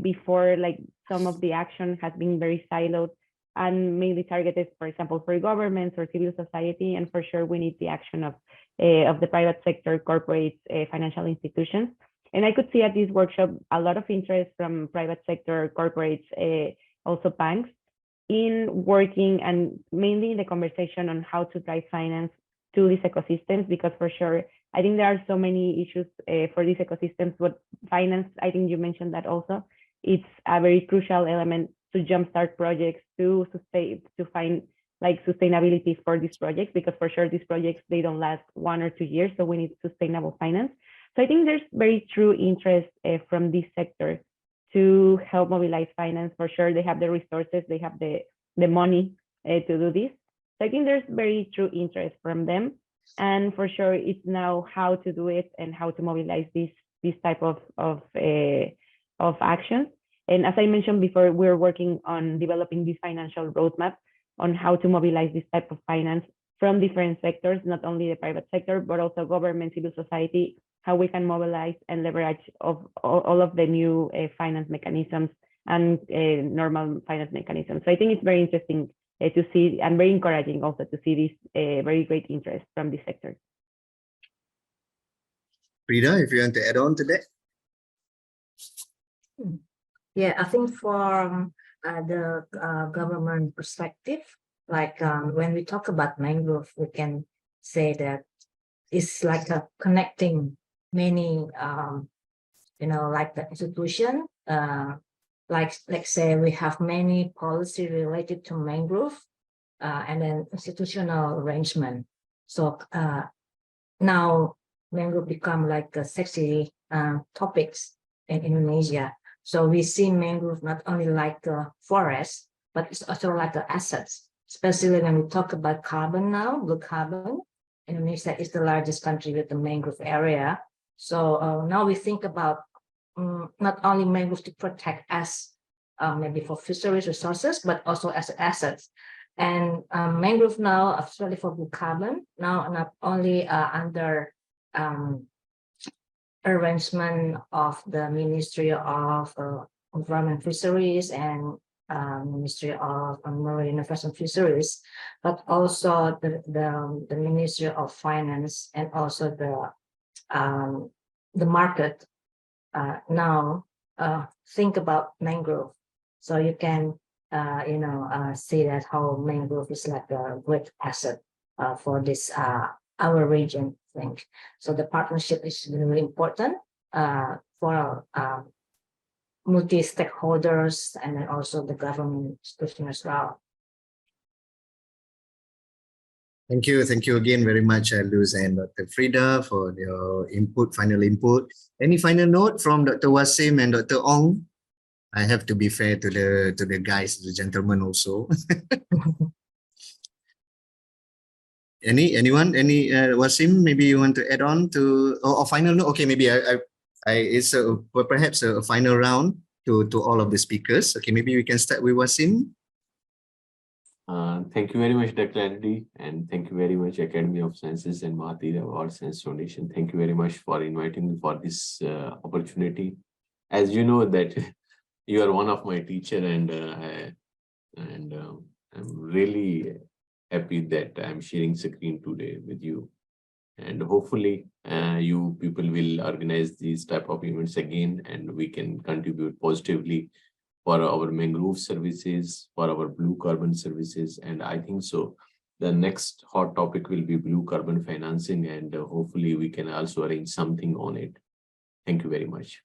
[SPEAKER 8] before, like, some of the action has been very siloed and mainly targeted, for example, for governments or civil society, and for sure we need the action of the private sector, corporates, financial institutions. And I could see at this workshop a lot of interest from private sector, corporates, also banks, in working and mainly in the conversation on how to drive finance to these ecosystems, because for sure, I think there are so many issues for these ecosystems, but finance, I think you mentioned that also, it's a very crucial element to jumpstart projects, to find like sustainability for these projects, because for sure these projects, they don't last 1 or 2 years, so we need sustainable finance. So I think there's very true interest from this sector to help mobilize finance. For sure, they have the resources, they have the money to do this. So I think there's very true interest from them, and for sure it's now how to do it and how to mobilize this type of actions. And as I mentioned before, we're working on developing this financial roadmap on how to mobilize this type of finance from different sectors, not only the private sector, but also government, civil society, how we can mobilize and leverage of all of the new finance mechanisms and normal finance mechanisms. So I think it's very interesting to see, and very encouraging also to see this very great interest from this sector.
[SPEAKER 3] Frida, if you want to add on to that.
[SPEAKER 4] Yeah, I think from the government perspective, like when we talk about mangrove, we can say that it's like a connecting many, like the institution, like say we have many policy related to mangrove, and then institutional arrangement. So now mangrove become like a sexy topics in Indonesia. So we see mangrove not only like the forest, but it's also like the assets, especially when we talk about carbon now, blue carbon. Indonesia is the largest country with the mangrove area. So now we think about not only mangrove to protect as maybe for fisheries resources, but also as assets. And mangrove now, especially for blue carbon, now not only under arrangement of the Ministry of Environment Fisheries and Ministry of Marine Affairs and Fisheries, but also the Ministry of Finance and also the market now think about mangrove. So you can see that how mangrove is like a great asset for this our region. think. So the partnership is really important for multi-stakeholders and then also the government institution as well.
[SPEAKER 3] Thank you again very much, Luz and Dr. Frida, for your final input. Any final note from Dr. Wasim and Dr. Ong? I have to be fair to the guys, the gentlemen also. Anyone? Wasim? Maybe you want to add on to or final note? Okay, maybe it's perhaps a final round to all of the speakers. Okay, maybe we can start with Wasim.
[SPEAKER 5] Thank you very much, Dr. Andy, and thank you very much, Academy of Sciences and Mahathir Award Science Foundation. Thank you very much for inviting me for this opportunity. As you know that you are one of my teacher, and I'm really happy that I'm sharing screen today with you. And hopefully you people will organize these type of events again, and we can contribute positively for our mangrove services, for our blue carbon services. And I think so the next hot topic will be blue carbon financing, and hopefully we can also arrange something on it. Thank you very much.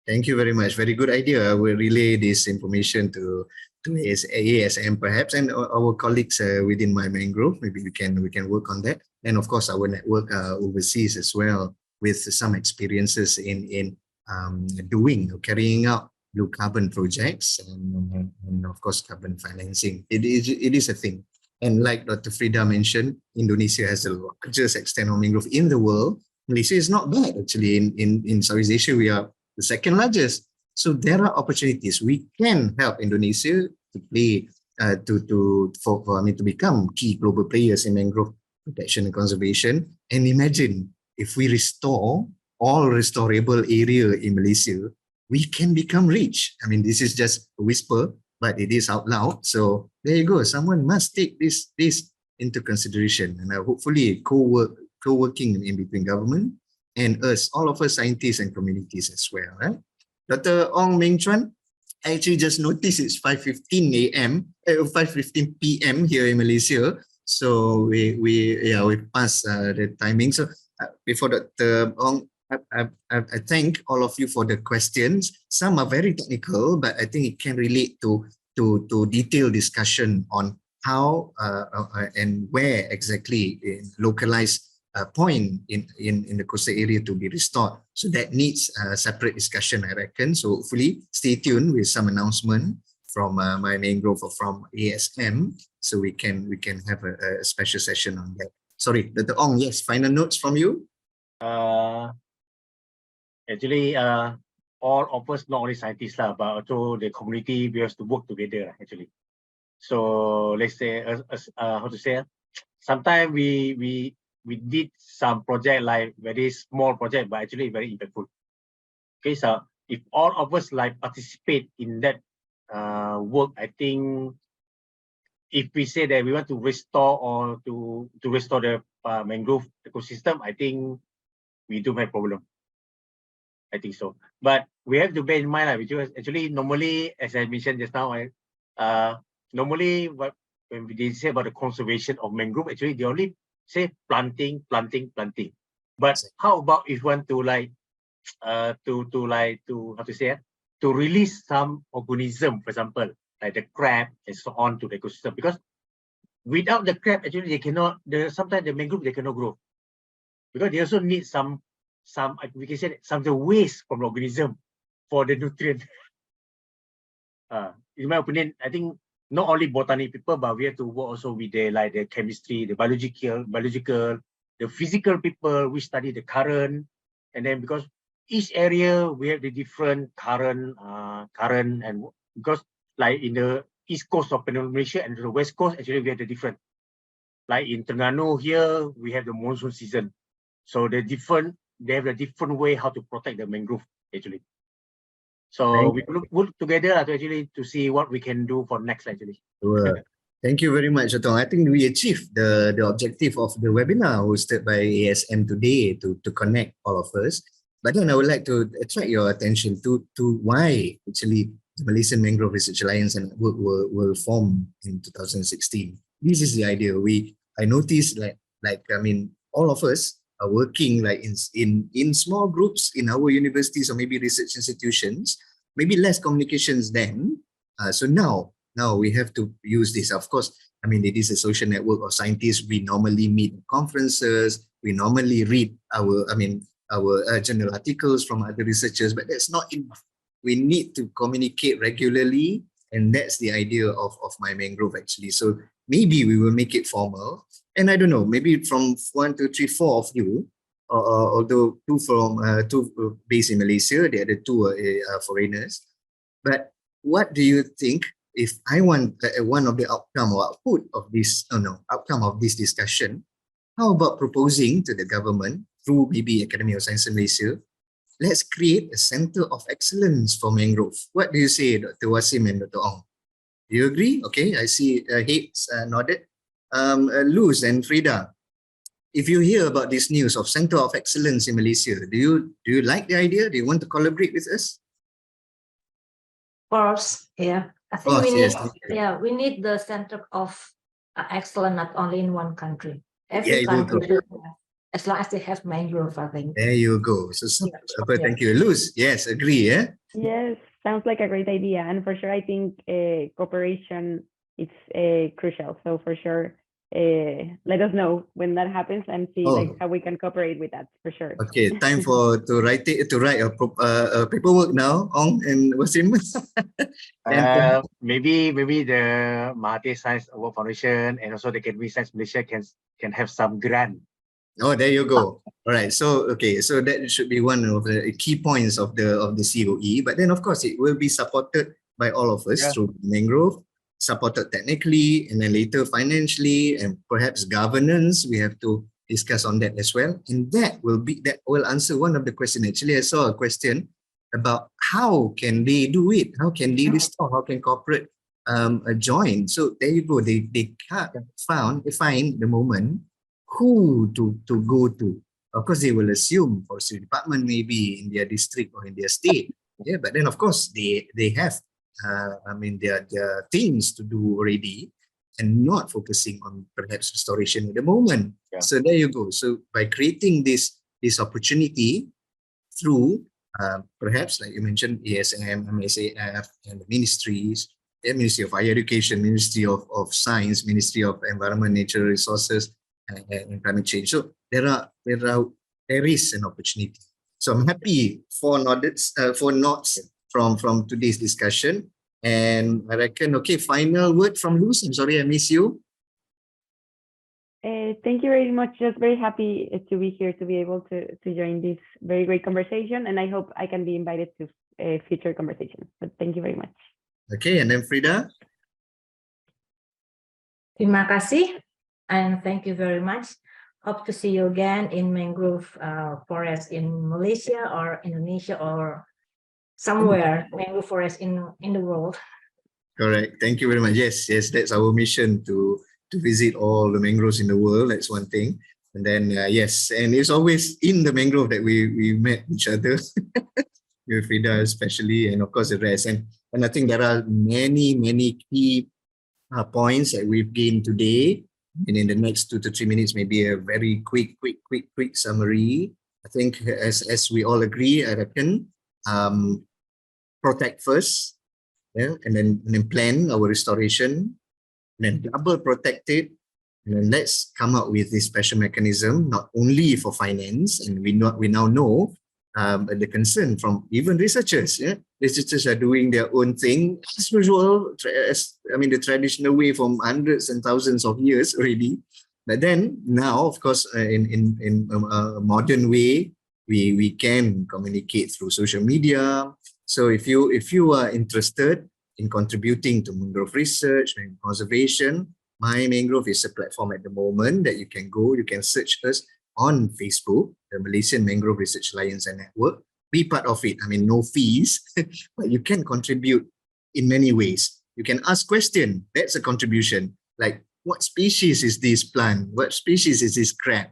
[SPEAKER 3] Thank you very much. Very good idea. I will relay this information to ASM perhaps, and our colleagues within my mangrove. Maybe we can work on that. And of course, our network overseas as well, with some experiences in doing or carrying out blue carbon projects and of course carbon financing. It is a thing. And like Dr. Frida mentioned, Indonesia has the largest extent of mangrove in the world. Malaysia is not bad actually. In Southeast Asia, we are the second largest. So there are opportunities. We can help Indonesia to play to become key global players in mangrove protection and conservation. And imagine if we restore all restorable area in Malaysia, we can become rich. I mean, this is just a whisper, but it is out loud. So there you go. Someone must take this into consideration, and hopefully co-working in between government and us, all of us scientists and communities as well. Right? Dr. Ong Meng Chuan, I actually just noticed it's 5:15 a.m., 5:15 p.m. here in Malaysia. So we passed the timing. So before Dr. Ong, I thank all of you for the questions. Some are very technical, but I think it can relate to detailed discussion on how and where exactly in localized point in the coastal area to be restored. So that needs a separate discussion, I reckon. So hopefully stay tuned with some announcement from my mangrove or from ASM, so we can have a special session on that. Sorry, Dr. Ong, yes, final notes from you?
[SPEAKER 6] Actually, all of us, not only scientists, but also the community, we have to work together, actually. So let's say, how to say, sometimes we did some project like very small project, but actually very impactful. Okay, so if all of us like participate in that work, I think if we say that we want to restore or to restore the mangrove ecosystem, I think we do have problem. I think so. But we have to bear in mind, because actually normally, as I mentioned just now, normally when they say about the conservation of mangrove, actually they only say planting. But how about if you want to to release some organism, for example, like the crab and so on, to the ecosystem? Because without the crab, actually they cannot. Sometimes the mangrove they cannot grow, because they also need some we can say some of the waste from the organism for the nutrient. In my opinion, I think not only botany people, but we have to work also with the chemistry, the biological, the physical people. We study the current, and then because each area we have the different current, and because like in the east coast of Indonesia and the west coast, actually we have the different. Like in Terengganu here, we have the monsoon season, so they have a different way how to protect the mangrove actually. So we work together to see what we can do for next actually.
[SPEAKER 3] Sure. Thank you very much, Atong. I think we achieved the objective of the webinar hosted by ASM today to connect all of us. But then I would like to attract your attention to why actually the Malaysian Mangrove Research Alliance and Network were formed in 2016. This is the idea. I noticed all of us working like in small groups in our universities or maybe research institutions, maybe less communications then. So now we have to use this. Of course, I mean, it is a social network of scientists. We normally meet at conferences. We normally read our journal articles from other researchers, but that's not enough. We need to communicate regularly, and that's the idea of My Mangrove actually. So maybe we will make it formal. And I don't know, maybe from 1, 2, 3, 4 of you, although two based in Malaysia, the other two are foreigners. But what do you think if I want one of the outcome or output of this, outcome of this discussion? How about proposing to the government through maybe Academy of Science Malaysia, let's create a center of excellence for mangrove. What do you say, Dr. Wasim and Dr. Ong? Do you agree? Okay, I see heads nodded. Luz and Frida, if you hear about this news of Center of Excellence in Malaysia, do you like the idea? Do you want to collaborate with us?
[SPEAKER 4] Of course, yeah. I think we need the center of excellence not only in one country. Every country should have, as long as they have mangrove, I think.
[SPEAKER 3] There you go. So thank you. Luz, yes, agree, yeah?
[SPEAKER 8] Yes, sounds like a great idea. And for sure, I think cooperation is crucial. So for sure, let us know when that happens and see like how we can cooperate with that for sure.
[SPEAKER 3] Okay, time to write a paperwork now, Ong and Wasim.
[SPEAKER 6] Maybe the Mahathir Science Award Foundation and also the Academy of Science Malaysia can have some grant.
[SPEAKER 3] Oh, there you go. All right. So so that should be one of the key points of the COE. But then of course it will be supported by all of us through Mangrove, supported technically and then later financially and perhaps governance. We have to discuss on that as well. And that will answer one of the questions. Actually, I saw a question about how can they do it? How can they restore? How can corporate join? So there you go. They find the moment who to go to. Of course, they will assume forestry department maybe in their district or in their state. Yeah, but then of course they have their things to do already and not focusing on perhaps restoration at the moment. Yeah. So there you go. So by creating this opportunity through perhaps like you mentioned, ESM, MSAF, and the ministries, the Ministry of Higher Education, Ministry of Science, Ministry of Environment, Natural Resources, and Climate Change. So there is an opportunity. So I'm happy for nods from today's discussion. And I reckon, okay, final word from Luz. I'm sorry I miss you.
[SPEAKER 8] Thank you very much. Just very happy to be here, to be able to join this very great conversation. And I hope I can be invited to future conversations. But thank you very much.
[SPEAKER 3] Okay, and then Frida.
[SPEAKER 4] Terima kasih. And thank you very much. Hope to see you again in mangrove forest in Malaysia or Indonesia or somewhere mangrove forest in the world. Correct.
[SPEAKER 3] Thank you very much. Yes, that's our mission to visit all the mangroves in the world. That's one thing. And then yes, and it's always in the mangrove that we met each other, with Frida especially, and of course the rest. And I think there are many key points that we've gained today. And in the next 2 to 3 minutes, maybe a very quick summary. I think as we all agree, I reckon, protect first, yeah, and then plan our restoration, and then double protect it, and then let's come up with this special mechanism, not only for finance, and we now know the concern from even researchers. Yeah, researchers are doing their own thing as usual. The traditional way from hundreds and thousands of years already. But then now, of course, in a modern way, we can communicate through social media. So if you are interested in contributing to mangrove research and conservation, My Mangrove is a platform at the moment that you can go. You can search us on Facebook, the Malaysian Mangrove Research Alliance and Network. Be part of it. I mean, no fees, but you can contribute in many ways. You can ask questions. That's a contribution. Like, what species is this plant? What species is this crab?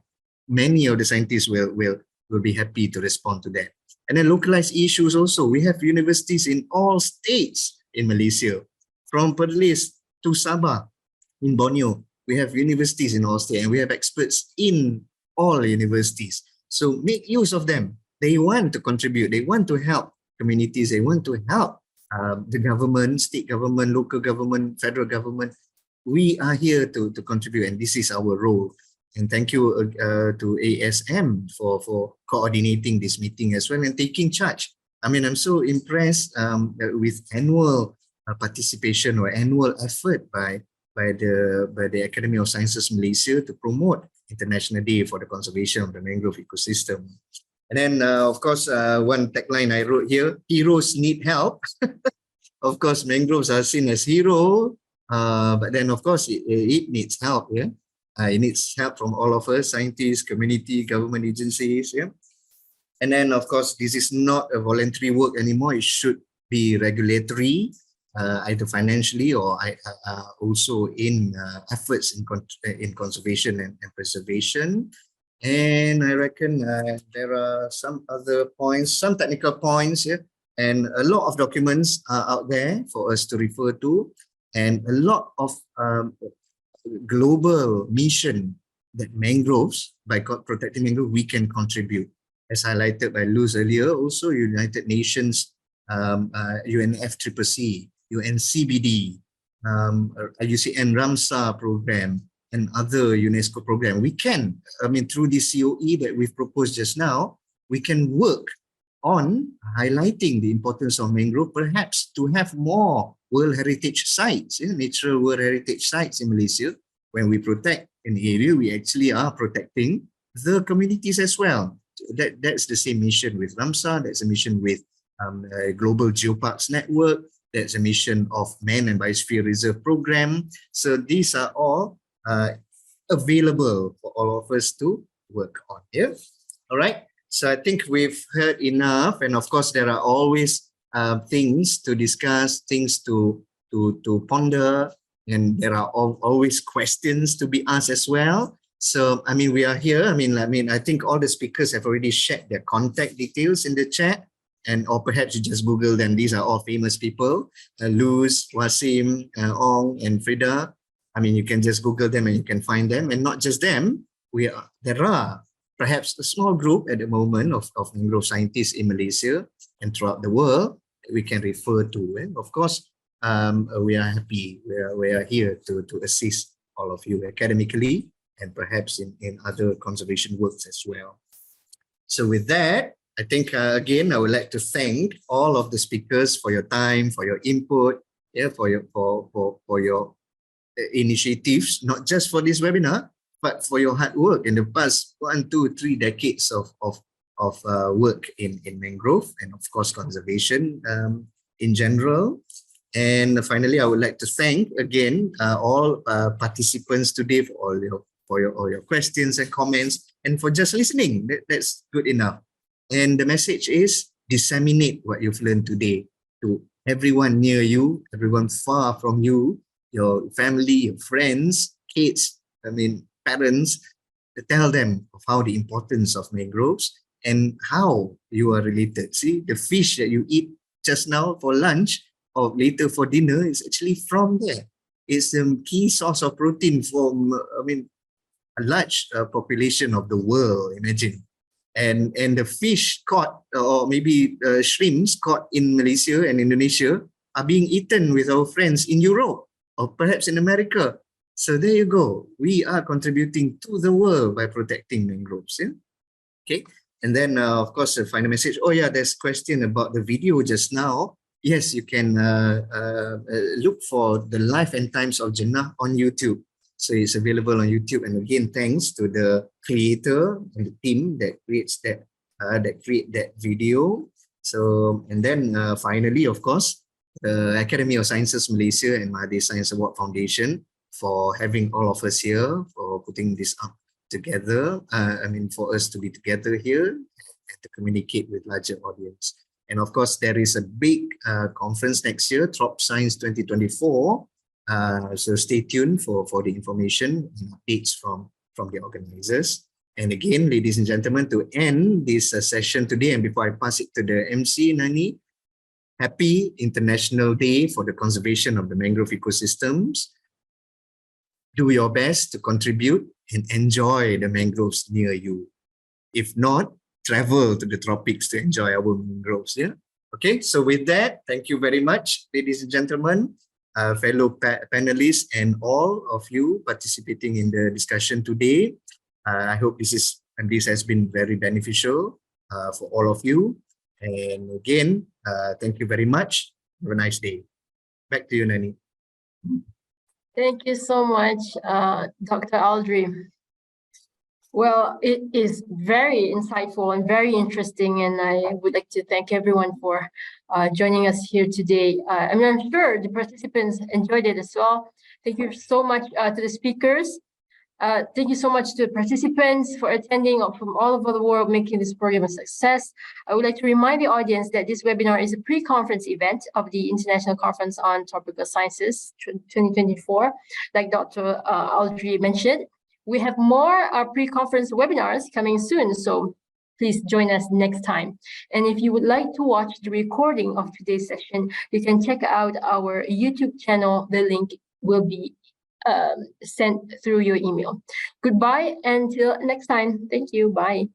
[SPEAKER 3] Many of the scientists will be happy to respond to that. And then localized issues also. We have universities in all states in Malaysia, from Perlis to Sabah in Borneo. We have universities in all states, and we have experts in all universities. So make use of them. They want to contribute. They want to help communities. They want to help the government, state government, local government, federal government. We are here to contribute, and this is our role. And thank you to ASM for coordinating this meeting as well and taking charge. I mean, I'm so impressed with annual participation or annual effort by the Academy of Sciences Malaysia to promote International Day for the Conservation of the Mangrove Ecosystem. And then, of course, one tagline I wrote here: heroes need help. Of course, mangroves are seen as hero, but then, of course, it needs help. Yeah, it needs help from all of us, scientists, community, government agencies. Yeah, and then, of course, this is not a voluntary work anymore. It should be regulatory, either financially or also in efforts in conservation and preservation. And I reckon there are some other points, some technical points here, and a lot of documents are out there for us to refer to, and a lot of global mission that mangroves, by protecting mangrove, we can contribute. As highlighted by Luz earlier, also United Nations, UNFCCC, UNCBD, UCN Ramsar program, and other UNESCO program. We can, I mean, through this COE that we've proposed just now, we can work on highlighting the importance of mangrove, perhaps to have more World Heritage sites, natural World Heritage sites in Malaysia. When we protect an area, we actually are protecting the communities as well. That's the same mission with Ramsar, that's a mission with Global Geoparks Network, that's a mission of Man and Biosphere Reserve Program. So these are all available for all of us to work on here. All right, so I think we've heard enough, and of course there are always things to discuss, things to ponder, and there are always questions to be asked as well. So I mean, we are here. I mean, I think all the speakers have already shared their contact details in the chat, or perhaps you just Google them. These are all famous people: Luz, Wasim, Ong, and Frida. I mean, you can just Google them and you can find them. And not just them, there are perhaps a small group at the moment of mangrove scientists in Malaysia and throughout the world that we can refer to. And of course, we are happy. We are here to assist all of you academically and perhaps in other conservation works as well. So with that, I think again, I would like to thank all of the speakers for your time, for your input, for your initiatives, not just for this webinar, but for your hard work in the past 1, 2, 3 decades of work in mangrove and of course conservation in general. And finally, I would like to thank again all participants today for all your questions and comments, and for just listening. That's good enough. And the message is disseminate what you've learned today to everyone near you, everyone far from you, your family, your friends, kids, I mean, parents, to tell them of how the importance of mangroves and how you are related. See, the fish that you eat just now for lunch or later for dinner is actually from there. It's the key source of protein from, I mean, a large population of the world, imagine. And the fish caught, or maybe shrimps caught in Malaysia and Indonesia are being eaten with our friends in Europe or perhaps in America. So there you go. We are contributing to the world by protecting mangroves. Yeah? Okay. And then, of course, the final message. Oh yeah, there's a question about the video just now. Yes, you can look for the Life and Times of Jannah on YouTube. So it's available on YouTube. And again, thanks to the creator and the team that creates that video. So, and then finally, of course, the Academy of Sciences Malaysia and Mahathir Science Award Foundation for having all of us here, for putting this up together. I mean, for us to be together here and to communicate with larger audience. And of course, there is a big conference next year, TropSc2024. So stay tuned for the information and updates from the organizers. And again, ladies and gentlemen, to end this session today, and before I pass it to the MC, Nani, happy International Day for the Conservation of the Mangrove Ecosystems. Do your best to contribute and enjoy the mangroves near you. If not, travel to the tropics to enjoy our mangroves. Yeah. Okay. So with that, thank you very much, ladies and gentlemen, fellow panelists, and all of you participating in the discussion today. I hope this has been very beneficial for all of you. And again, thank you very much. Have a nice day. Back to you, Nani.
[SPEAKER 1] Thank you so much, Dr. Aldri. Well, it is very insightful and very interesting, and I would like to thank everyone for joining us here today. I'm sure the participants enjoyed it as well. Thank you so much to the speakers. Thank you so much to the participants for attending from all over the world, making this program a success. I would like to remind the audience that this webinar is a pre-conference event of the International Conference on Tropical Sciences 2024, like Dr. Aldri mentioned. We have more pre-conference webinars coming soon, so please join us next time. And if you would like to watch the recording of today's session, you can check out our YouTube channel. The link will be sent through your email. Goodbye until next time. Thank you. Bye.